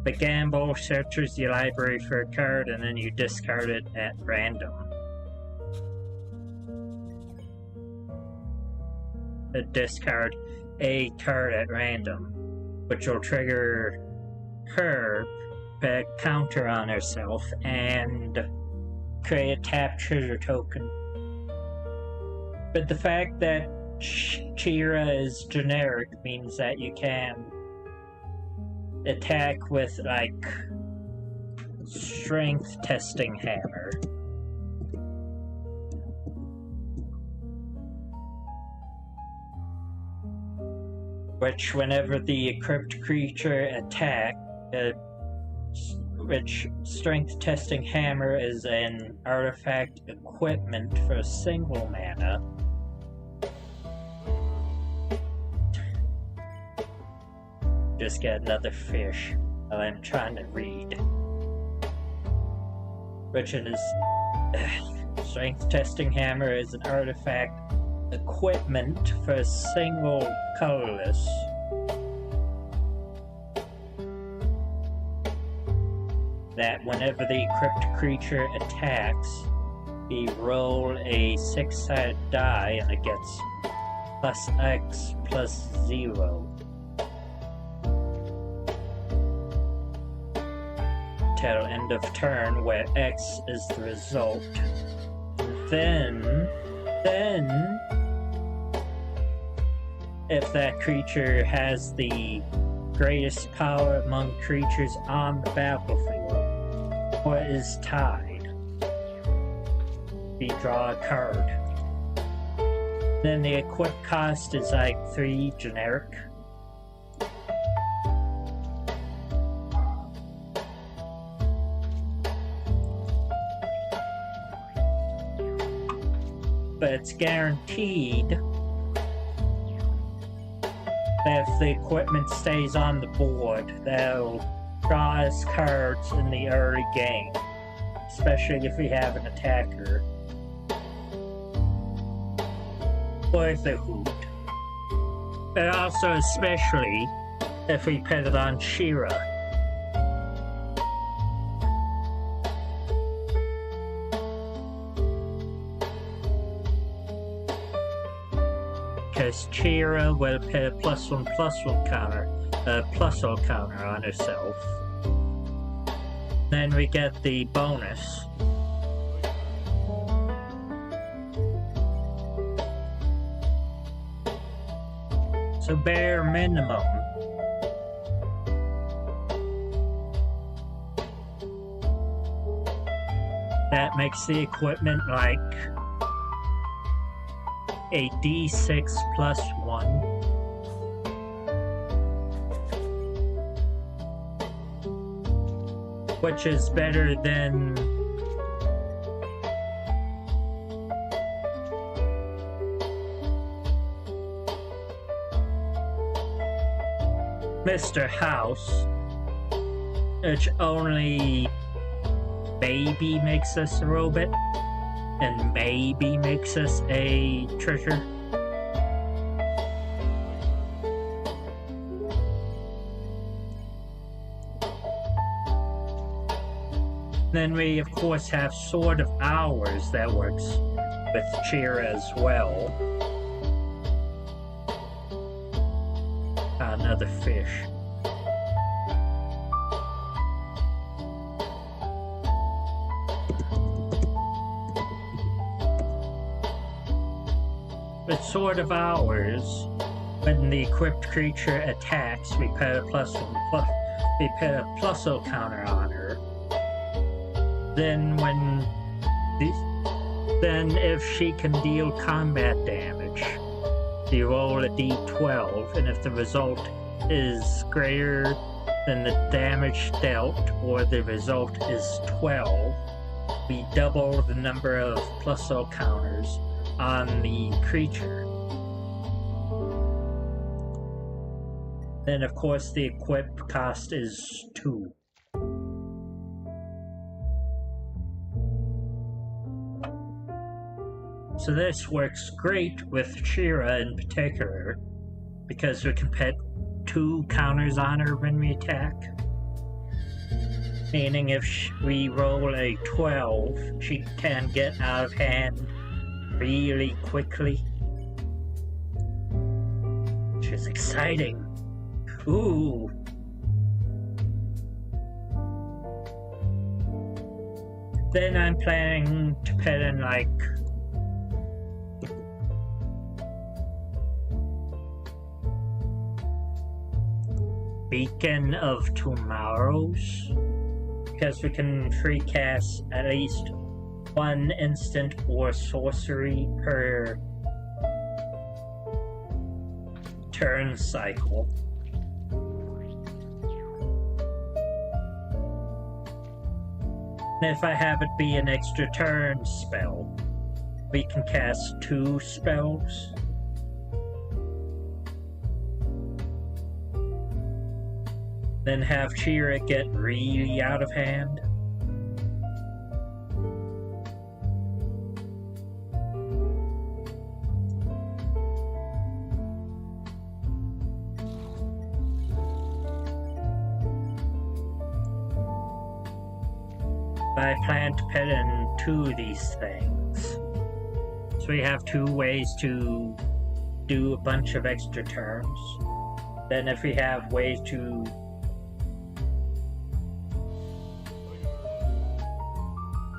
The gamble searches your library for a card and then you discard it at random. Discard a card at random, which will trigger her to counter on herself and create a tap treasure token. But the fact that Chira is generic means that you can attack with, like, strength testing hammer. Which, whenever the equipped creature attack, which strength testing hammer is an artifact equipment for single mana. Just get another fish while I'm trying to read. Which is strength testing hammer is an artifact equipment for single colorless. That whenever the equipped creature attacks, you roll a 6-sided die and it gets plus X plus 0. Till end of turn, where X is the result. Then if that creature has the greatest power among creatures on the battlefield, or is tied, you draw a card. Then the equip cost is like 3 generic. But it's guaranteed that if the equipment stays on the board, they'll draw us cards in the early game, especially if we have an attacker. Worth a hoot. But also especially if we put it on Shira. Because Chira will put a +1/+1 counter, +1 counter on herself. Then we get the bonus. So bare minimum. That makes the equipment like a D6 +1. Which is better than Mr. House, which only maybe makes us a robot and maybe makes us a treasure. Then we of course have Sword of Hours that works with Chira as well. Another fish. With Sword of Hours, when the equipped creature attacks, we put a +0 counter on her. Then if she can deal combat damage, you roll a d12, and if the result is greater then the damage dealt, or the result, is 12. We double the number of plus-0 counters on the creature. Then, of course, the equip cost is 2. So this works great with Shira in particular, because we can put 2 counters on her when we attack. Meaning if we roll a 12, she can get out of hand really quickly. Which is exciting. Ooh. Then I'm planning to put in like Beacon of Tomorrows, because we can free cast at least 1 instant or sorcery per turn cycle. And if I have it be an extra turn spell, we can cast 2 spells. Then have Shira get really out of hand. I plan to put in 2 of these things. So we have 2 ways to do a bunch of extra turns. Then if we have ways to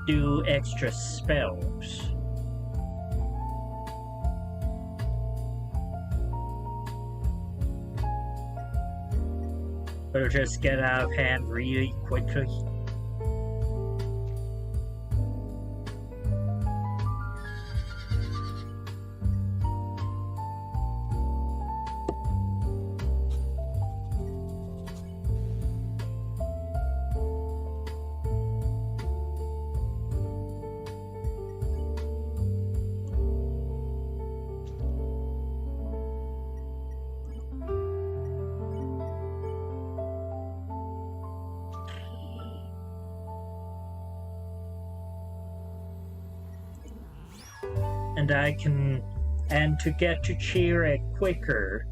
do extra spells. It'll just get out of hand really quickly. And to get to Chira quicker,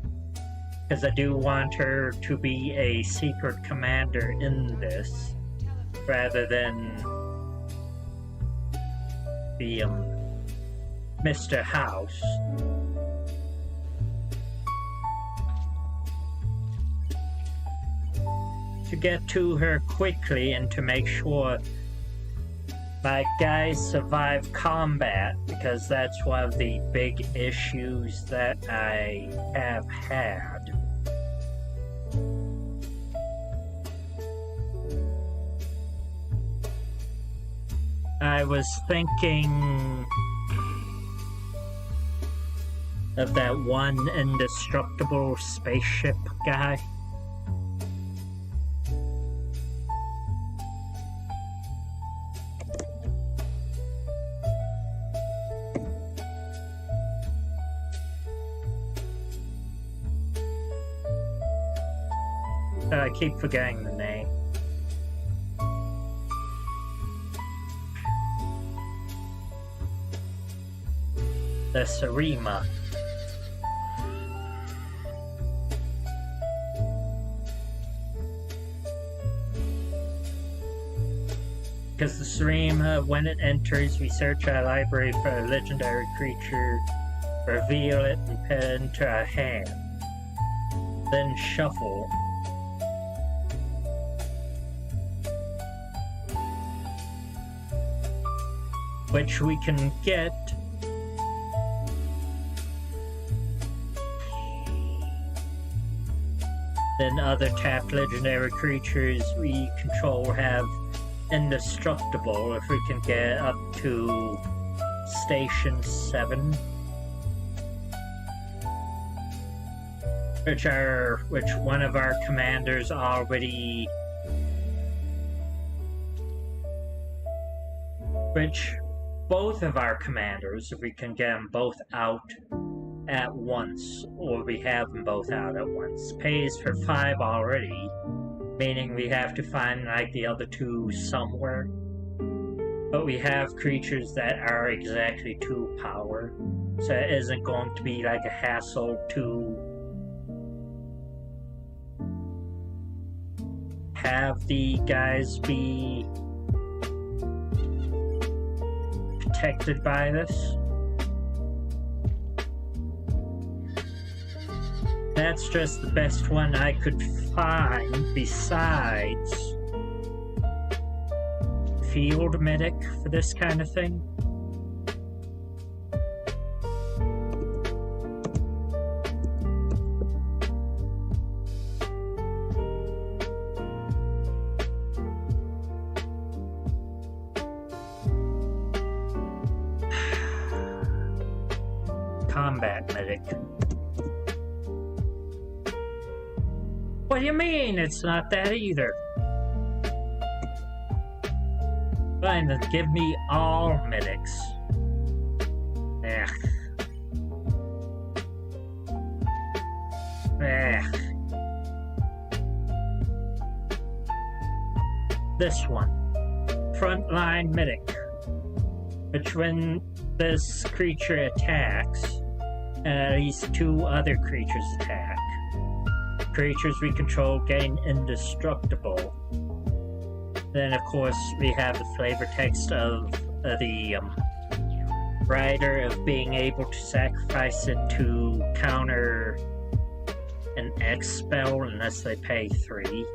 because I do want her to be a secret commander in this, rather than the Mr. House. To get to her quickly and to make sure my guys survive combat, because that's one of the big issues that I have had. I was thinking of that one indestructible spaceship guy. I keep forgetting the name. The Sarima. Because the Sarima, when it enters, we search our library for a legendary creature, reveal it, and put it into our hand. Then shuffle. Which we can get then other tapped legendary creatures we control have indestructible if we can get up to Station 7. which one of our commanders already, which both of our commanders, if we can get them both out at once, or we have them both out at once, pays for 5 already, meaning we have to find like the other 2 somewhere. But we have creatures that are exactly 2 power, so it isn't going to be like a hassle to have the guys be protected by this. That's just the best one I could find besides field medic for this kind of thing. Combat medic. What do you mean it's not that either? Fine, then give me all medics. Ugh. Ugh. This one. Frontline medic. Which when this creature attacks, and at least 2 other creatures attack, creatures we control gain indestructible. Then, of course, we have the flavor text of the writer of being able to sacrifice it to counter an X spell unless they pay 3.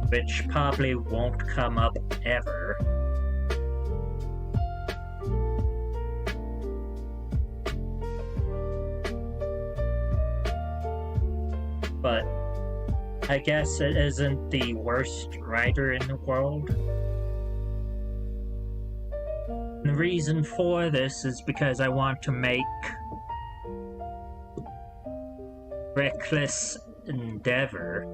Which probably won't come up ever. But I guess it isn't the worst writer in the world. And the reason for this is because I want to make Reckless Endeavor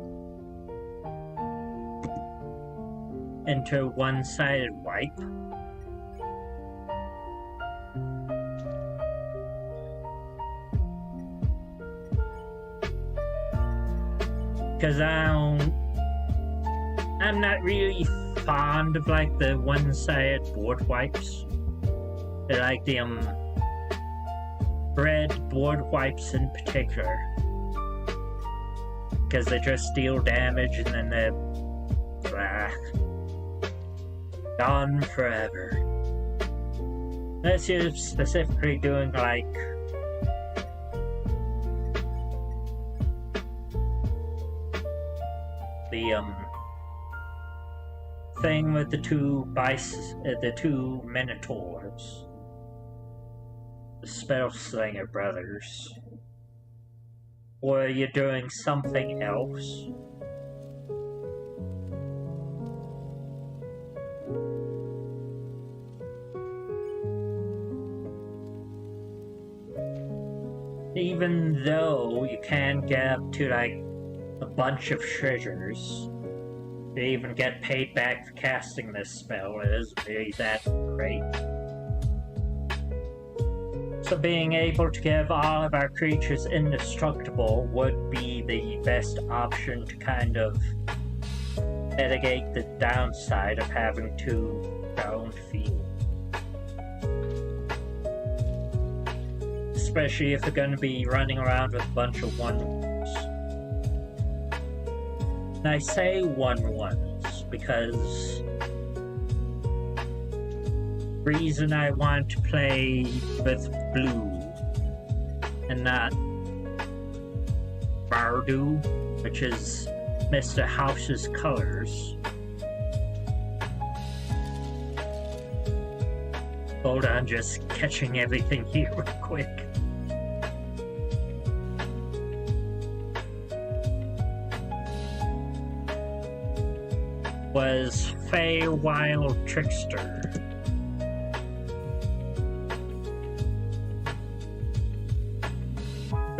into one-sided wipe. Because I'm not really fond of like the one-sided board wipes. I like the red board wipes in particular. Because they just deal damage and then they're gone forever. Unless you're specifically doing like the thing with the 2 minotaurs, the Spellslinger brothers, or you're doing something else. Even though you can get up to like a bunch of treasures, you even get paid back for casting this spell, it isn't really that great. So being able to give all of our creatures indestructible would be the best option to kind of mitigate the downside of having 2 downed field. Especially if they're going to be running around with a bunch of 1/1s. And I say 1/1s because the reason I want to play with blue and not Bardu, which is Mr. House's colors. Hold on, just catching everything here real quick. Was Feywild Trickster.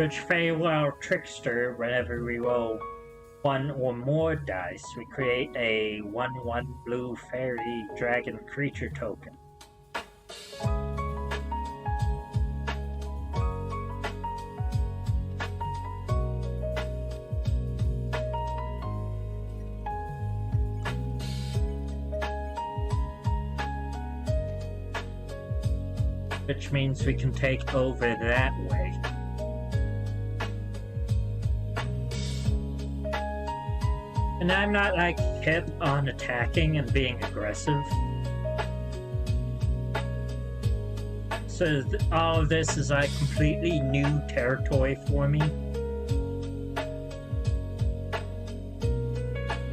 which Feywild Trickster, whenever we roll 1 or more dice, we create a 1/1 blue fairy dragon creature token. Which means we can take over that way. And I'm not like hip on attacking and being aggressive. So all of this is like completely new territory for me.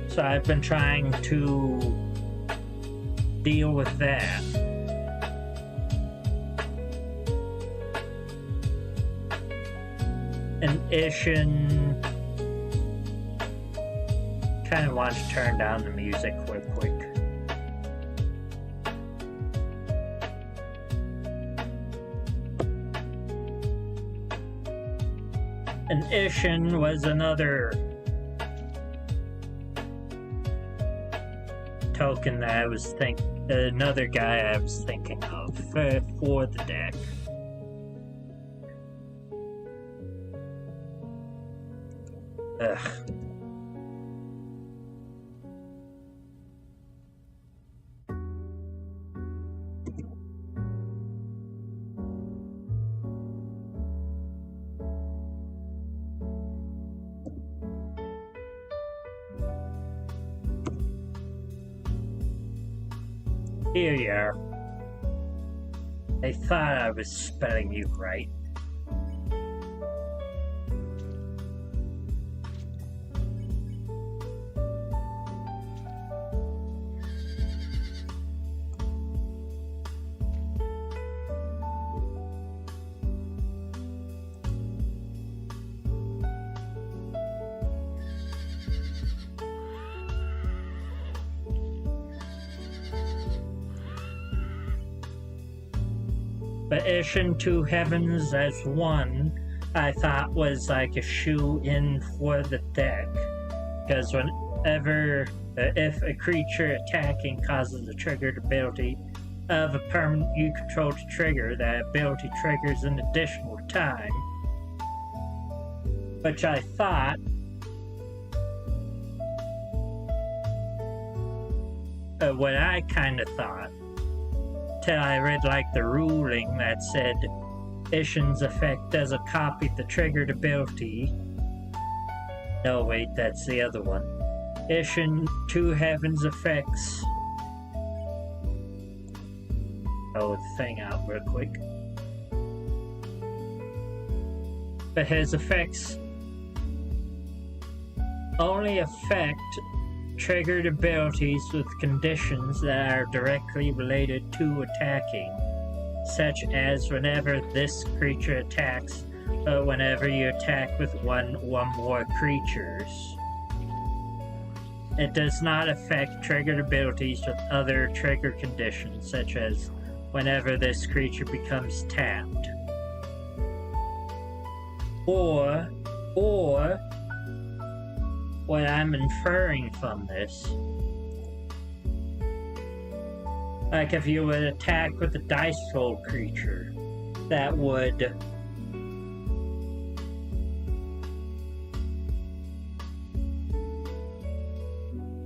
So I've been trying to deal with that. And Ishin kind of wants to turn down the music real quick. And Ishin was another token that I was another guy I was thinking of for the deck. Ugh. Here you are. I thought I was spelling you right. But Ishin Two Heavens as one, I thought was like a shoe-in for the deck. Because whenever, if a creature attacking causes a triggered ability of a permanent you control to trigger, that ability triggers an additional time. Which I thought what I kind of thought, till I read like the ruling that said Ishin's effect doesn't copy the triggered ability. No, wait, that's the other one. Ishin Two Heavens effects. Oh, the thing out real quick. But his effects only affect triggered abilities with conditions that are directly related to attacking, such as whenever this creature attacks, whenever you attack with one or more creatures. It does not affect triggered abilities with other trigger conditions, such as whenever this creature becomes tapped. Or what I'm inferring from this, like if you would attack with a dice roll creature, that would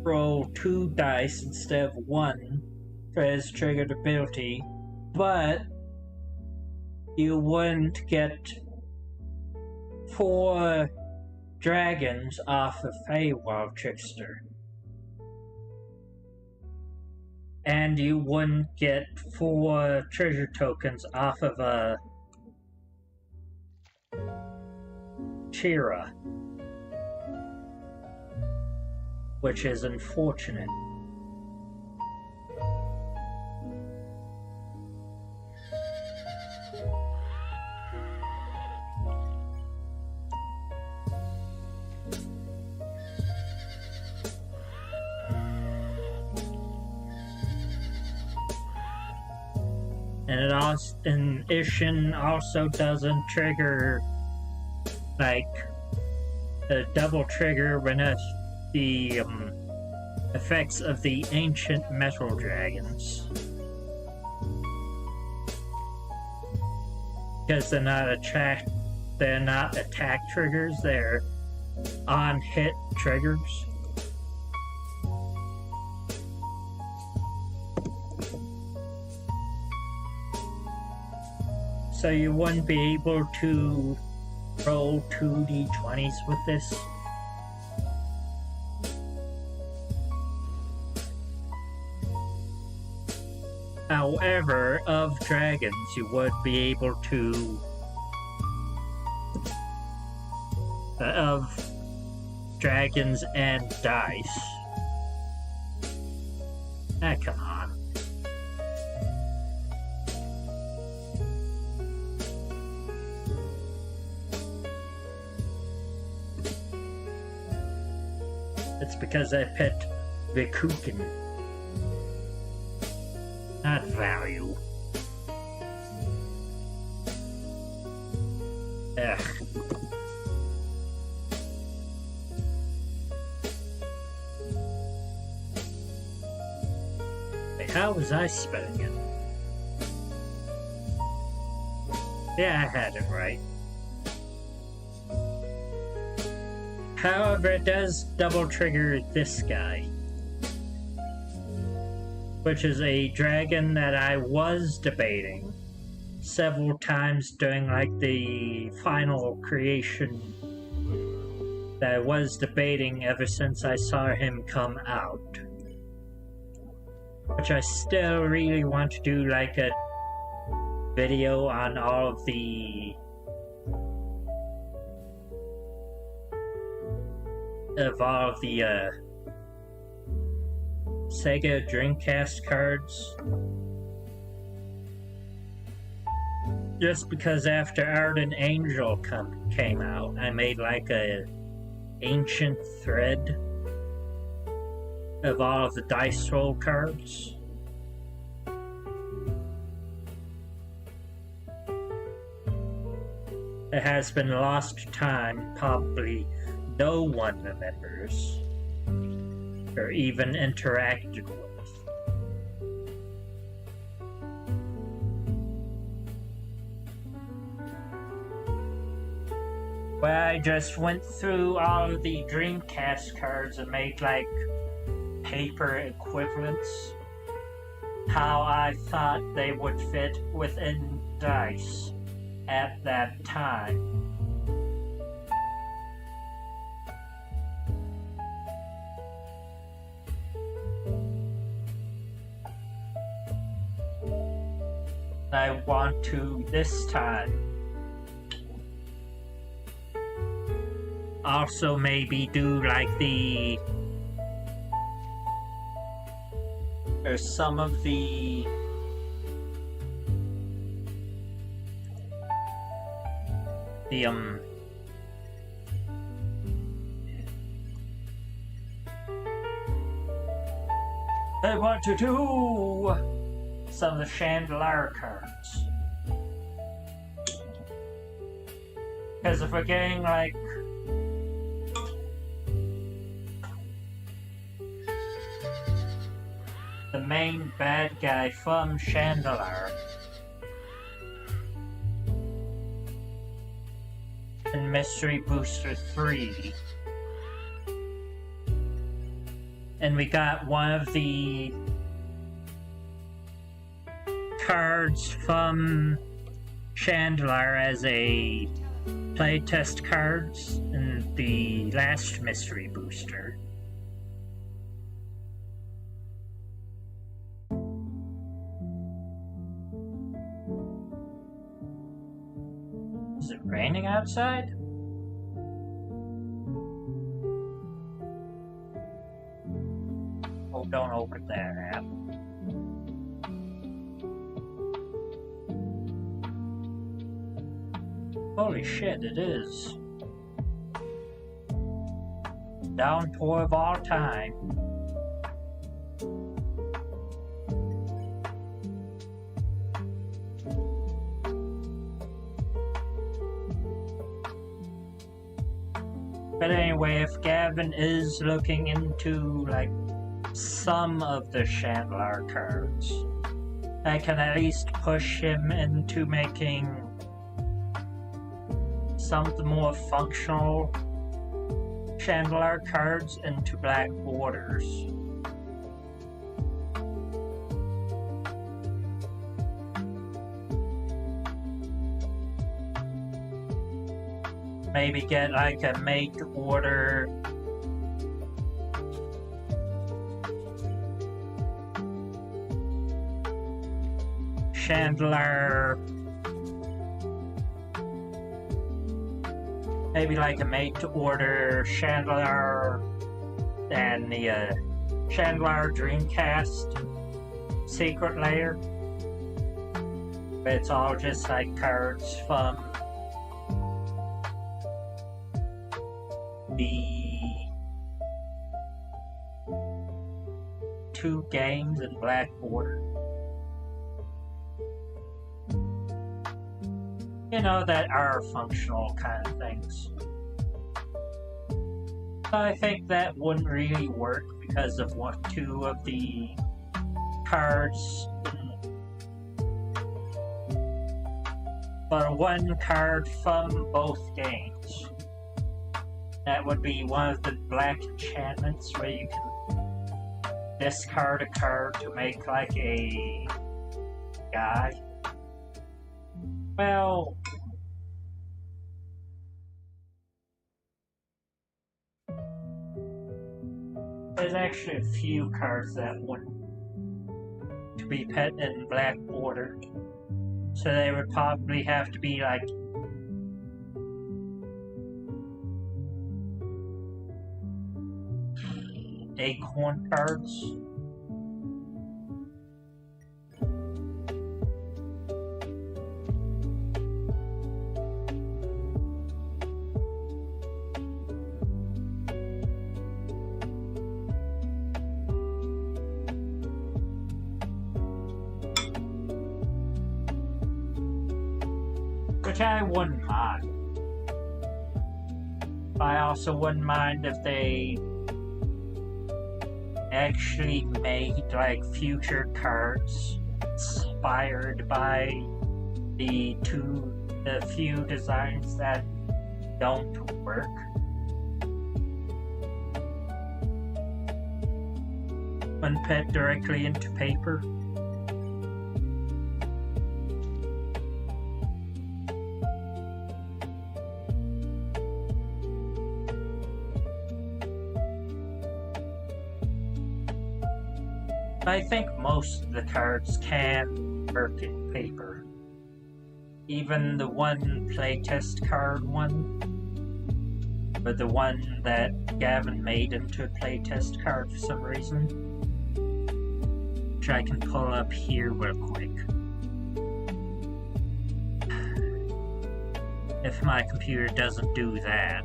roll 2 dice instead of 1 for his triggered ability, but you wouldn't get 4 dragons off of Feywild Trickster. And you wouldn't get 4 treasure tokens off of a Chira, which is unfortunate. And Ishin also doesn't trigger like a double trigger when the effects of the ancient metal dragons. Because they're not attack triggers, they're on hit triggers. So you wouldn't be able to roll 2d20s with this. However, of dragons, you would be able to... of dragons and dice. Ah, come on. It's because I picked Vikuken, not value. Ugh. Wait, how was I spelling it? Yeah, I had it right. However, it does double trigger this guy, which is a dragon that I was debating several times during like the final creation, that I was debating ever since I saw him come out, which I still really want to do like a video on all of the Sega Dreamcast cards. Just because after Ardent Angel came out, I made like a ancient thread of all of the dice roll cards. It has been lost to time, probably no one remembers or even interacted with. Well, I just went through all of the Dreamcast cards and made like paper equivalents, how I thought they would fit within dice at that time. I want to, this time, also maybe do like there's some of the I want to do some of the Chandelier cards. Because if we're getting like the main bad guy from Chandelier in Mystery Booster 3, and we got one of the cards from Chandelier as a playtest cards in the last Mystery Booster. Is it raining outside? Oh, don't open that app. Holy shit, it is. Downpour of all time. But anyway, if Gavin is looking into, like, some of the chandelier cards, I can at least push him into making some of the more functional chandelier cards into black borders. Maybe get like a made-to-order chandelier, maybe like a made-to-order chandelier and the chandelier Dreamcast secret layer. But it's all just like cards from the 2 games in black border. You know, that are functional kind of things. I think that wouldn't really work because of 2 of the cards, but 1 card from both games. That would be one of the black enchantments where you can discard a card to make like a guy. Well, there's actually a few cards that want to be put in black border, so they would probably have to be like acorn cards. Which I wouldn't mind. I also wouldn't mind if they actually made like future cards inspired by the few designs that don't work. When put directly into paper. I think most of the cards can work in paper. Even the one playtest card one, but the one that Gavin made into a playtest card for some reason, which I can pull up here real quick. If my computer doesn't do that.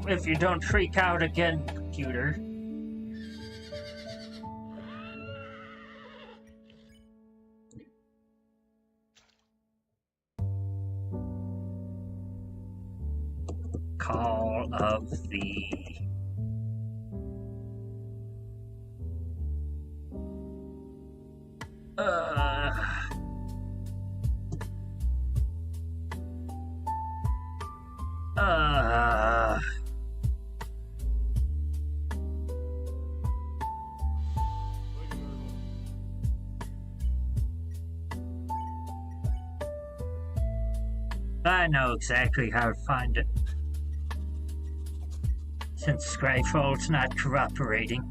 If you don't freak out again, computer. Call of the I know exactly how to find it. Since Skyfall's not cooperating.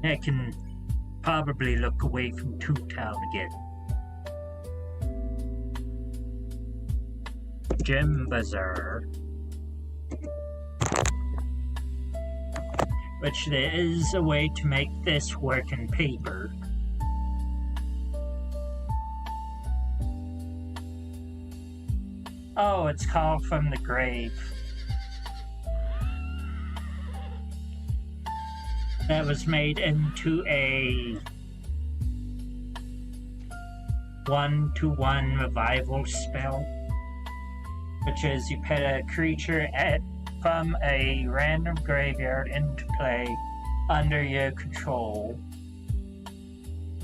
I can probably look away from Toontown again. Gem Bazaar. which there is a way to make this work in paper. Oh, it's called From the Grave. That was made into a 1-to-1 revival spell, which is you put a creature from a random graveyard into play under your control,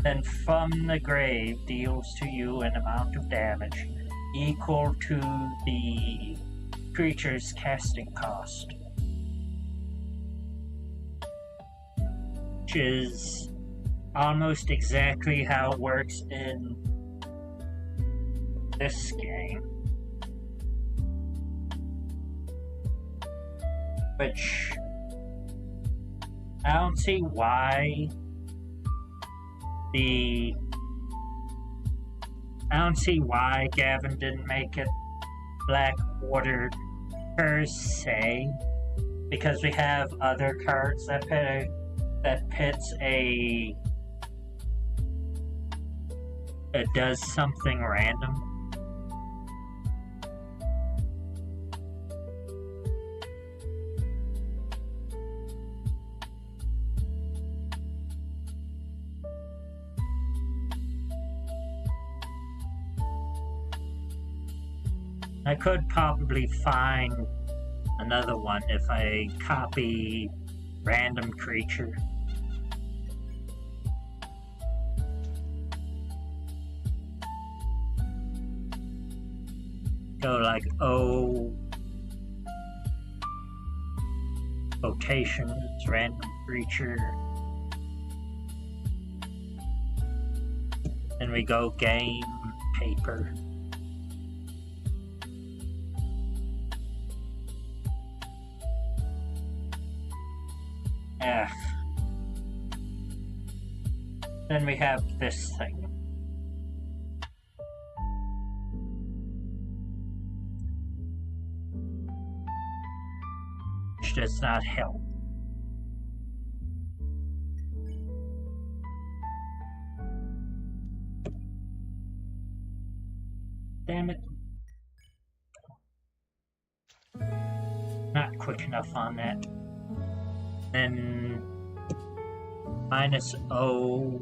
then from the grave deals to you an amount of damage equal to the creature's casting cost, which is almost exactly how it works in this game, which I don't see why Gavin didn't make it Black Order per se, because we have other cards that pits it does something random. I could probably find another one if I copy random creature. Go like O quotations, random creature. Then we go game, paper. F. Then we have this thing. Which does not help. Damn it. Not quick enough on that. Then -O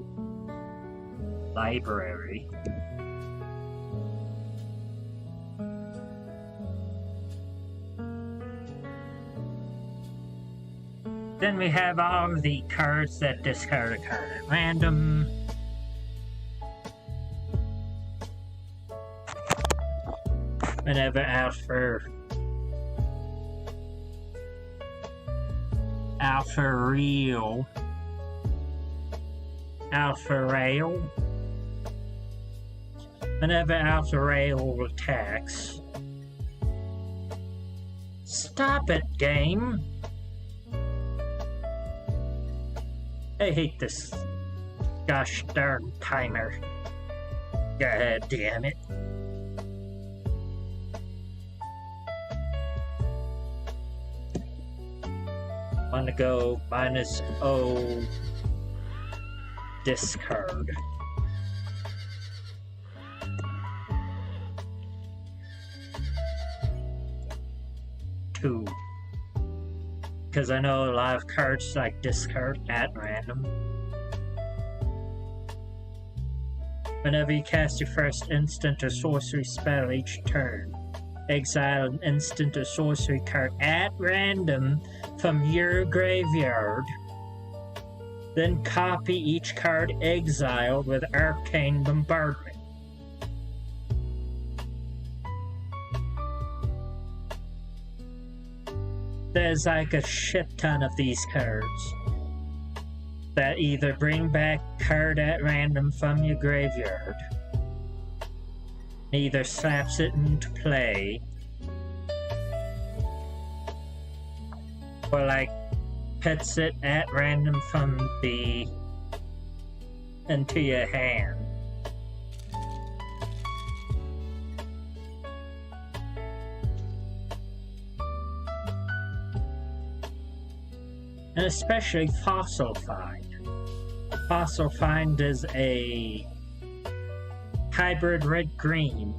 library. Then we have all of the cards that discard a card at random. Whenever Alpha Rail. Whenever Alpha Rail attacks. Stop it, game! I hate this gosh darn timer. God damn it. Want to go -O discard. Two. Because I know a lot of cards like discard at random. Whenever you cast your first instant or sorcery spell each turn, exile an instant or sorcery card at random from your graveyard. Then copy each card exiled with Arcane Bombardment. There's like a shit ton of these cards that either bring back card at random from your graveyard, either slaps it into play, or like pets it at random from into your hand. and especially Fossil Find. Fossil Find is a hybrid red-green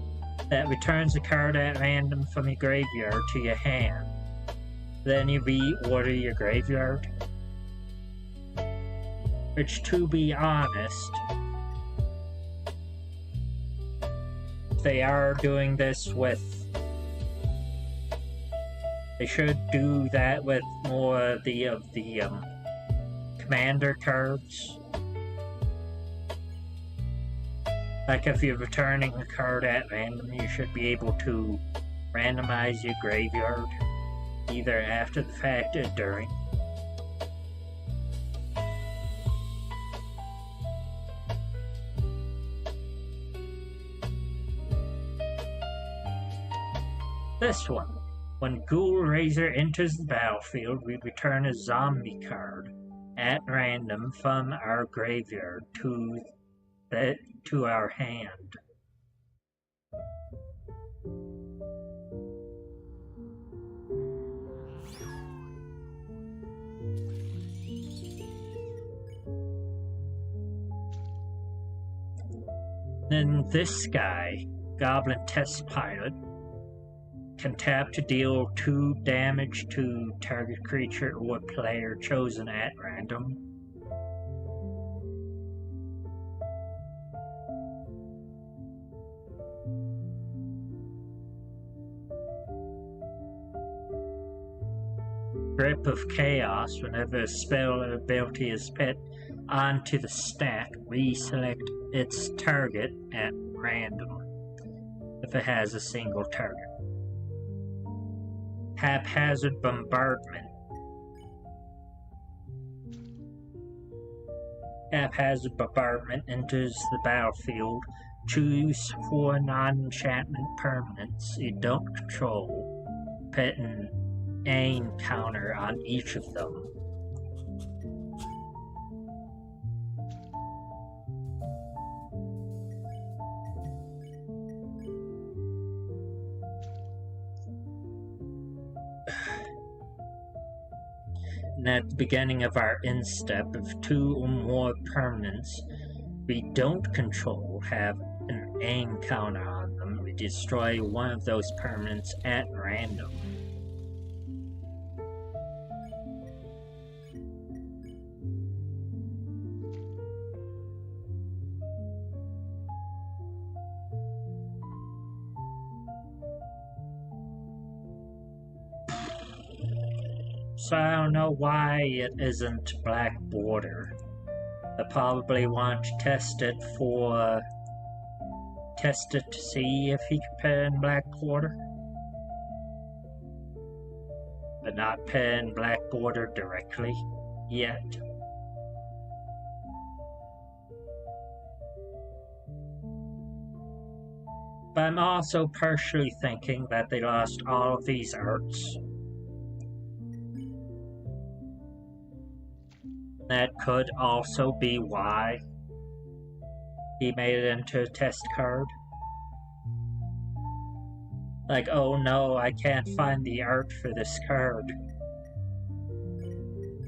that returns a card at random from your graveyard to your hand. Then you reorder your graveyard. Which, to be honest, they are doing this with... They should do that with more of the commander cards. Like if you're returning a card at random, you should be able to randomize your graveyard, either after the fact or during. This one. When Ghoul Raiser enters the battlefield, we return a zombie card at random from our graveyard to our hand. Then this guy, Goblin Test Pilot, can tap to deal 2 damage to target creature or player chosen at random. Grip of Chaos. Whenever a spell or ability is put onto the stack, reselect its target at random if it has a single target. Haphazard Bombardment. Haphazard Bombardment enters the battlefield. Choose 4 non-enchantment permanents you don't control. Put an aim counter on each of them. And at the beginning of our instep, if 2 or more permanents we don't control have an aim counter on them, we destroy one of those permanents at random. So I don't know why it isn't black border. I probably want to test it to see if he can put in black border. But not put in black border directly yet. But I'm also partially thinking that they lost all of these arts. That could also be why he made it into a test card. Like, oh no, I can't find the art for this card.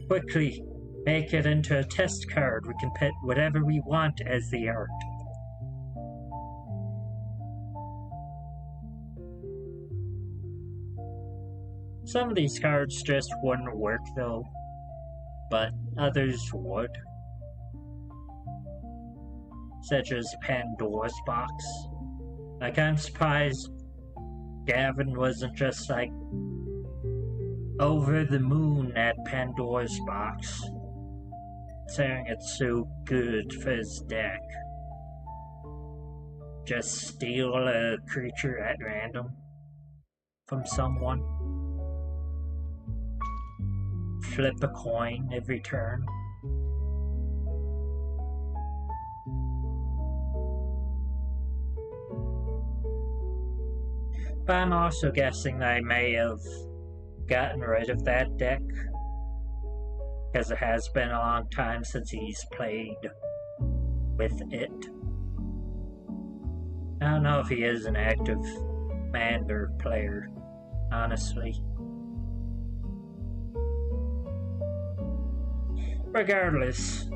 Quickly, make it into a test card. We can put whatever we want as the art. Some of these cards just wouldn't work though, but others would. Such as Pandora's Box. Like, I'm surprised Gavin wasn't just like over the moon at Pandora's Box, saying it's so good for his deck. Just steal a creature at random from someone. Flip a coin every turn. But I'm also guessing that I may have gotten rid of that deck, because it has been a long time since he's played with it. I don't know if he is an active Commander player, honestly. Regardless,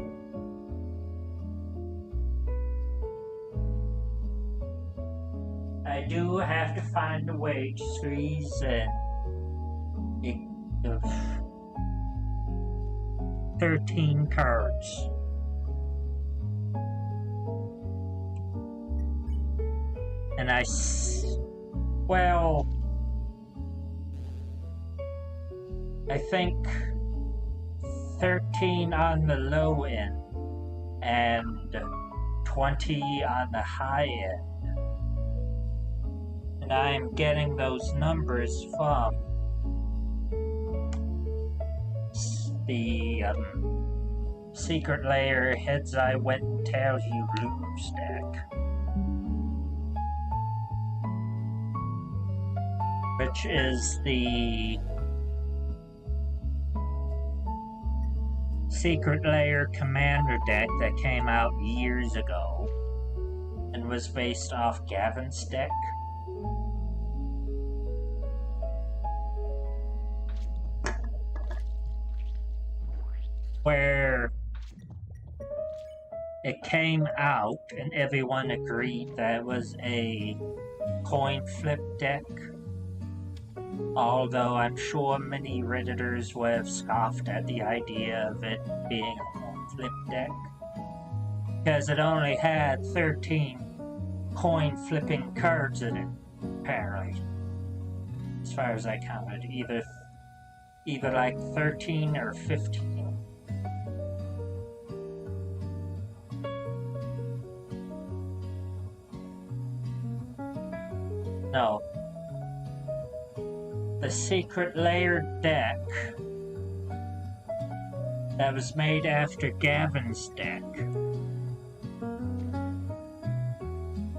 I do have to find a way to squeeze in 13 cards. And well, I think 13 on the low end and 20 on the high end. And I am getting those numbers from the Secret Lair Heads I Went and Tails You Lose deck, which is the Secret Lair Commander deck that came out years ago and was based off Gavin's deck. Where it came out and everyone agreed that it was a coin flip deck, although I'm sure many Redditors would have scoffed at the idea of it being a coin flip deck, because it only had 13 coin flipping cards in it, apparently, as far as I counted, either like 13 or 15. No. The Secret Lair deck that was made after Gavin's deck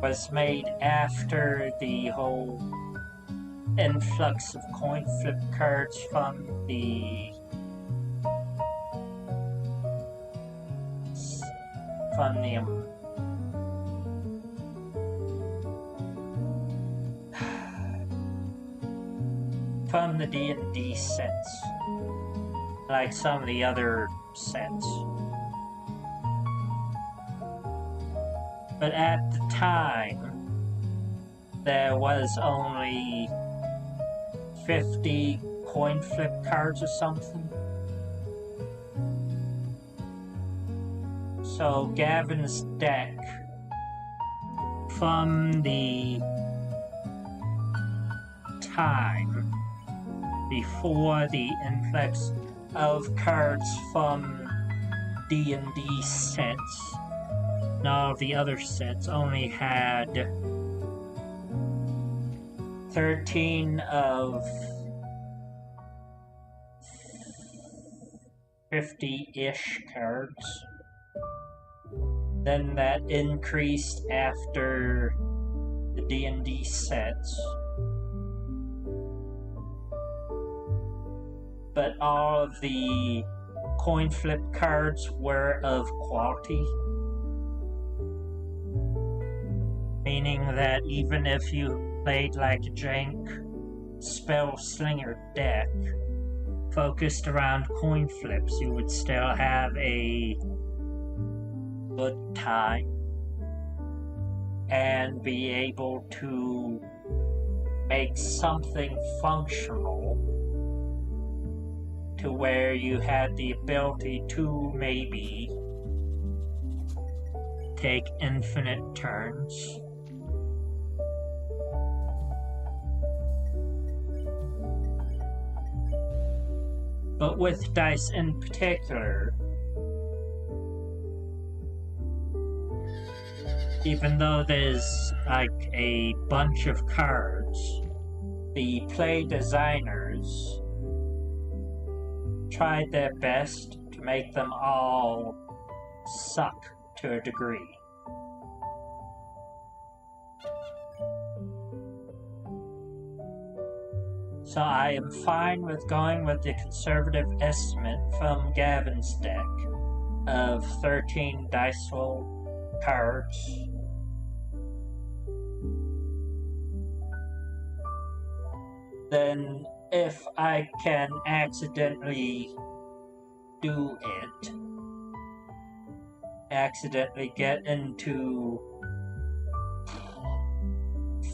was made after the whole influx of coin flip cards from the D&D sets, like some of the other sets. But at the time, there was only 50 coin flip cards or something. So Gavin's deck from the time before the influx of cards from D&D sets and all the other sets only had 13 of 50-ish cards. Then that increased after the D&D sets. But all of the coin flip cards were of quality. Meaning that even if you played like a jank spell slinger deck focused around coin flips, you would still have a good time and be able to make something functional to where you had the ability to maybe take infinite turns. But with dice in particular, even though there's like a bunch of cards, the play designers tried their best to make them all suck to a degree. So I am fine with going with the conservative estimate from Gavin's deck of 13 dice roll cards. Then if I can accidentally do it accidentally get into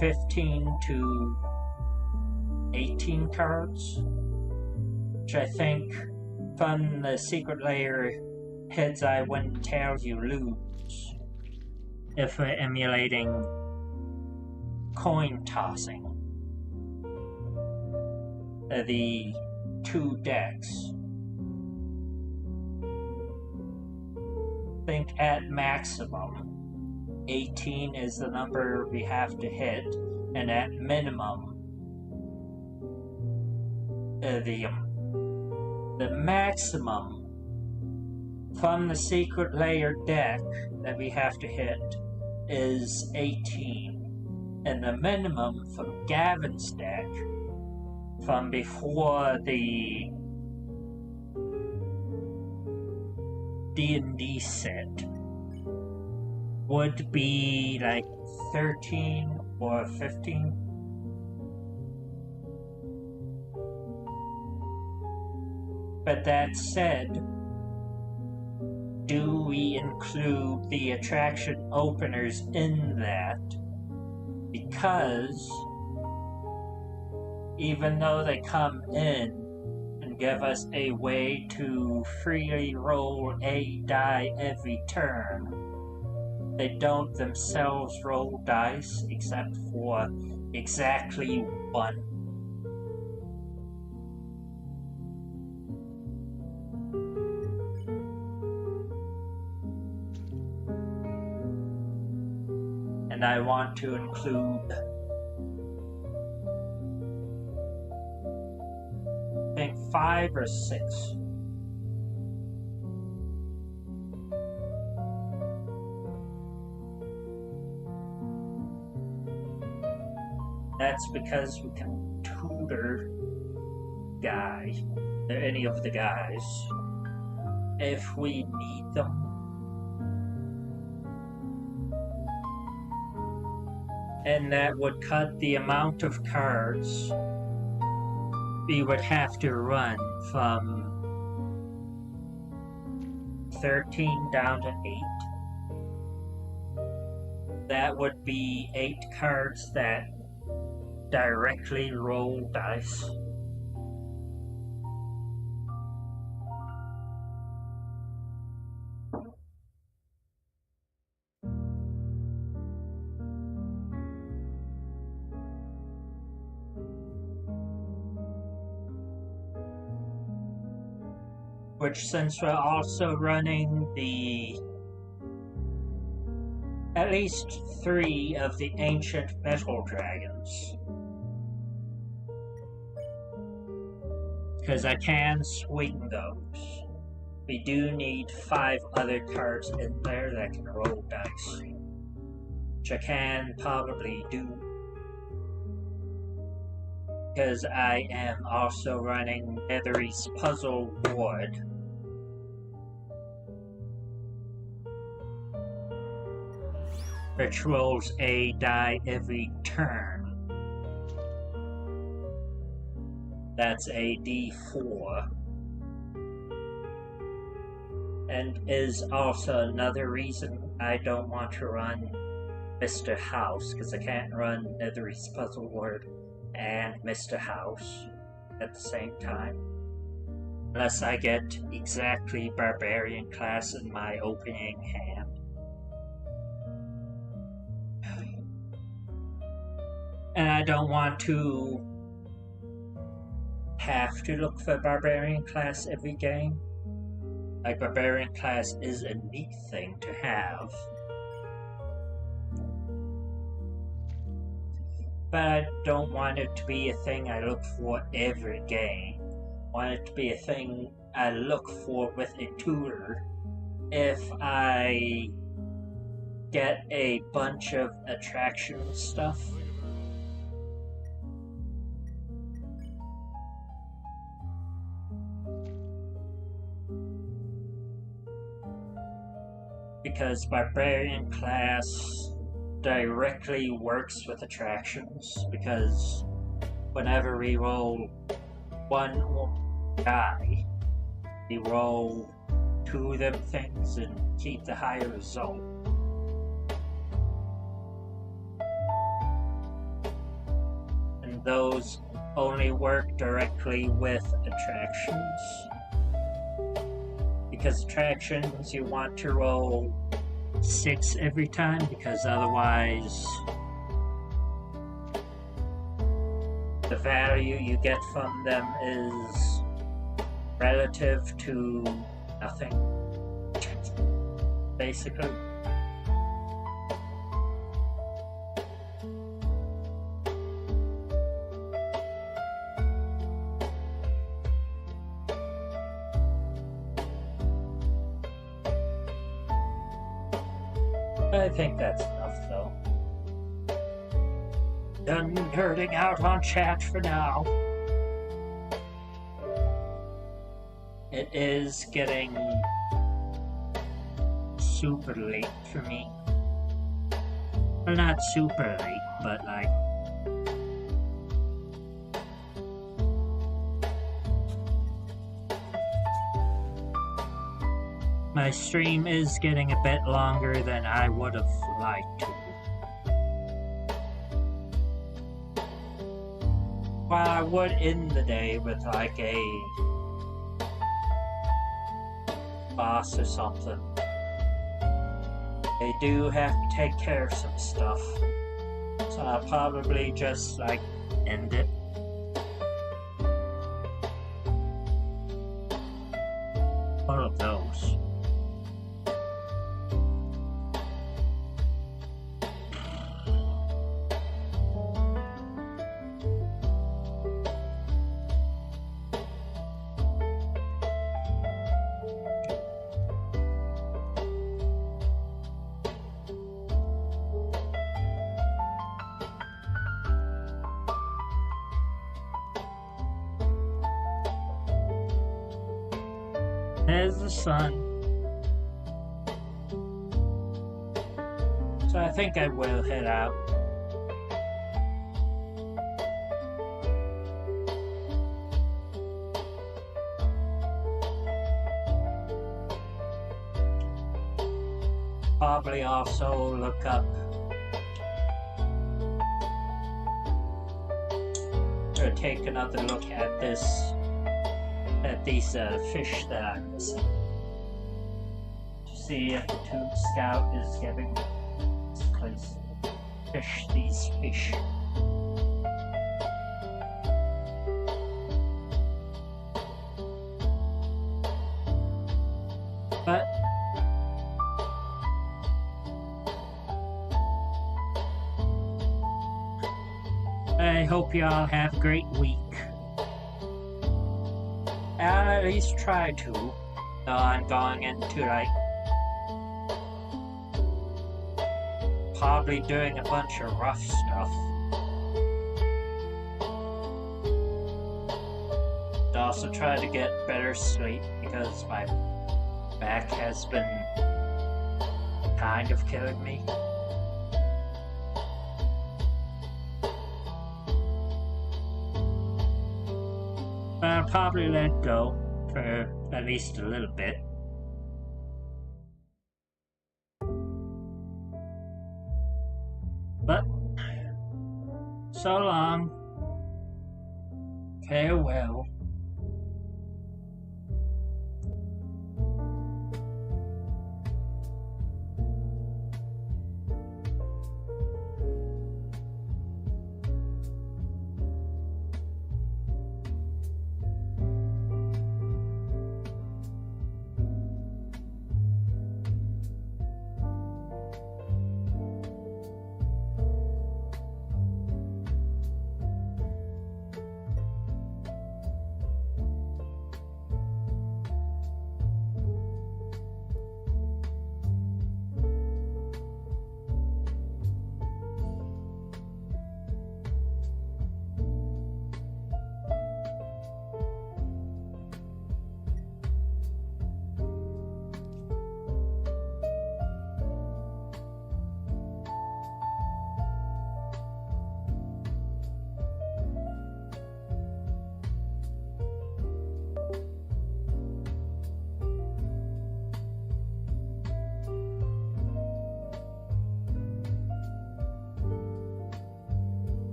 15 to 18 cards, which I think from the secret layer heads I win, tails you lose, if we're emulating coin tossing. The two decks. I think at maximum 18 is the number we have to hit, and at minimum the maximum from the secret layer deck that we have to hit is 18, and the minimum from Gavin's deck from before the D&D set would be like 13 or 15. But that said, do we include the attraction openers in that? Because even though they come in and give us a way to freely roll a die every turn, they don't themselves roll dice except for exactly one. And I want to include, I think, 5 or 6. That's because we can tutor any of the guys if we need them. And that would cut the amount of cards we would have to run from 13 down to 8. That would be 8 cards that directly roll dice. Which, since we're also running at least 3 of the ancient metal dragons, because I can swing those, we do need 5 other cards in there that can roll dice, which I can probably do, because I am also running Nethery's Puzzle Ward, which rolls a die every turn. That's a D4. And is also another reason I don't want to run Mr. House, because I can't run Nethery's Puzzle Ward and Mr. House at the same time. Unless I get exactly Barbarian class in my opening hand. And I don't want to have to look for Barbarian class every game. Like, Barbarian class is a neat thing to have. But I don't want it to be a thing I look for every game. I want it to be a thing I look for with a tutor if I get a bunch of attraction stuff. Because Barbarian class directly works with attractions, because whenever we roll one die, we roll to them things and keep the higher result. And those only work directly with attractions. Because attractions, you want to roll 6 every time, because otherwise the value you get from them is relative to nothing, basically. I think that's enough, though. Done nerding out on chat for now. It is getting super late for me. Well, not super late, but like... my stream is getting a bit longer than I would have liked to. While I would end the day with like a boss or something, they do have to take care of some stuff. So I'll probably just like end it. One of those. There's the sun. So I think I will head out. Probably also look up or take another look at these fish that I'm missing, to see if the Tube Scout is giving this place these fish. But I hope you all have a great week. I'll at least try to, though I'm going into like probably doing a bunch of rough stuff. And also try to get better sleep because my back has been kind of killing me. But I'll probably let it go for at least a little bit. But, so long. Farewell.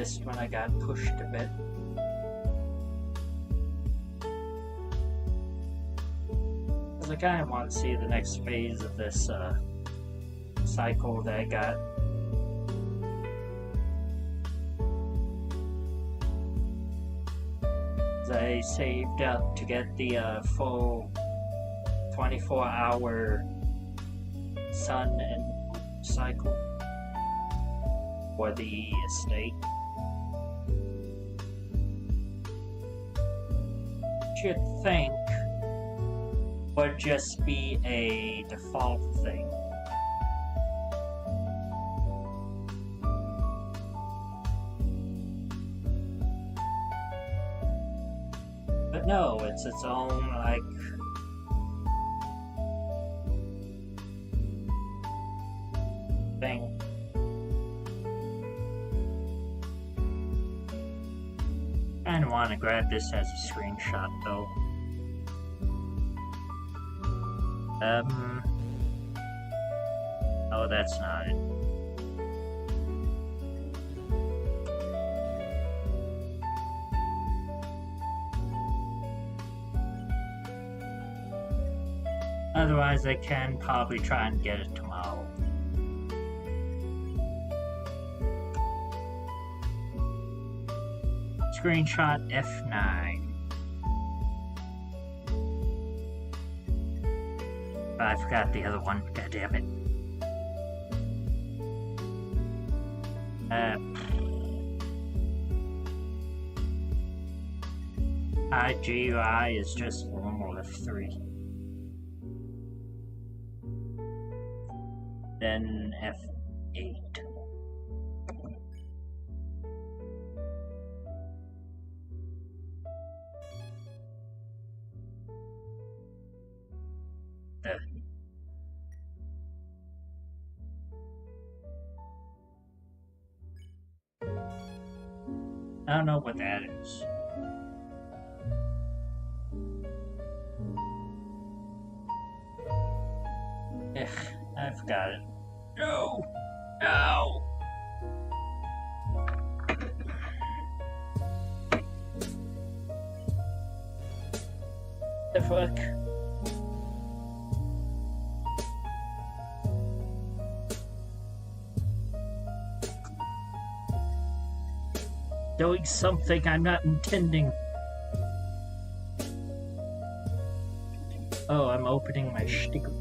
missed when I got pushed a bit. Because I kind of want to see the next phase of this cycle that I got. I saved up to get the full 24-hour sun and moon cycle for the estate. Should think would just be a default thing. But no, it's its own, like, thing. I don't want to grab this as a screenshot, though. Oh, that's not it. Otherwise, I can probably try and get it tomorrow. Screenshot F9. I forgot the other one. God damn it. IGUI is just normal F3. Then F8. I don't know what that is. Ugh, I forgot it. No! No! The fuck? Doing something I'm not intending. Oh, I'm opening my sticker.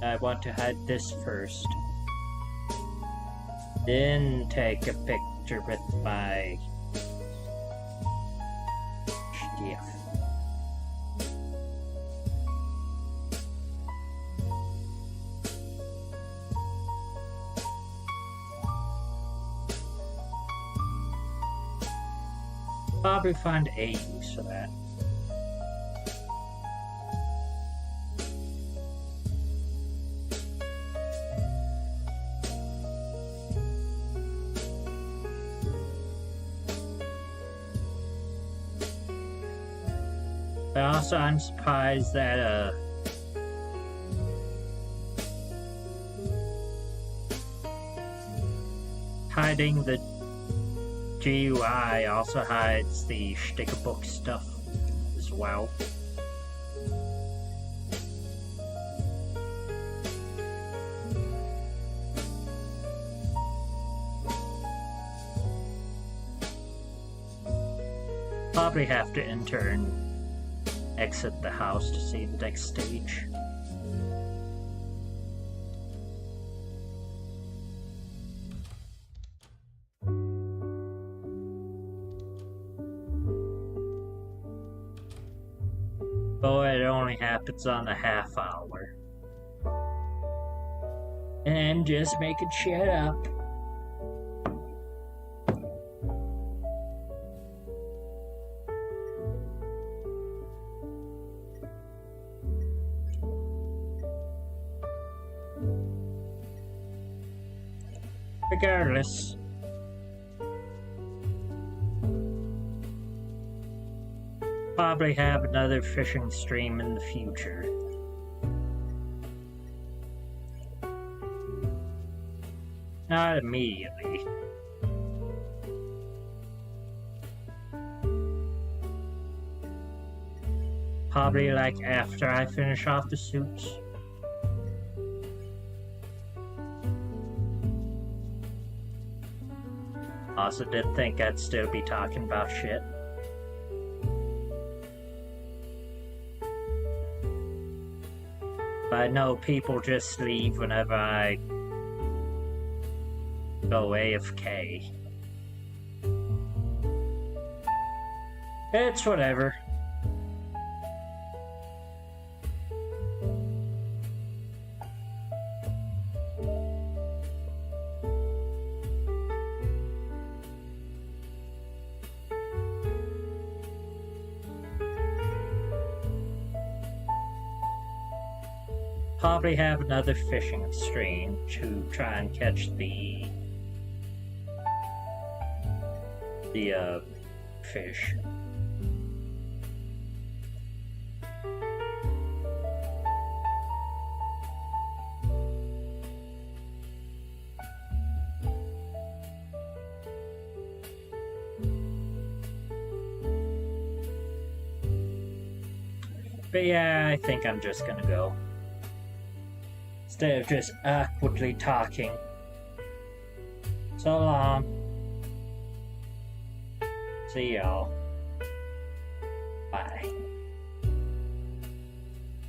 I want to hide this first. Then take a picture with my stuff. Probably find a use for that. But also, I'm surprised that hiding the GUI also hides the sticker book stuff as well. Probably have to enter and exit the house to see the next stage. Oh, it only happens on a half hour. And just making shit up. Regardless. probably have another fishing stream in the future. Not immediately. Probably like after I finish off the suits. Also did think I'd still be talking about shit. But I know people just leave whenever I go AFK. It's whatever. Probably have another fishing stream to try and catch the fish. But yeah, I think I'm just gonna go. Instead of just awkwardly talking. So long. See y'all. Bye.